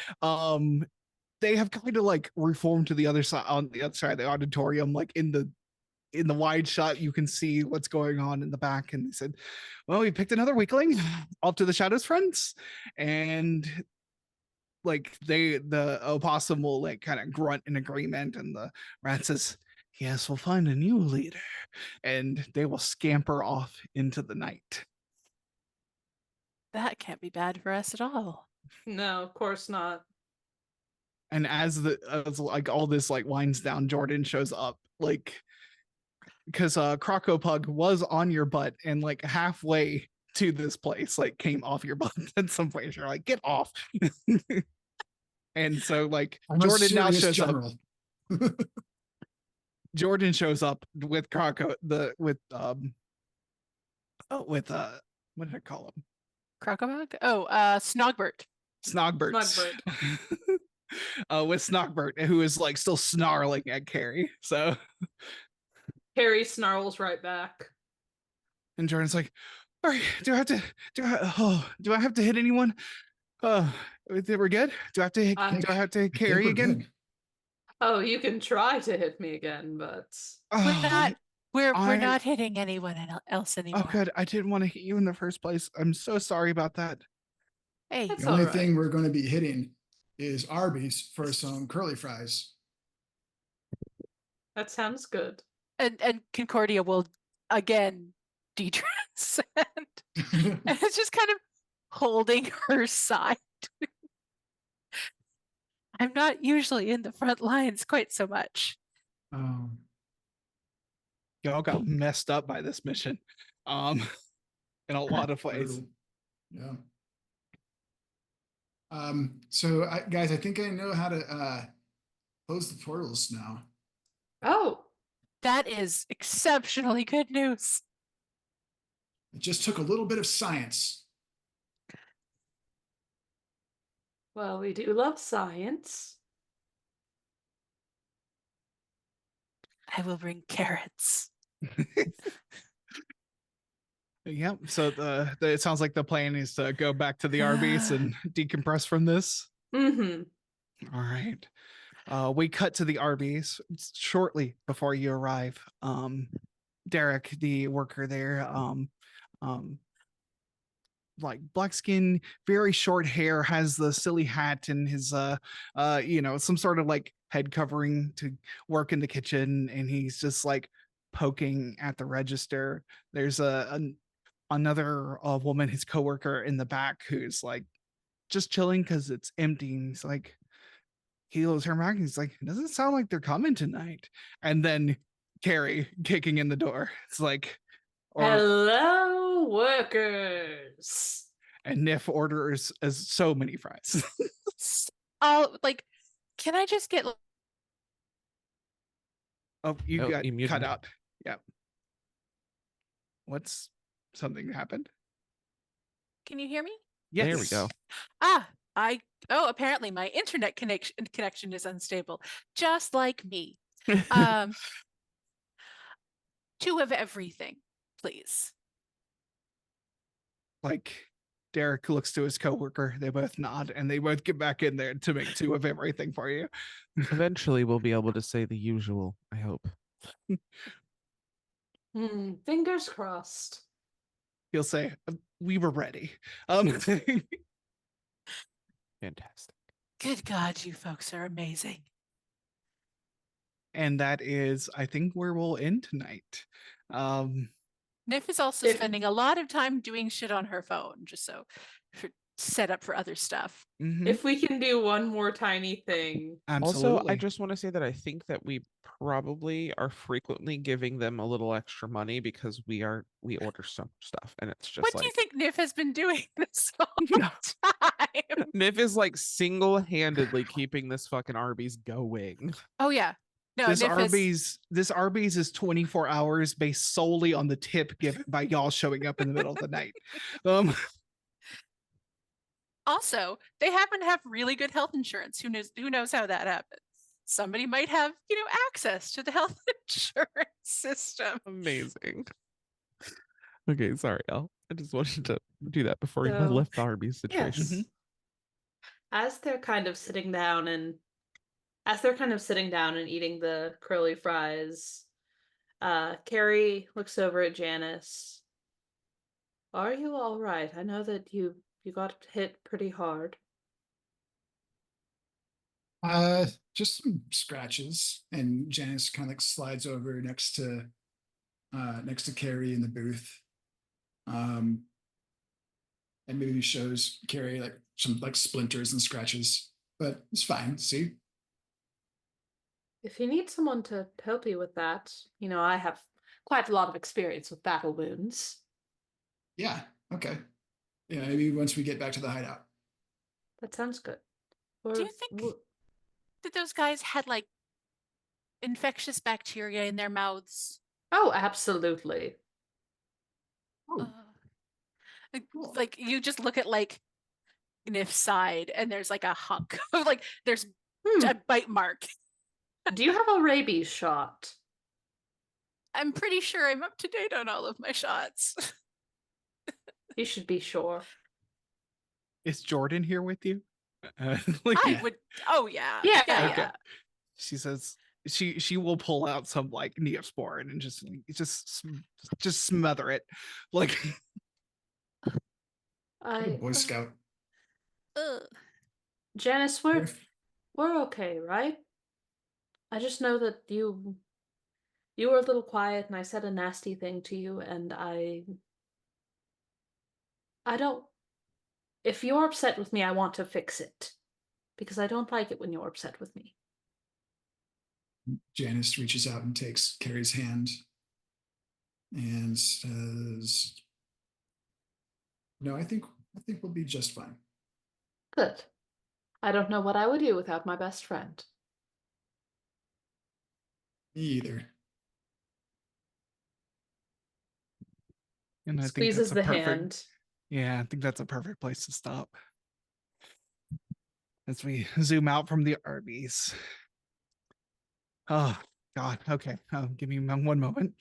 they have kind of like reformed to the other side, on the other side of the auditorium, like in the wide shot, you can see what's going on in the back. And they said, well, we picked another weakling, off to the shadows, friends. And like the opossum will like kind of grunt in agreement, and the rat says, yes, we'll find a new leader. And they will scamper off into the night. That can't be bad for us at all. No, of course not. And as like all this like winds down, Jordan shows up, like, because Crocopug was on your butt, and like halfway to this place like came off your butt at some point. You're like, get off. And so like I'm a Jordan now serious shows up. general. Jordan shows up with Croco with what did I call him? Crocobog? Oh, Snogbert. Snogbert. With Snogbert, who is like still snarling at Cary. So Cary snarls right back. and Jordan's like, all right, do I have to hit anyone? We're good? Do I have to hit I do I have to hit I think Cary we're again? good. Oh, you can try to hit me again, but We're not. We're I- not hitting anyone else anymore. Oh good. I didn't want to hit you in the first place. I'm so sorry about that. Hey, That's The only all thing right. we're going to be hitting is Arby's for some curly fries. That sounds good. and Concordia will again detranscend, and it's just kind of holding her side. I'm not usually in the front lines quite so much. Um, Y'all got messed up by this mission. In a lot of ways. brutal. Yeah. So guys, I think I know how to close the portals now. Oh, That is exceptionally good news. It just took a little bit of science. well, we do love science. I will bring carrots. Yep. So it sounds like the plan is to go back to the Arby's and decompress from this. Mm-hmm. All right. We cut to the Arby's shortly before you arrive. Derek, the worker there, like black skin, very short hair, has the silly hat and his some sort of like head covering to work in the kitchen, and he's just like poking at the register. There's another woman, his coworker in the back, who's like just chilling because it's empty. And he's like, he looks her back and he's like, it doesn't sound like they're coming tonight. And then Cary kicking in the door. It's like, Hello, workers. and Nif orders as so many fries. I'll like. Can I just get? Oh, you Oh, got you muted cut me. out. Yeah. What's something happened? Can you hear me? Yes. There we go. Apparently my internet connection is unstable, just like me. 2 of everything, please. Like Derek looks to his coworker. They both nod and they both get back in there to make 2 of everything for you. Eventually, we'll be able to say the usual, I hope. Fingers crossed. He'll say, we were ready. Fantastic. Good God, you folks are amazing. And that is, I think, where we'll end tonight. Nif is also If- spending a lot of time doing shit on her phone, just so set up for other stuff. Mhm. If we can do one more tiny thing. Absolutely. Also, I just want to say that I think that we probably are frequently giving them a little extra money because we order so much stuff, and it's just What like do you think Nif has been doing this whole Yeah. time? Nif is like single-handedly keeping this fucking Arby's going. Oh yeah. No, this Nif is Arby's, 24 hours based solely on the tip given by y'all showing up in the middle of the night. also, they happen to have really good health insurance. Who knows how that happened? Somebody might have, access to the health insurance system. Amazing. Okay, sorry, Al. I just wanted to do that before we So- left the Arby's situation. Yes. As they're kind of sitting down and eating the curly fries, Cary looks over at Janus. Are you all right? I know that you got hit pretty hard. Just some scratches, and Janice kind of like slides over next to Cary in the booth. And maybe shows Cary like some like splinters and scratches, but it's fine. See? If you need someone to help you with that, I have quite a lot of experience with battle wounds. Yeah. Okay. Yeah, maybe once we get back to the hideout. That sounds good. Do you think that those guys had like infectious bacteria in their mouths? Oh, absolutely. Oh, Like, cool. like you just look at like Nif's side and there's like a hunk of like there's a bite mark. Do you have a rabies shot? I'm pretty sure I'm up to date on all of my shots. You should be sure. Is Jordan here with you? I would. Oh yeah. Yeah. Okay. She says she will pull out some like Neosporin and just smother it. Like Good Boy Scout. Janus, we're okay, right? I just know that you were a little quiet and I said a nasty thing to you, and I don't. If you're upset with me, I want to fix it. Because I don't like it when you're upset with me. Janus reaches out and takes Cary's hand and says, "No, I think we'll be just fine." Good. I don't know what I would do without my best friend. Me either. and I think Squeezes that's a the perfect hand. Yeah, I think that's a perfect place to stop. As we zoom out from the Arby's. Oh God. Okay. Give me one moment.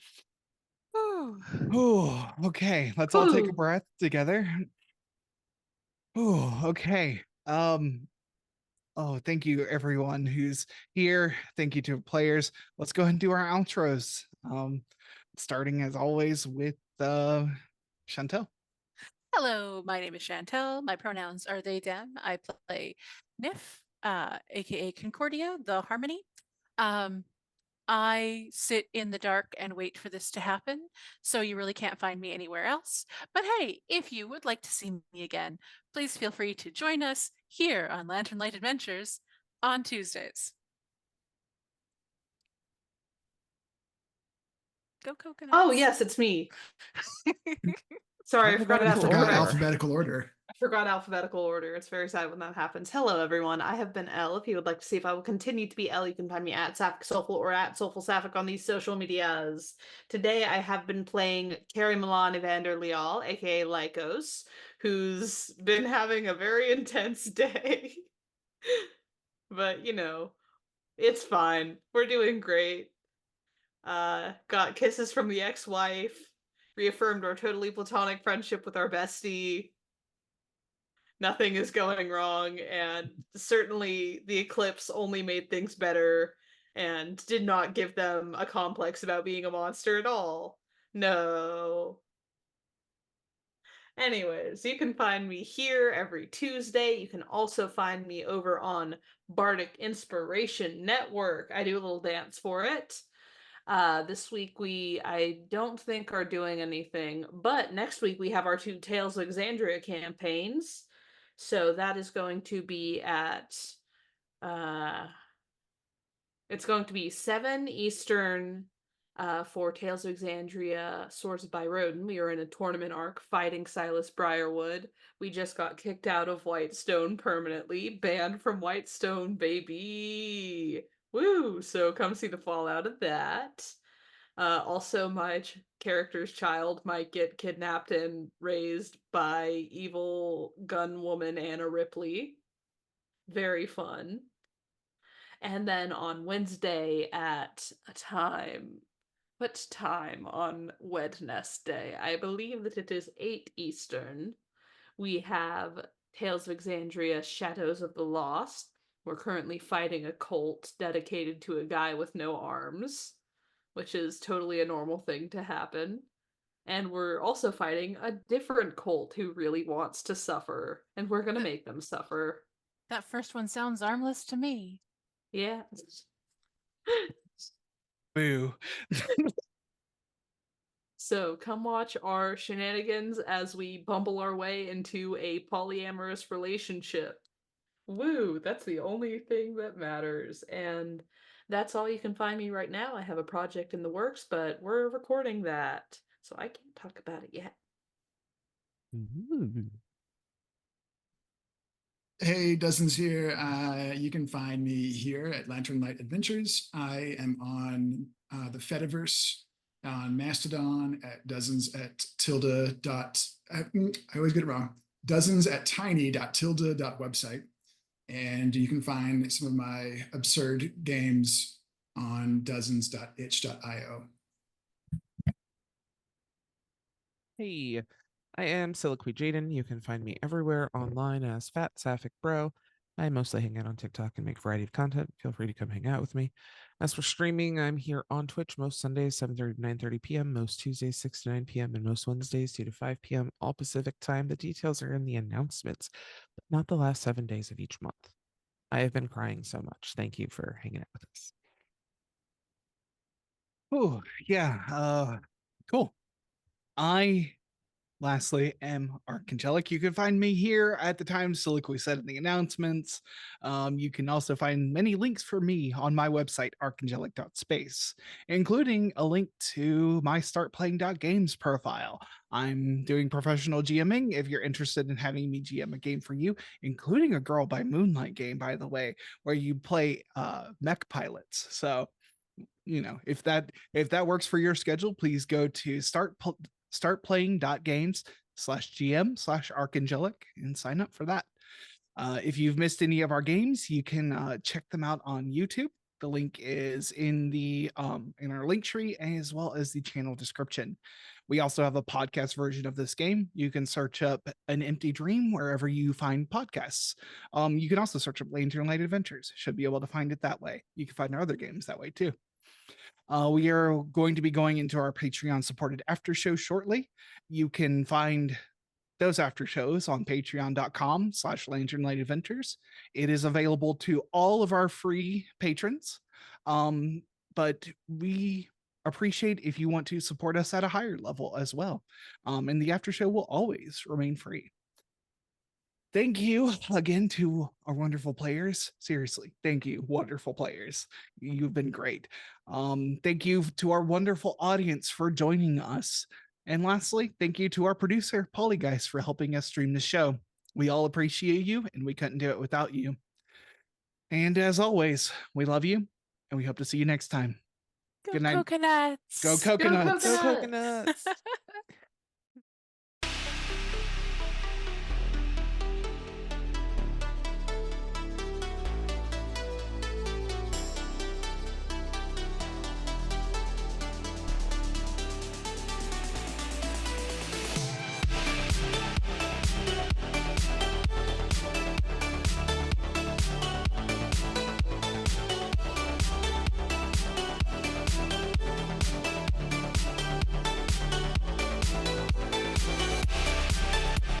Oh, okay. Let's all take a Ooh. breath together. Oh, okay. Oh, thank you everyone who's here. Thank you to players. Let's go ahead and do our outros. Starting as always with Chantel. Hello, my name is Chantel. My pronouns are they, them. I play Nif, aka Concordia, the Harmony. I sit in the dark and wait for this to happen, so you really can't find me anywhere else. But hey, if you would like to see me again, please feel free to join us here on Lantern Light Adventures on Tuesdays. Go Coconuts. Oh, yes, it's me. Sorry, I forgot alphabetical order. I forgot alphabetical order. It's very sad when that happens. Hello, everyone. I have been Elle. If you would like to see if I will continue to be Elle, you can find me at SapphicSoulful or at SoulfulSaphic on these social medias. Today, I have been playing Cary Milan Evander Lyall, aka Lykos, who's been having a very intense day. But, you know, it's fine. We're doing great. Got kisses from the ex-wife. Reaffirmed our totally platonic friendship with our bestie. Nothing is going wrong, and certainly the eclipse only made things better and did not give them a complex about being a monster at all. No. Anyways, you can find me here every Tuesday. You can also find me over on Bardic Inspiration Network. I do a little dance for it. This week I don't think are doing anything, but next week we have our 2 Tales of Exandria campaigns. So that is going to be at it's going to be 7 Eastern for Tales of Exandria Swords by Rodin. We are in a tournament arc fighting Silas Briarwood. We just got kicked out of Whitestone permanently, banned from Whitestone, baby. Woo! So come see the fallout of that. Also, my character's child might get kidnapped and raised by evil gun woman Anna Ripley. Very fun. And then on Wednesday at a time. What time on Wednesday? I believe that it is 8 Eastern. We have Tales of Exandria Shadows of the Lost. We're currently fighting a cult dedicated to a guy with no arms, which is totally a normal thing to happen. And we're also fighting a different cult who really wants to suffer, and we're gonna make them suffer. That first one sounds harmless to me. Yeah. Boo. So come watch our shenanigans as we bumble our way into a polyamorous relationship. Woo, that's the only thing that matters. And that's all you can find me right now. I have a project in the works, but we're recording that, so I can't talk about it yet. Ooh. Hey, Dozens here. You can find me here at Lantern Light Adventures. I am on the Fediverse on Mastodon at dozens at tilde dot. I always get it wrong. Dozens at tiny.tilde.website. And you can find some of my absurd games on dozens.itch.io. Hey, I am Soliloquy Jaden. You can find me everywhere online as FatSapphicBro. I mostly hang out on TikTok and make a variety of content. Feel free to come hang out with me. As for streaming, I'm here on Twitch most Sundays, 7:30 to 9:30 p.m., most Tuesdays, 6 to 9 p.m., and most Wednesdays, 2 to 5 p.m., all Pacific time. The details are in the announcements, but not the last 7 days of each month. I have been crying so much. Thank you for hanging out with us. Oh, yeah. Cool. I lastly am archangelic. You can find me here at the time Soliloquy said in the announcements. You can also find many links for me on my website, archangelic.space, including a link to my startplaying.games profile. I'm doing professional GMing if you're interested in having me GM a game for you, including a Girl by Moonlight game, by the way, where you play mech pilots. So if that works for your schedule, please go to startplaying.games/GM/archangelic and sign up for that. If you've missed any of our games, you can check them out on YouTube. The link is in our link tree as well as the channel description. We also have a podcast version of this game. You can search up An Empty Dream wherever you find podcasts. You can also search up Lantern Light Adventures. Should be able to find it that way. You can find our other games that way too. We are going to be going into our Patreon supported after show shortly. You can find those after shows on patreon.com/lanternlightadventures. It is available to all of our free patrons. But we appreciate if you want to support us at a higher level as well. And the after show will always remain free. Thank you again to our wonderful players. Seriously, thank you, wonderful players. You've been great. Thank you to our wonderful audience for joining us. And lastly, thank you to our producer, Polygeist, for helping us stream the show. We all appreciate you, and we couldn't do it without you. And as always, we love you, and we hope to see you next time. Go Good night. coconuts. Go coconuts. Go coconuts.